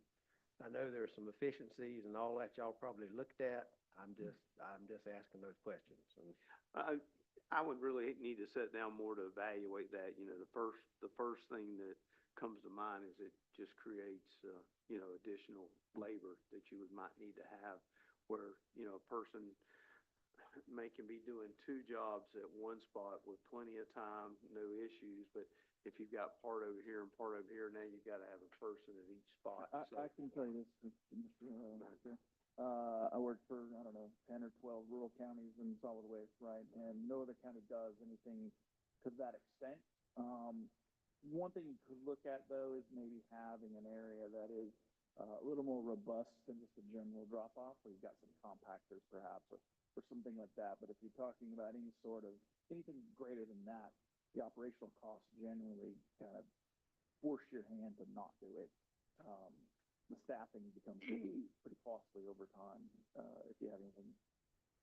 I know there's some efficiencies and all that y'all probably looked at. I'm just asking those questions. And I would really need to sit down more to evaluate that. You know, the first thing that comes to mind is it just creates, you know, additional labor that you might need to have where, you know, a person can be doing two jobs at one spot with plenty of time, no issues, but if you've got part over here and part over here, now you've got to have a person at each spot. I can tell you this, Mr. Chair. I worked for, I don't know, 10 or 12 rural counties in solid waste, right? And no other county does anything to that extent. One thing you could look at, though, is maybe having an area that is a little more robust than just a general drop-off, where you've got some compactors perhaps, or something like that. But if you're talking about anything greater than that, the operational costs generally kind of force your hand to not do it. The staffing becomes pretty costly over time, if you have anything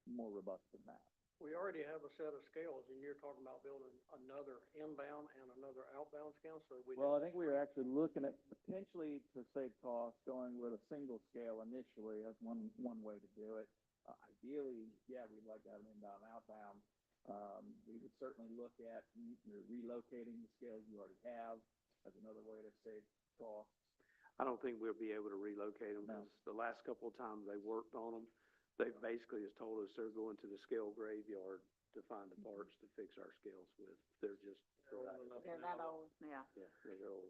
more robust than that. We already have a set of scales, and you're talking about building another inbound and another outbound scale, so we. Well, I think we were actually looking at potentially, to save costs, going with a single scale initially as one way to do it. Ideally, yeah, we'd like to have an inbound, outbound. We would certainly look at relocating the scales you already have as another way to save costs. I don't think we'll be able to relocate them No. because the last couple of times they worked on them, they basically has told us they're going to the scale graveyard to find the parts to fix our scales with. They're just, They're that old, yeah. yeah, they're old.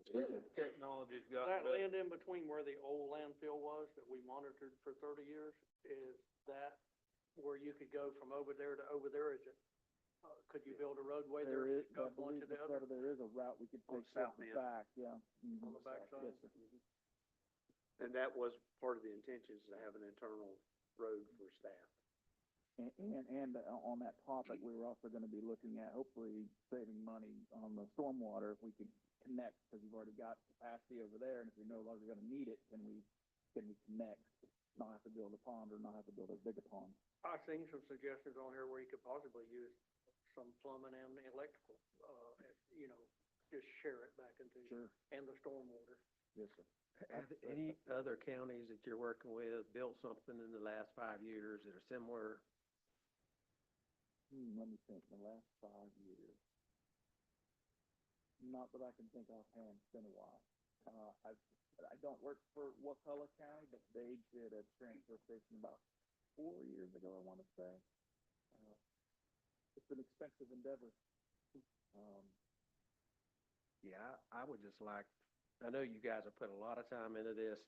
Technology's got That better. land in between where the old landfill was that we monitored for 30 years, is that where you could go from over there to over there? Is it, could you build a roadway there? There is, Go I from one believe, to the other? there is a route we could On take the south south and end. back, yeah. Mhm. On the backside? Yes, sir. And that was part of the intentions, to have an internal road for staff. And on that topic, we were also gonna be looking at hopefully saving money on the stormwater if we could connect, because you've already got capacity over there, and if you're no longer gonna need it, can we connect? Not have to build a pond or not have to build as big a pond. I've seen some suggestions on here where you could possibly use some plumbing and electrical, you know, just share it back into. Sure. And the stormwater. Yes, sir. have any other counties that you're working with built something in the last 5 years that are similar? Let me think, the last 5 years. Not that I can think offhand, it's been a while. I don't work for Wakulla County, but they did a transfer station about 4 years ago, I want to say. It's an expensive endeavor. Yeah, I would just like, I know you guys have put a lot of time into this.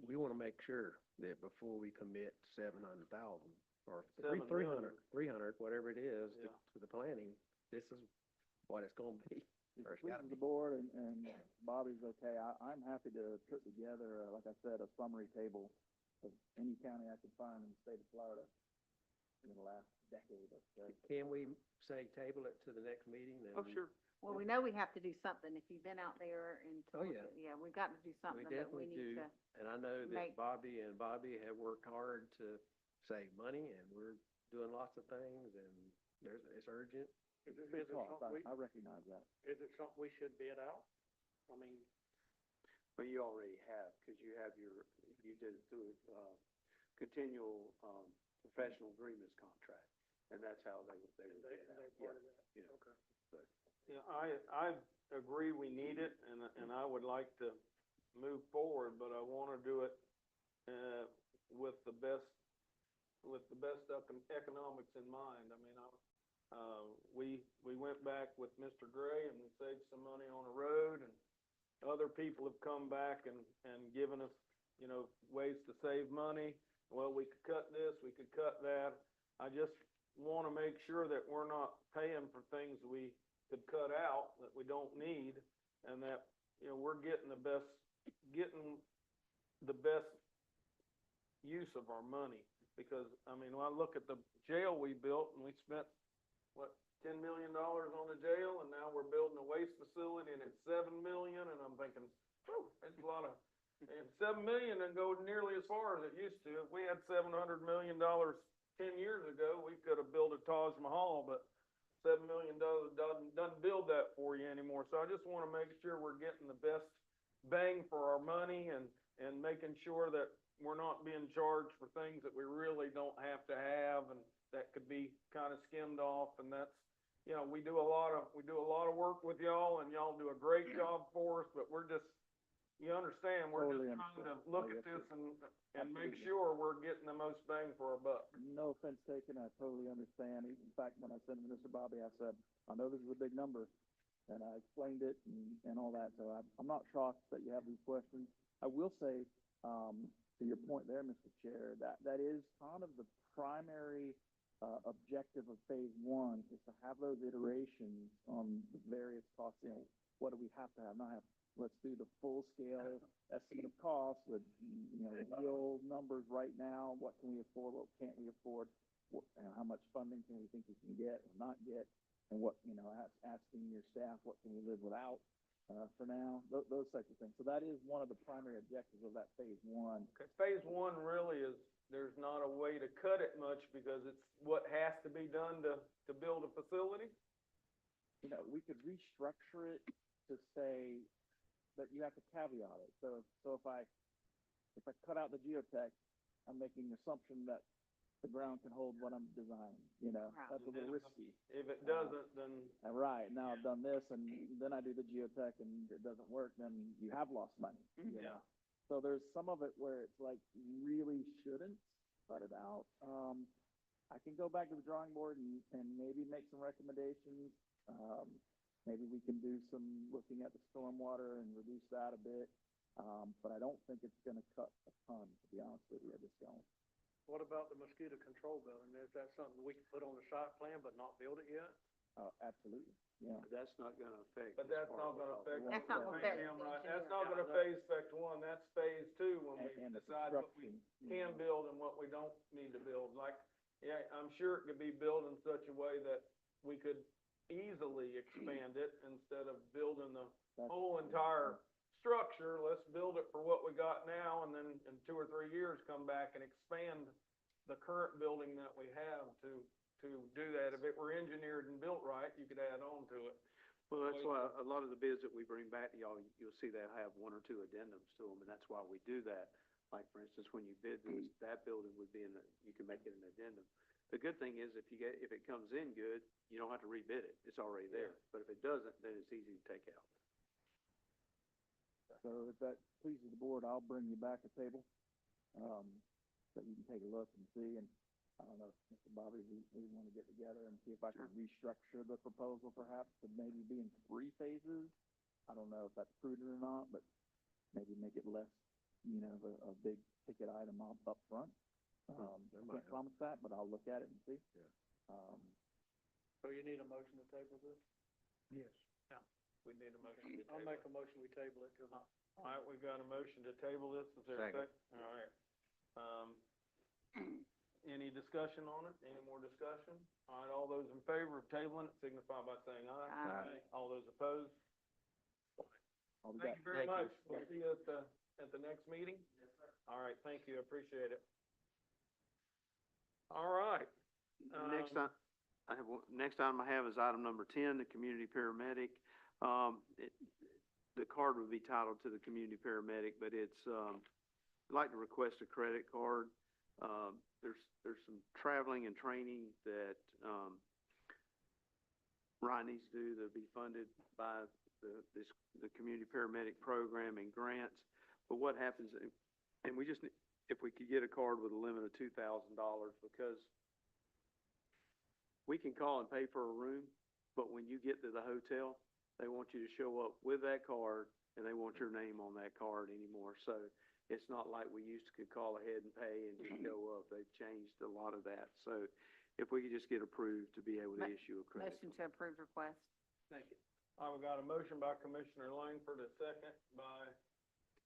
We want to make sure that before we commit 700,000 or 300, whatever it is, Yeah. to the planning, this is what it's gonna be. If Or it it's gotta pleases the be. board and Bobby's okay, I'm happy to put together, like I said, a summary table of any county I could find in the state of Florida in the last decade, let's say. Can we say table it to the next meeting then? Oh, sure. Well, we know we have to do something. If you've been out there and. Oh, told yeah. it, Yeah, we've got to do We something that we definitely need do, to. and I know that make- Bobby have worked hard to save money, and we're doing lots of things, and it's urgent. Is it Big cost, something I recognize that. is it something we should bid out? I mean, Well, you already have, because you did it through, continual, professional agreements contract, and that's how they would they, bid it out. they're part of that. Yeah. Okay. Yeah, I agree we need it, and I would like to move forward, but I wanna do it, with the best economics in mind. I mean, we went back with Mr. Gray and we saved some money on the road, and other people have come back and given us, ways to save money. Well, we could cut this, we could cut that. I just wanna make sure that we're not paying for things we could cut out that we don't need, and that, we're getting the best use of our money. Because, I mean, when I look at the jail we built, and we spent, $10 million on the jail, and now we're building a waste facility, and it's $7 million, and I'm thinking, whew, that's a lot of, and $7 million doesn't go nearly as far as it used to. If we had $700 million 10 years ago, we could have built a Taj Mahal, but $7 million doesn't build that for you anymore. So I just want to make sure we're getting the best bang for our money, and making sure that we're not being charged for things that we really don't have to have, and that could be kind of skimmed off. And that's, we do a lot of work with y'all, and y'all do a great job for us, but we're just, you understand, we're Totally just trying to understand. look Oh, at yes, this and make Absolutely. sure we're getting the most bang for our buck. No offense taken, I totally understand. In fact, when I sent Mr. Bobby, I said, I know this is a big number, and I explained it and all that, so I'm not shocked that you have these questions. I will say, to your point there, Mr. Chair, that is kind of the primary objective of phase one, is to have those iterations on the various costs. What do we have to have? Let's do the full scale estimate of costs with, real numbers right now. What can we afford? What can't we afford? And how much funding can we think we can get or not get? And what, asking your staff, what can we live without, for now? Those types of things. So that is one of the primary objectives of that phase one. Phase one really is, there's not a way to cut it much, because it's what has to be done to build a facility. We could restructure it to say that you have to caveat it. So if I cut out the geotech, I'm making the assumption that the ground can hold what I'm designing, that's a little risky. If it doesn't, then. Right, now I've done this, and then I do the geotech and it doesn't work, then you have lost money, Yeah. So there's some of it where it's like, you really shouldn't cut it out. I can go back to the drawing board and maybe make some recommendations. Maybe we can do some looking at the stormwater and reduce that a bit. But I don't think it's gonna cut a ton, to be honest with you, at this point. What about the mosquito control building? Is that something we can put on the site plan but not build it yet? Absolutely, yeah. That's not gonna affect. But that's not gonna affect. That's not gonna affect Damn right. the That's not gonna phase phase one, that's phase two, when we And the decide what we construction. can build and what we don't need to build. Like, yeah, I'm sure it could be built in such a way that we could easily expand it instead of building the whole entire structure. Let's build it for what we got now, and then in 2 or 3 years, come back and expand the current building that we have to do that. If it were engineered and built right, you could add on to it. Well, that's why a lot of the bids that we bring back to y'all, you'll see they'll have 1 or 2 addendums to them, and that's why we do that. Like, for instance, when you bid this, that building would be you can make it an addendum. The good thing is, if it comes in good, you don't have to rebid it. It's already there. But if it doesn't, then it's easy to take out. So if that pleases the board, I'll bring you back a table, so you can take a look and see. And I don't know, Mr. Bobby, we want to get together and see if I can restructure the proposal perhaps to maybe be in 3 phases. I don't know if that's prudent or not, but maybe make it less, a big ticket item up front. Can't promise that, but I'll look at it and see. So you need a motion to table this? Yes. We need a motion to I'll table make it. a motion, we table it till the. All right, we've got a motion to table this. Is there a Second. second? All right. Any discussion on it? Any more discussion? All right, all those in favor of tabling it signify by saying aye. Aye. All those opposed? All we Thank got. you very Thank you. much. We'll see you at the next meeting. All right, thank you. I appreciate it. All right. Next next item I have is item number 10, the community paramedic. The card would be titled to the community paramedic, but it's, I'd like to request a credit card. There's some traveling and training that, Ryan needs to do that'll be funded by the community paramedic program and grants. But what happens, and we just, if we could get a card with a limit of $2,000, because we can call and pay for a room, but when you get to the hotel, they want you to show up with that card, and they want your name on that card anymore. So it's not like we used to could call ahead and pay and just show up. They've changed a lot of that. So if we could just get approved to be able to issue a credit Motion card. to approve request. Thank you. All right, we got a motion by Commissioner Langford, a second by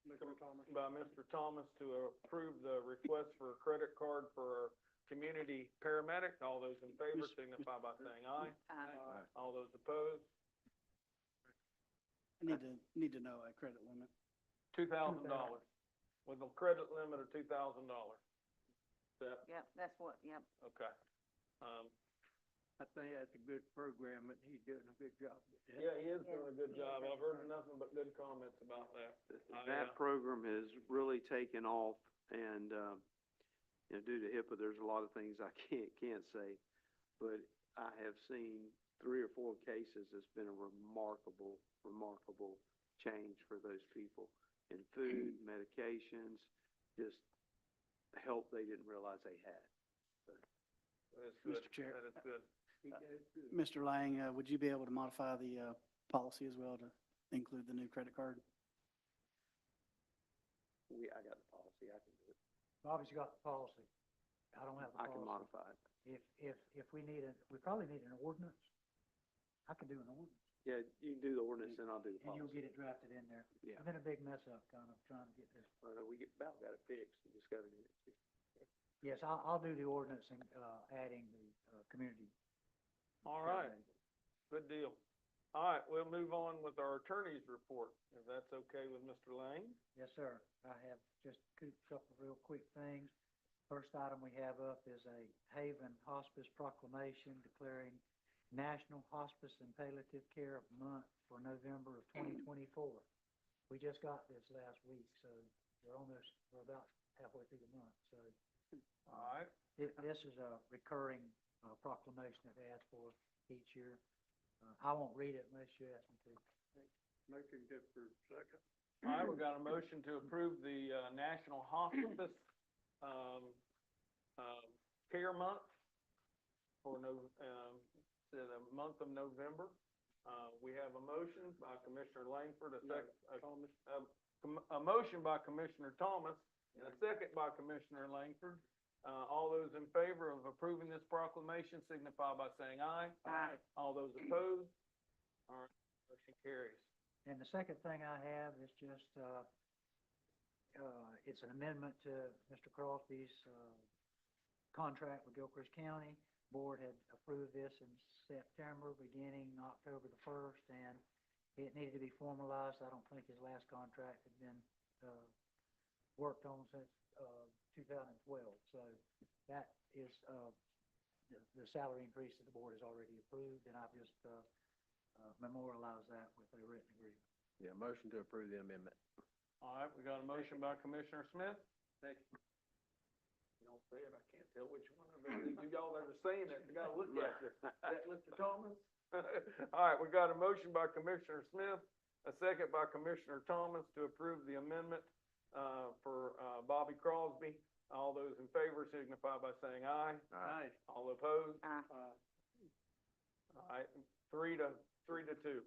Mr. Thomas. Mr. Thomas to approve the request for a credit card for our community paramedic. All those in favor signify by saying aye. Aye. All those opposed? I need to know a credit limit. $2,000, with a credit limit of $2,000. Yep, that's what, yep. Okay. I think that's a good program, and he's doing a good job with that. Yeah, he is doing a good job. I've heard nothing but good comments about that. That program has really taken off, and, due to HIPAA, there's a lot of things I can't say, but I have seen 3 or 4 cases. It's been a remarkable change for those people in food, medications, just help they didn't realize they had. That is good. Mr. Chair. That is good. Mr. Lang, would you be able to modify the policy as well to include the new credit card? I got the policy, I can do it. Bobby's got the policy. I don't have the I policy. can modify it. If we probably need an ordinance. I could do an ordinance, Yeah, you can do the ordinance, and I'll do the and you'll policy. get it drafted in there. Yeah. It's been a big mess up kind of trying to get this. About got it fixed, we just got it. Yes, I'll do the ordinance and, adding the, community. All right, good deal. All right, we'll move on with our attorney's report, if that's okay with Mr. Lang. Yes, sir. I have just a couple of real quick things. First item we have up is a Haven Hospice proclamation declaring National Hospice and Palliative Care Month for November of 2024. We just got this last week, so we're about halfway through the month, so. All right. This is a recurring proclamation that they ask for each year. I won't read it unless you ask me to. Motion to approve, second. All right, we got a motion to approve the National Hospice Care Month for the month of November. We have a motion by Commissioner Langford, a motion by Commissioner Thomas, and a second by Commissioner Langford. All those in favor of approving this proclamation signify by saying aye. Aye. All those opposed? All right, motion carries. And the second thing I have is just, it's an amendment to Mr. Crosby's, contract with Gilchrist County. Board had approved this in September, beginning October the 1st, and it needed to be formalized. I don't think his last contract had been, worked on since, 2012. So that is, the salary increase that the board has already approved, and I've just, memorialized that with a written agreement. Yeah, motion to approve the amendment. All right, we got a motion by Commissioner Smith. Thank you. You don't say it, I can't tell which one of them. You y'all ever saying it, you gotta look at it. Is that Mr. Thomas? All right, we got a motion by Commissioner Smith, a second by Commissioner Thomas to approve the amendment, for, Bobby Crosby. All those in favor signify by saying aye. Aye. All opposed? Aye. All right, 3 to 2.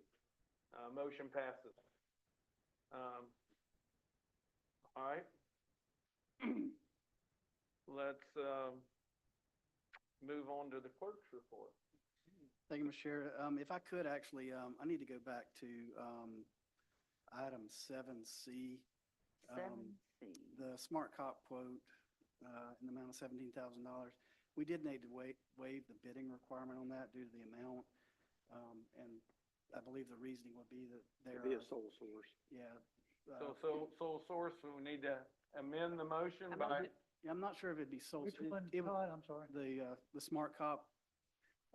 Motion passes. All right. Let's, move on to the clerk's report. Thank you, Mr. Chair. If I could actually, I need to go back to, item 7C. Seven C. The smart cop quote, in the amount of $17,000. We did need to waive the bidding requirement on that due to the amount. And I believe the reasoning would be that there It'd be a are, sole source. yeah. So sole source, we need to amend the motion by, Yeah, I'm not sure if it'd be sole. Which one, it would- Todd, I'm sorry? The smart cop,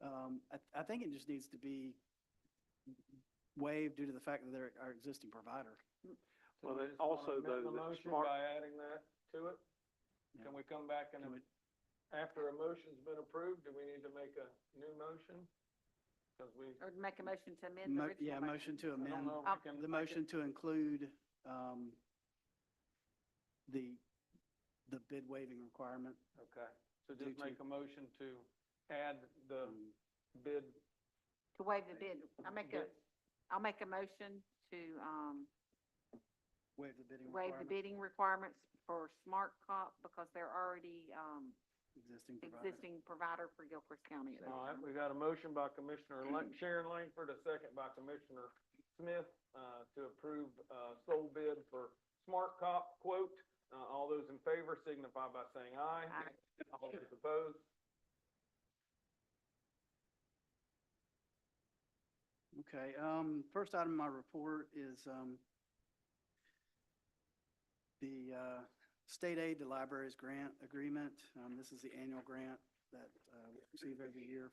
I think it just needs to be waived due to the fact that they're our existing provider. Well, we then just wanna also amend though, the the motion smart, by adding that to it? Yeah. Can we come back and, Can we- after a motion's been approved, do we need to make a new motion? Because we, Or make a motion to amend the original Yeah, motion to I don't amend, know if we can. the make motion it- to include, the bid waiving requirement. Okay, so Due just to- make a motion to add the bid, To waive the bid. I'll make a motion to, Waive the bidding waive the requirement. bidding requirements for Smart Cop because they're already, Existing provider. existing provider for Gilchrist County. at this all right, time. we got a motion by Commissioner Sharon Langford, a second by Commissioner Smith, to approve, sole bid for Smart Cop quote. All those in favor signify by saying aye. Aye. All those opposed? Okay, first item in my report is, the, state aid to libraries grant agreement. This is the annual grant that, we receive every year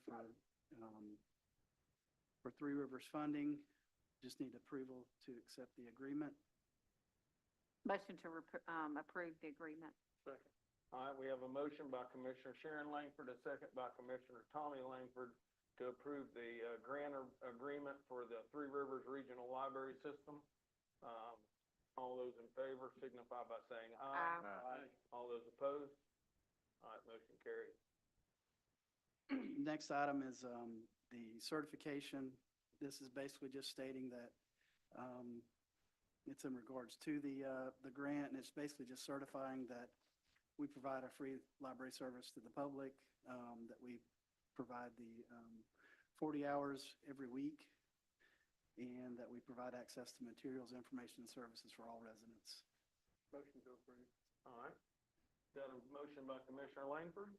for Three Rivers funding. Just need approval to accept the agreement. Motion to approve the agreement. Second. All right, we have a motion by Commissioner Sharon Langford, a second by Commissioner Tommy Langford to approve the, grant agreement for the Three Rivers Regional Library System. All those in favor signify by saying aye. Aye. All those opposed? All right, motion carried. Next item is, the certification. This is basically just stating that, it's in regards to the grant, and it's basically just certifying that we provide a free library service to the public, that we provide the 40 hours every week, and that we provide access to materials, information, and services for all residents. Motion to approve. All right. Got a motion by Commissioner Langford,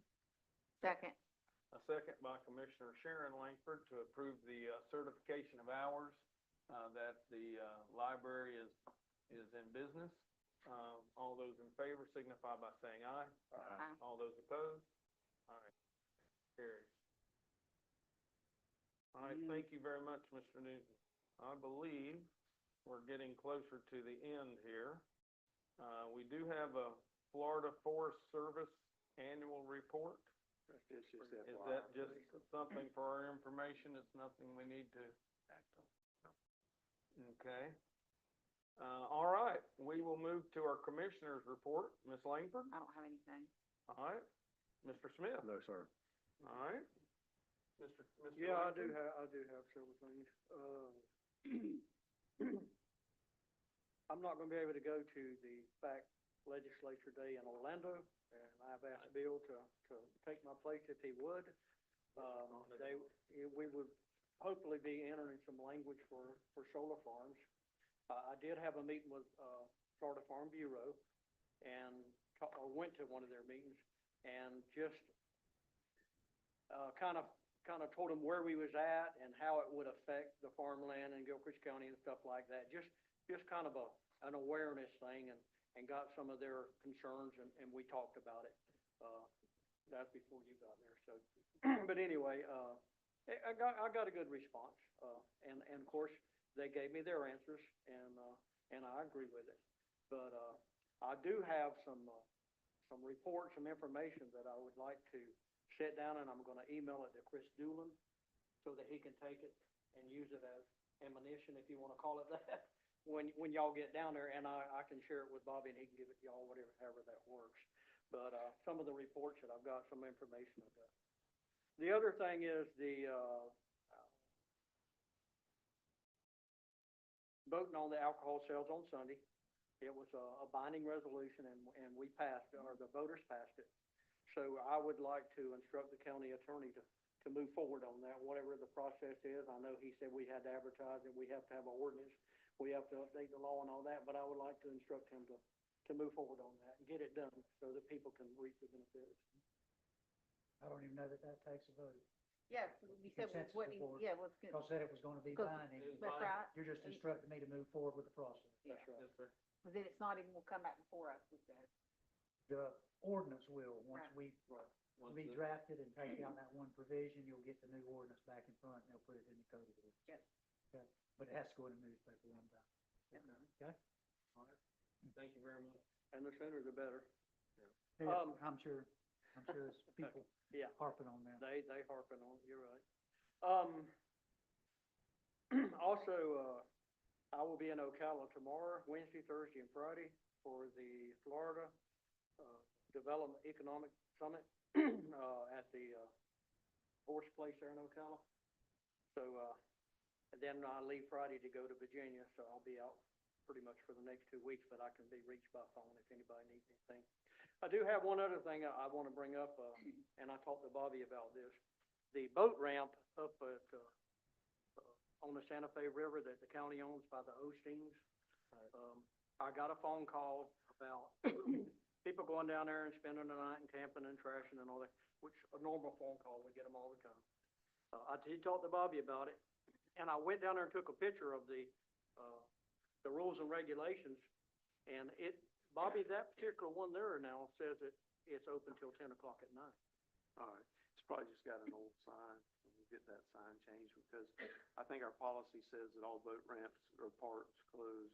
Second. a second by Commissioner Sharon Langford to approve the, certification of hours, that the, library is in business. All those in favor signify by saying aye. Aye. All those opposed? All right, carries. All right, thank you very much, Mr. Newton. I believe we're getting closer to the end here. We do have a Florida Forest Service annual report. Is that just something for our information? It's nothing we need to act on? Okay. All right, we will move to our commissioner's report. Ms. Langford? I don't have anything. All right. Mr. Smith? No, sir. All right. Mr. Yeah, I Langford? I do have several things. I'm not gonna be able to go to the FACT Legislature Day in Orlando, and I've asked Bill to take my place if he would. We would hopefully be entering some language for solar farms. I did have a meeting with, Florida Farm Bureau and, or went to one of their meetings and just, kind of told them where we was at and how it would affect the farmland in Gilchrist County and stuff like that. Just kind of an awareness thing and got some of their concerns and we talked about it. That's before you got there, so. But anyway, I got a good response. And of course, they gave me their answers and I agree with it. But, I do have some reports, some information that I would like to sit down and I'm gonna email it to Chris Doolin so that he can take it and use it as ammunition, if you wanna call it that, when y'all get down there, and I can share it with Bobby and he can give it to y'all, however that works. But, some of the reports that I've got, some information I've got. The other thing is the, voting on the alcohol sales on Sunday. It was a binding resolution and we passed, or the voters passed it. So I would like to instruct the county attorney to move forward on that, whatever the process is. I know he said we had to advertise it, we have to have an ordinance, we have to update the law and all that, but I would like to instruct him to move forward on that and get it done so that people can reap the benefits. I don't even know that takes a vote. Yeah, you said, Consensus what, before. yeah, what's good. Because said it was gonna be Because- binding. That's right. You're just instructing me to move forward with the process. That's right. Because then it's not even gonna come back before us, we said. The ordinance will, once Right. we redraft it and take out that one provision, you'll get the new ordinance back in front and they'll put it in the code of ordinance. Yes. Okay, but it has to go in the newspaper one time. Okay? Thank you very much. And the sooner the better. Yeah, Um, I'm sure it's people Yeah. harping on that. They harping on it, you're right. Also, I will be in Ocala tomorrow, Wednesday, Thursday, and Friday for the Florida, Development Economic Summit, at the, Horse Place there in Ocala. So, and then I leave Friday to go to Virginia, so I'll be out pretty much for the next 2 weeks, but I can be reached by phone if anybody needs anything. I do have one other thing I want to bring up, and I talked to Bobby about this. The boat ramp up at, on the Santa Fe River that the county owns by the Osteens. I got a phone call about people going down there and spending the night and camping and trashing and all that, which a normal phone call, we get them all the time. I did talk to Bobby about it, and I went down there and took a picture of the rules and regulations, and Bobby, that particular one there now says that it's open till 10 o'clock at night. All right, it's probably just got an old sign, we'll get that sign changed, because I think our policy says that all boat ramps or parks close,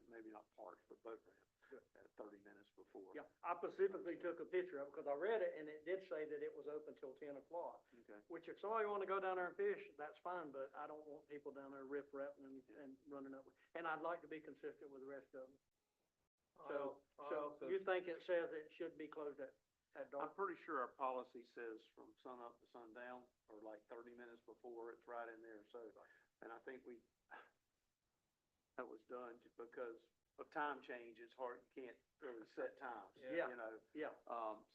maybe not parks, but boat ramps at 30 minutes before. Yeah, I specifically took a picture of it because I read it and it did say that it was open till 10 o'clock. Okay. Which if somebody want to go down there and fish, that's fine, but I don't want people down there riff-raffing and running up. And I'd like to be consistent with the rest of them. So you think it says it should be closed at I'm dark? pretty sure our policy says from sun up to sundown, or like 30 minutes before, it's right in there, so, and I think that was done just because of time change, it's hard, you can't really set times, Yeah. you know? Yeah.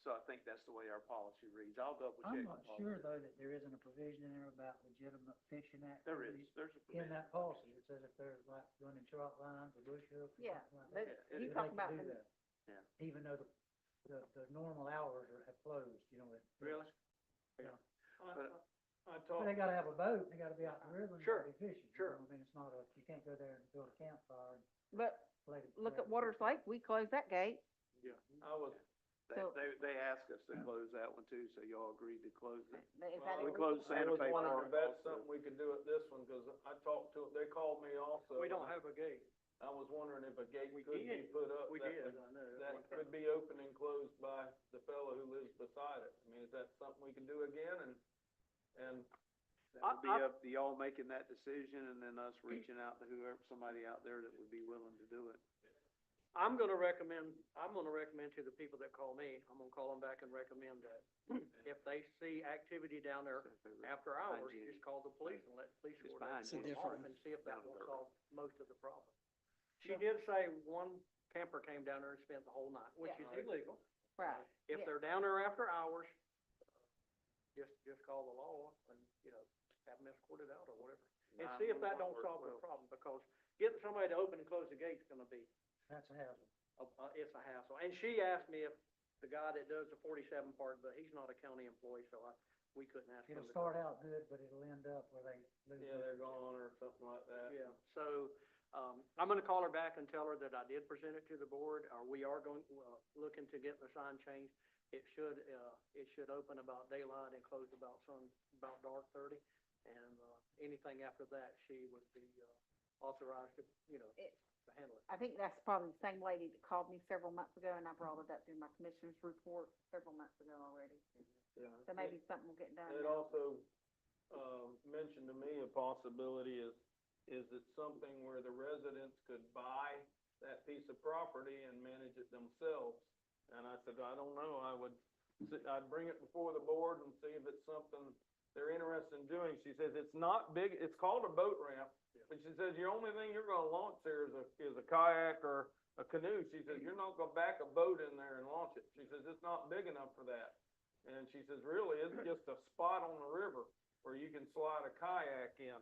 So I think that's the way our policy reads, I'll double check. I'm the not policy. sure though that there isn't a provision in there about legitimate fishing There is, activities there's a in provision. that policy. It says if they're like running trot lines or bush hooks or Yeah, something like but that. Yeah, you that talk they about can do the, that. Yeah. Even though the normal hours have closed, you know. Really? Yeah. I But talked, they gotta have a boat, they gotta be out in the river and they Sure, gotta be fishing. you sure. know, I mean, it's not you can't go there and build a campfire and but play. look at Waters Lake, we closed that gate. I was, So- They asked us to close that one too, so y'all agreed to close it. Is that We illegal? closed I Santa was Fe wondering Park if that's also. something we could do at this one, cause I talked to, they called me also. We don't have a gate. I was wondering if a gate We could be did. put up. We that did, would- I know. That could be open and closed by the fellow who lives beside it. I mean, is that something we can do again? And That would be up to y'all making that decision and then us reaching out to whoever, somebody out there that would be willing to do it. I'm gonna recommend to the people that call me, I'm gonna call them back and recommend that if they see activity down there after hours, Hygiene. just call the police and let the police It's order fine. them It's off different. and see if that will solve most of the problem. She did say one camper came down there and spent the whole night, which Yeah. is illegal. Right. If Yeah. they're down there after hours, just call the law and, have them escorted out or whatever. And see if that don't solve the problem, because getting somebody to open and close the gate's gonna be, That's a hazard. it's a hassle. And she asked me if the guy that does the 47 part, but he's not a county employee, so we couldn't ask him. It'll to- start out good, but it'll end up where they lose. yeah, they're gone or something like that. Yeah, so, I'm gonna call her back and tell her that I did present it to the board, or we are going, looking to get the sign changed. It should open about daylight and close about dark 30, and, anything after that, she would be, authorized to, to handle it. I think that's probably the same lady that called me several months ago, and I brought it up in my commissioner's report several months ago already. Yeah. So maybe something will get done It now. also, mentioned to me a possibility is it something where the residents could buy that piece of property and manage it themselves? And I said, I don't know, I'd bring it before the board and see if it's something they're interested in doing. She says, it's not big, it's called a boat ramp, but she says, the only thing you're gonna launch there is a kayak or a canoe. She says, you're not gonna back a boat in there and launch it. She says, it's not big enough for that. And she says, really, it's just a spot on the river where you can slide a kayak in.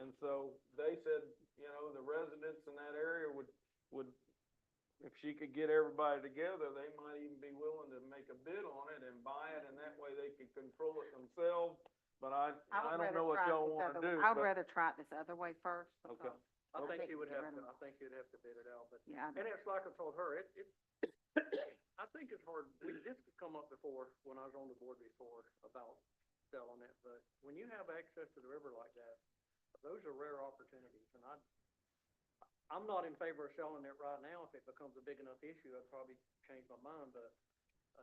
And so they said, you know, the residents in that area would, if she could get everybody together, they might even be willing to make a bid on it and buy it, and that way they could control it themselves. But I don't know what y'all wanna do. I would but- rather try it this other way first. Okay. because I think think you would get have rid to, of I think you'd have to bid it out, but, Yeah, and it's like I told her, I think it's hard, this could come up before, when I was on the board before, about selling it, but when you have access to the river like that, those are rare opportunities, and I'm not in favor of selling it right now. If it becomes a big enough issue, I'd probably change my mind, but,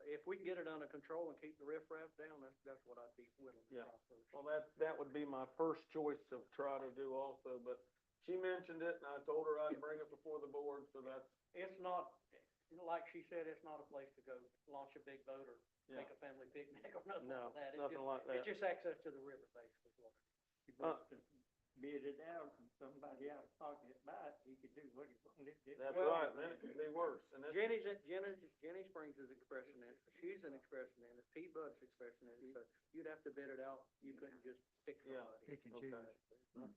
if we can get it under control and keep the riffraff down, that's what I'd be willing to Yeah. try first. Well, that would be my first choice to try to do also, but she mentioned it, and I told her I'd bring it before the board, so that's, It's not, like she said, it's not a place to go launch a big boat or yeah. take a family picnic or nothing No, like that. It's nothing just- like that. It's just access to the river, basically. You better bid it out and somebody else talking it about, he could do what he wanted to do. That's Well- right, then it could be worse, and it's, Jenny Springs is expressing it, she's an expressing it, Pete Bud's expressing it, so you'd have to bid it out, you couldn't just pick Yeah. somebody. Pick and Okay. choose.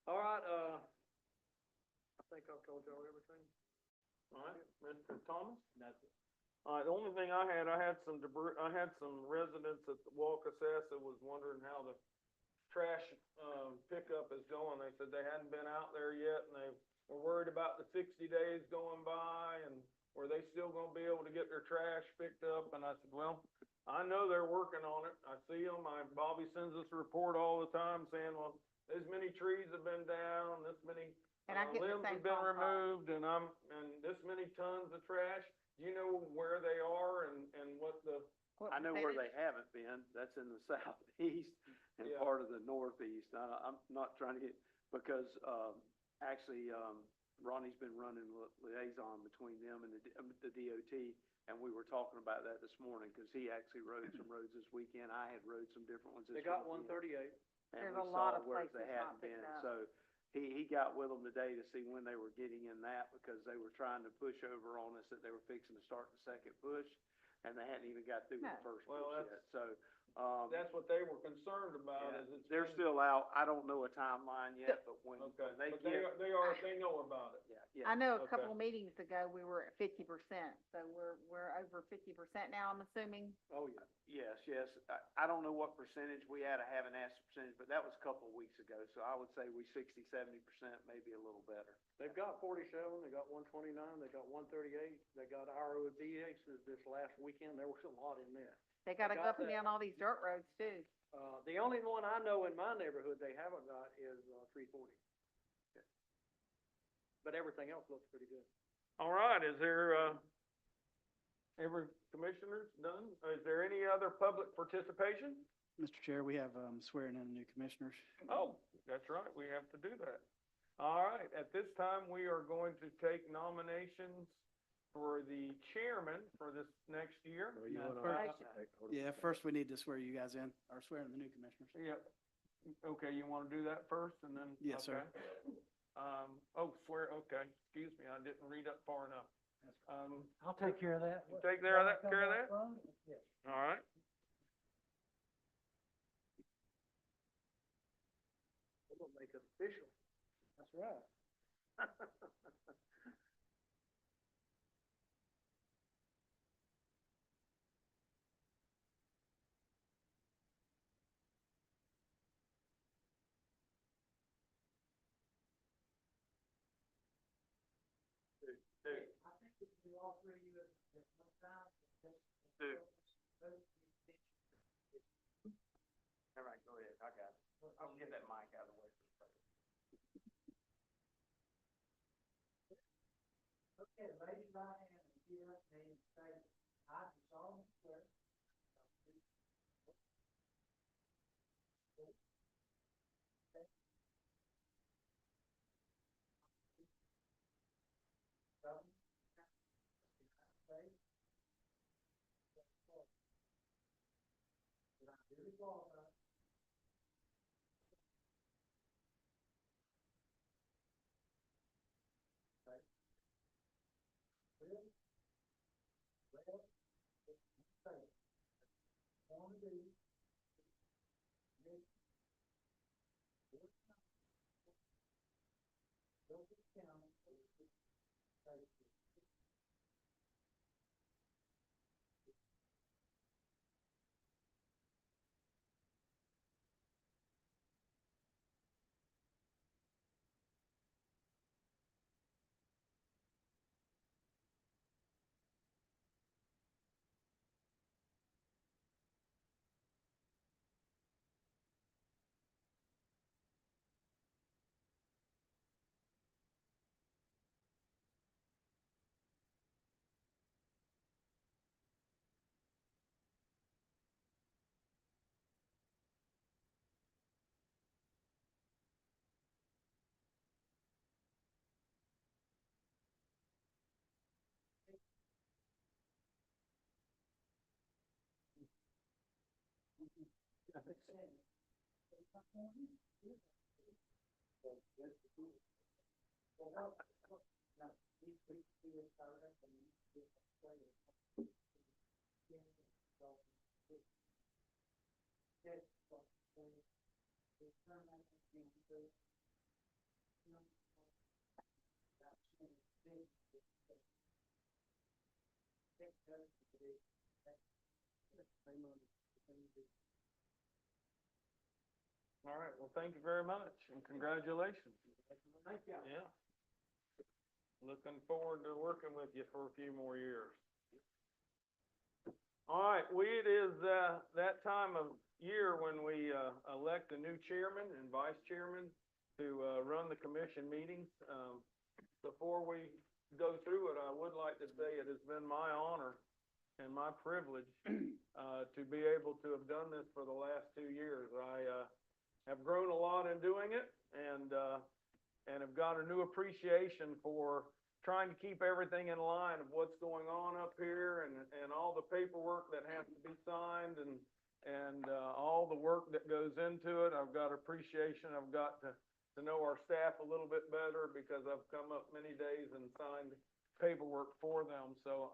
All right, I think I've told y'all everything. all right, Mr. Thomas? That's it. All right, the only thing I had some debris, I had some residents at the Walkasassa that was wondering how the trash, pickup is going. They said they hadn't been out there yet, and they were worried about the 60 days going by, and were they still gonna be able to get their trash picked up? And I said, well, I know they're working on it. I see them. Bobby sends us a report all the time saying, well, this many trees have been down, this many And I get the limbs same have been phone call. removed, and this many tons of trash. Do you know where they are and what the, What I know where percentage? they haven't been, that's in the southeast and Yeah. part of the northeast. I'm not trying to get, because, actually, Ronnie's been running liaison between them and the DOT, and we were talking about that this morning, because he actually rode some roads this weekend. I had rode some different ones this They got weekend. 138. And There's we a lot saw of where places they not hadn't picked been, up. so he got with them today to see when they were getting in that, because they were trying to push over on us that they were fixing to start the second push, and they hadn't even got through the No. first Well, push yet, so, that's what they were concerned about, yeah, is it's they're been- still out. I don't know a timeline yet, but when Okay, they but get, they know about it. yeah. I know a Okay. couple of meetings ago, we were at 50%, so we're over 50% now, I'm assuming. Oh, yeah. Yes. I don't know what percentage we had. I haven't asked the percentage, but that was a couple of weeks ago, so I would say we 60-70%, maybe a little better. They've got 47, they got 129, they got 138, they got RODXs this last weekend, there was a lot in there. They gotta go got up and that. down all these dirt roads too. The only one I know in my neighborhood they haven't got is, 340. But everything else looks pretty good. All right, is there, every commissioner's done? Is there any other public participation? Mr. Chair, we have, swearing in the new commissioners. Oh, that's right, we have to do that. All right, at this time, we are going to take nominations for the chairman for this next year. Well, you Yeah, wanna- Yeah, first we need to swear you guys in, or swear in the new commissioners. Yep. Okay, you wanna do that first and then? Yes, sir. okay. Swear, okay, excuse me, I didn't read up far enough. I'll take care of that. You take care of that, Come care of up that? front? Yes. All right. We're gonna make it official. That's right. I think we can do all three of you at one time. Two. All right, go ahead, I got it. I'll get that mic out of the way. Okay, raise your right hand and repeat after me and say, I do solemnly swear. That I duly qualify. Will. Well. Say. All right, well, thank you very much, and congratulations. Thank you. Yeah. Looking forward to working with you for a few more years. All right, it is, that time of year when we, elect a new chairman and vice chairman to, run the commission meetings. Before we go through it, I would like to say it has been my honor and my privilege, to be able to have done this for the last 2 years. I, have grown a lot in doing it, and have got a new appreciation for trying to keep everything in line of what's going on up here, and all the paperwork that has to be signed, and all the work that goes into it. I've got appreciation. I've got to know our staff a little bit better, because I've come up many days and signed paperwork for them. So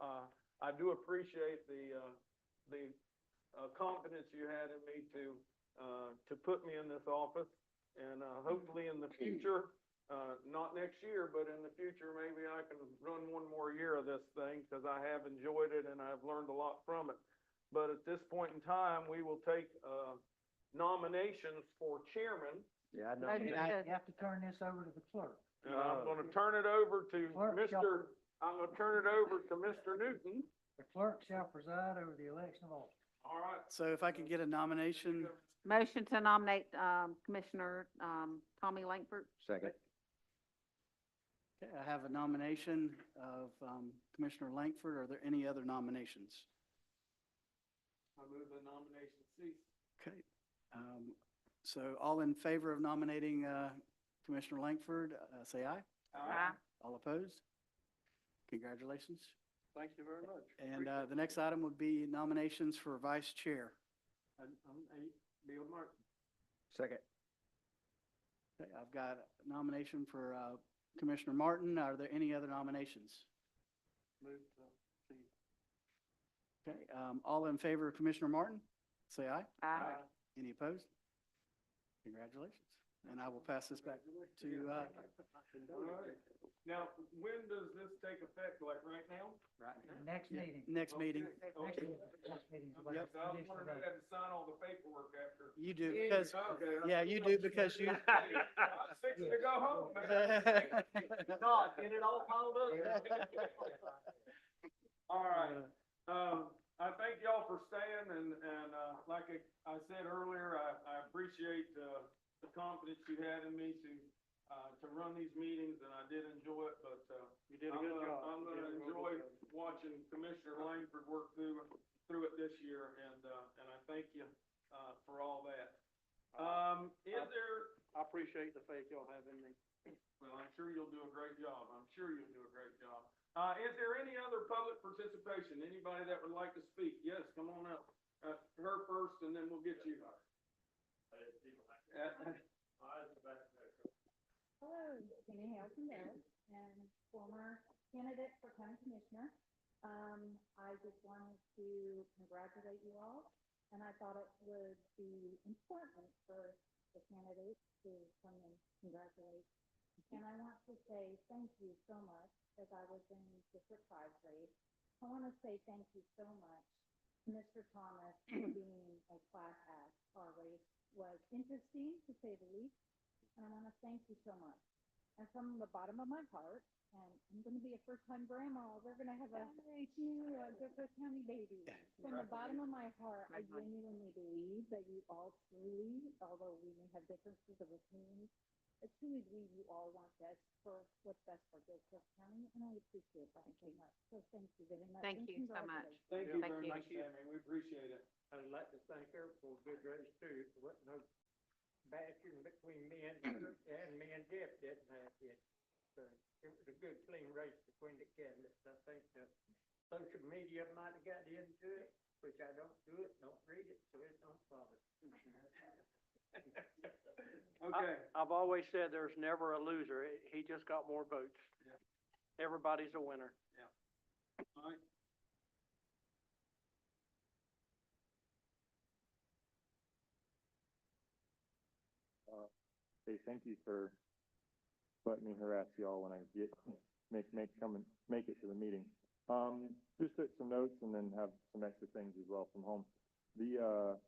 I do appreciate the confidence you had in me to put me in this office, and hopefully in the future, not next year, but in the future, maybe I can run one more year of this thing, because I have enjoyed it and I've learned a lot from it. But at this point in time, we will take nominations for chairman. Yeah, I know. Okay. You have to turn this over to the clerk. And I'm gonna turn it over to Clerk shall- Mr. Newton. The clerk shall preside over the election of officers. All right. So if I could get a nomination, Motion to nominate, Commissioner, Tommy Langford. Second. okay, I have a nomination of, Commissioner Langford. Are there any other nominations? I move the nomination cease. Okay, so all in favor of nominating, Commissioner Langford, say aye. Aye. All opposed? Congratulations. Thank you very much. And, the next item would be nominations for vice chair. Bill Martin. Second. Okay, I've got a nomination for, Commissioner Martin. Are there any other nominations? Move to cease. Okay, all in favor of Commissioner Martin, say aye. Aye. Any opposed? Congratulations. And I will pass this back to, All right. Now, when does this take effect, like right now? Next Yeah. meeting. next meeting. Next Okay. meeting. Next meeting. Okay, so I was wondering who had to sign all the paperwork after. You do, because, Okay. yeah, you do because you. I was fixing to go home, man. God, get it all piled up. All right, I thank y'all for staying, and like I said earlier, I appreciate, the confidence you had in me to run these meetings, and I did enjoy it, but, You did a good job. I'm You did gonna a real enjoy good job. watching Commissioner Langford work through it this year, and I thank you, for all that. Is there, I appreciate the faith y'all have in me. well, I'm sure you'll do a great job. I'm sure you'll do a great job. Is there any other public participation? Anybody that would like to speak? Yes, come on up. Her first, and then we'll get you. Hello, Jenny Harrison there, and former candidate for county commissioner. I just wanted to congratulate you all, and I thought it thought would be important for the candidates to come and congratulate. And I want to say thank you so much, as I was in the surprise race. I want to say thank you so much to Mr. Thomas for being a class act. Our race was interesting, to say the least, and I want to thank you so much. And from the bottom of my heart, and I'm going to be a first-time grandma, we're going to have a new Gilchrist County baby. From the bottom of my heart, I genuinely believe that you all truly, although we may have differences of opinions, I truly believe you all want best for what's best for Gilchrist County, and I appreciate that so much. So thank you very much. Thank and you so much. congratulations. Thank you Thank very you. much, Tammy, we appreciate it. I'd like to thank her for a good race too. There wasn't no bashing between me and her, and me and Jeff didn't have it. So it was a good, clean race between the candidates. I think the social media might have got into it, which I don't do it, don't read it, so it don't bother. Okay, I've always said there's never a loser. He just got more votes. Everybody's a winner. all right. Hey, thank you for letting me harass y'all when I make it to the meeting. Just took some notes and then have some extra things as well from home. The,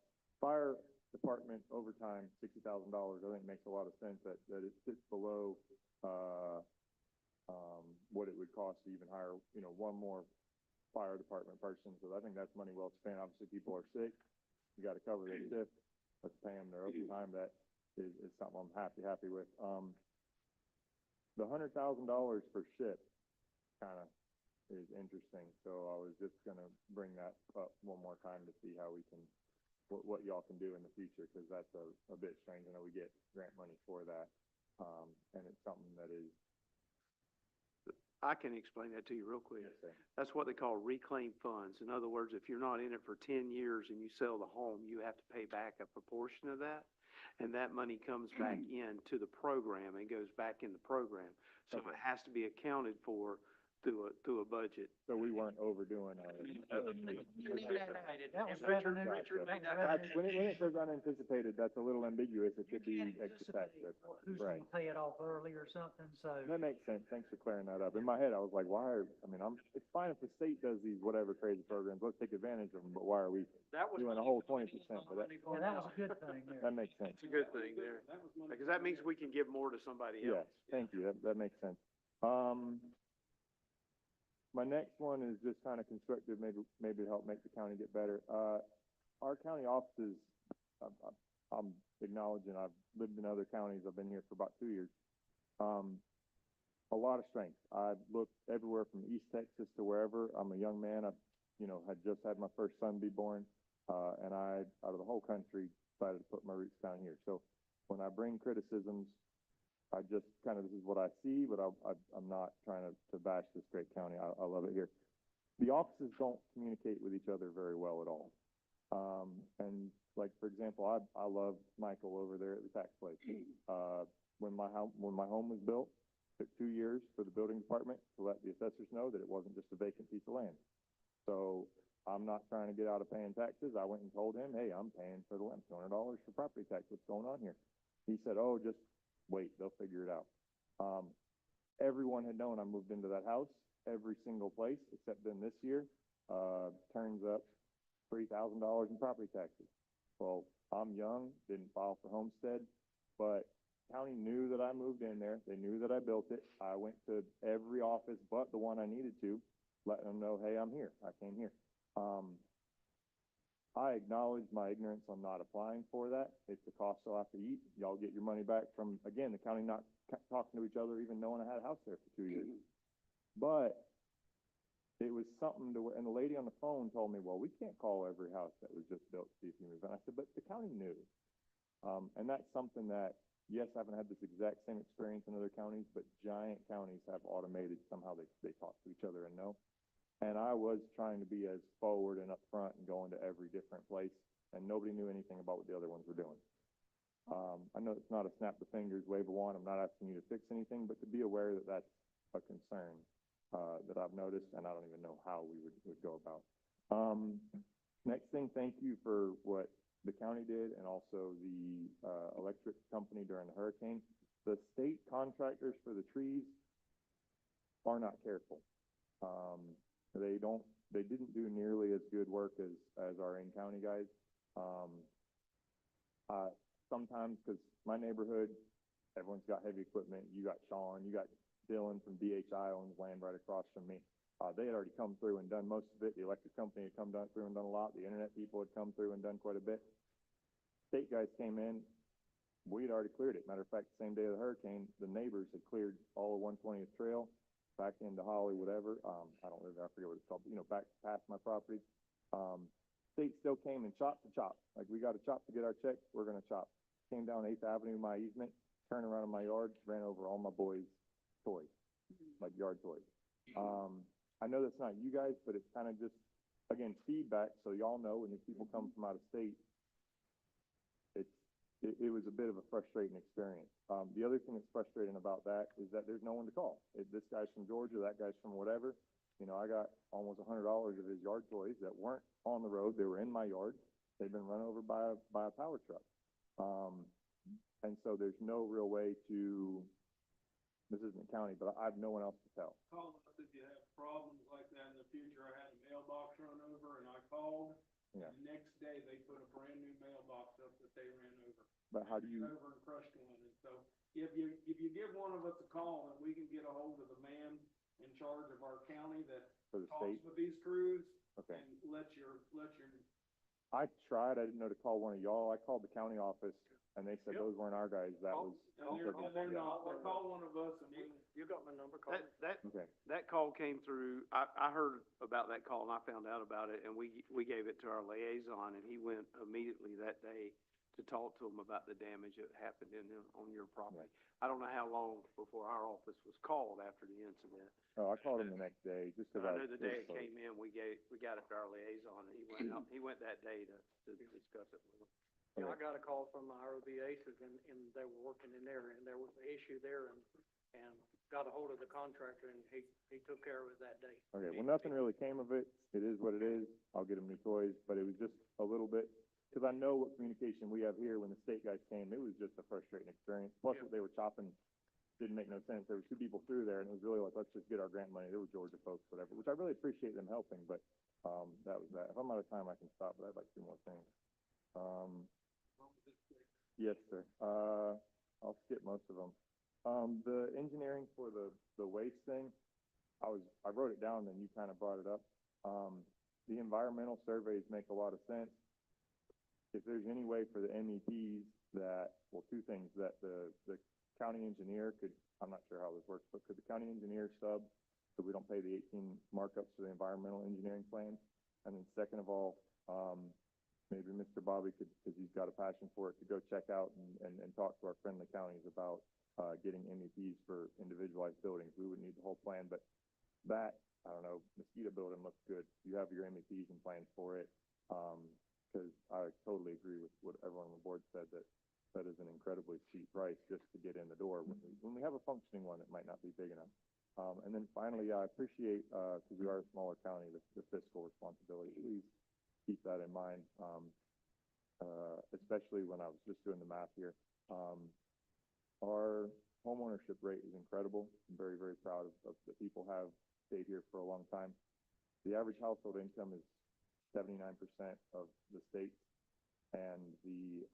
fire department overtime, $60,000, I think makes a lot of sense that it sits below, what it would cost to even hire, one more fire department person. So I think that's money well spent. Obviously, people are sick. You got to cover their shift. Let's pay them their overtime. That is something I'm happy with. The $100,000 per ship kind of is interesting. So I was just gonna bring that up one more time to see how we can, what y'all can do in the future, because that's a bit strange. I know we get grant money for that. And it's something that is. I can explain that to you real quick. Yes, sir. That's what they call reclaimed funds. In other words, if you're not in it for 10 years and you sell the home, you have to pay back a proportion of that. And that money comes back into the program and goes back in the program. So it has to be accounted for through a budget. So we weren't overdoing our. That was revenue. Richard made that. That's, when it says unanticipated, that's a little ambiguous. It You could be can't extra tax. anticipate That's who's right. gonna pay it off early or something, so. That makes sense. Thanks for clearing that up. In my head, I was like, it's fine if the state does these whatever crazy programs, let's take advantage of them, but why are we That was doing a whole 20%? But Yeah, that was a good thing there. that makes sense. It's a good thing there, That was money. because that means we can give more to somebody Yes, else. thank you. That makes sense. My next one is just kind of constructive, maybe to help make the county get better. Our county offices, I'm acknowledging, I've lived in other counties. I've been here for about 2 years. A lot of strength. I've looked everywhere from East Texas to wherever. I'm a young man. I, had just had my first son be born. And I, out of the whole country, decided to put my roots down here. So when I bring criticisms, I just this is what I see, but I'm not trying to bash this great county. I love it here. The offices don't communicate with each other very well at all. And like, for example, I love Michael over there at the tax place. When my home was built, it took 2 years for the building department to let the assessors know that it wasn't just a vacant piece of land. So I'm not trying to get out of paying taxes. I went and told him, hey, I'm paying for the land, $200 for property tax. What's going on here? He said, oh, just wait, they'll figure it out. Everyone had known I moved into that house, every single place, except then this year, turns up $3,000 in property taxes. Well, I'm young, didn't file for homestead, but county knew that I moved in there. They knew that I built it. I went to every office but the one I needed to, letting them know, hey, I'm here. I came here. I acknowledge my ignorance on not applying for that. It's a cost I'll have to eat. Y'all get your money back from, again, the county not talking to each other, even knowing I had a house there for 2 years. But it was something to, and the lady on the phone told me, well, we can't call every house that was just built to see if you move. And I said, but the county knew. And that's something that, yes, I haven't had this exact same experience in other counties, but giant counties have automated somehow they talk to each other and know. And I was trying to be as forward and upfront and going to every different place, and nobody knew anything about what the other ones were doing. I know it's not a snap the fingers, wave a wand. I'm not asking you to fix anything, but to be aware that that's a concern that I've noticed, and I don't even know how we would go about. Next thing, thank you for what the County did and also the, electric company during the hurricane. The state contractors for the trees are not careful. They didn't do nearly as good work as our in-county guys. Sometimes, cause my neighborhood, everyone's got heavy equipment. You got Sean, you got Dylan from BHI owns land right across from me. They had already come through and done most of it. The electric company had come through and done a lot. The internet people had come through and done quite a bit. State guys came in. We'd already cleared it. Matter of fact, the same day of the hurricane, the neighbors had cleared all of 120th Trail back into Holly, whatever. I don't live there. I forget what it's called, but, back past my property. State still came and chopped the chop. Like, we got to chop to get our check. We're going to chop. Came down 8th Avenue, my easement, turned around in my yard, ran over all my boys' toys, like yard toys. I know that's not you guys, but it's kind of just, again, feedback, so y'all know when these people come from out of state, it was a bit of a frustrating experience. The other thing that's frustrating about that is that there's no one to call. This guy's from Georgia, that guy's from whatever. I got almost $100 of his yard toys that weren't on the road. They were in my yard. They've been run over by a power truck. And so there's no real way to, this isn't the county, but I have no one else to tell. Call us if you have problems like that in the future. I had a mailbox run over and I called. Yeah. The next day, they put a brand new mailbox up that they ran over. But how do you, Over and crushed one. And so if you give one of us a call and we can get a hold of the man in charge of our county that for the talks state? with these crews Okay. and let your. I tried, I didn't know to call one of y'all. I called the county office and they said those weren't our guys. That was. And they're not, or call one of us and You got my number, call me. Okay. That call came through, I heard about that call and I found out about it, and we gave it to our liaison, and he went immediately that day to talk to him about the damage that happened on your property. Yeah. I don't know how long before our office was called after the incident. Oh, I called him the next day just because I know the day it came in, we got it to our liaison, and he went that day to discuss it with him. Yeah, I got a call from the ROVAces and they were working in there and there was an issue there and got a hold of the contractor and he took care of it that day. Okay, well, nothing really came of it. It is what it is. I'll get him new toys, but it was just a little bit, because I know what communication we have here when the state guys came, it was just a frustrating experience. Plus, what they were chopping didn't make no sense. There were two people through there, and it was really like, let's just get our grant money. They were Georgia folks, whatever, which I really appreciate them helping, but, that was that. If I'm out of time, I can stop, but I'd like 2 more things. Yes, sir. I'll skip most of them. The engineering for the waste thing, I wrote it down, then you kind of brought it up. The environmental surveys make a lot of sense. If there's any way for the MEPs that, well, 2 things, that the county engineer could, I'm not sure how this works, but could the county engineer sub so we don't pay the 18 markups for the environmental engineering plan? And then second of all, maybe Mr. Bobby could, because he's got a passion for it, to go check out and talk to our friendly counties about getting MEPs for individualized buildings. We would need the whole plan, but that, I don't know, mosquito building looks good. You have your MEPs and plans for it. Because I totally agree with what everyone on the board said, that is an incredibly cheap price just to get in the door. When we have a functioning one, it might not be big enough. And then finally, I appreciate, because we are a smaller county, the fiscal responsibility. Please keep that in mind, especially when I was just doing the math here. Our homeownership rate is incredible. I'm very, very proud of the people have stayed here for a long time. The average household income is 79% of the state, and the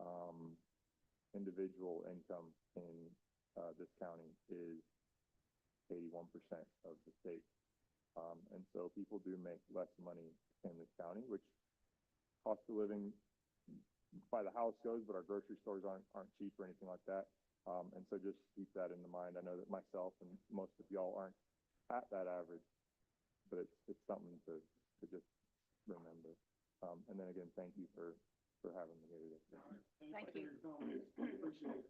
individual income in this county is 81% of the state. And so people do make less money in this county, which cost of living by the house goes, but our grocery stores aren't cheap or anything like that. And so just keep that in mind. I know that myself and most of y'all aren't at that average, but it's something to just remember. And then again, thank you for having me here today. All right. Thank you. Appreciate it.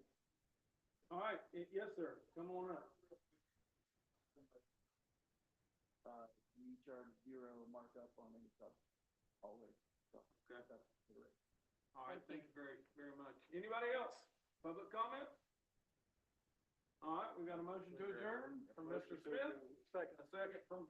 All right, yes, sir, come on up. We charge 0 markup on any stuff, always. So, Okay. that's great. All right, thank you very, very much. Anybody else? Public comment? All right, we got a motion to adjourn from Mr. Smith, Second. a second from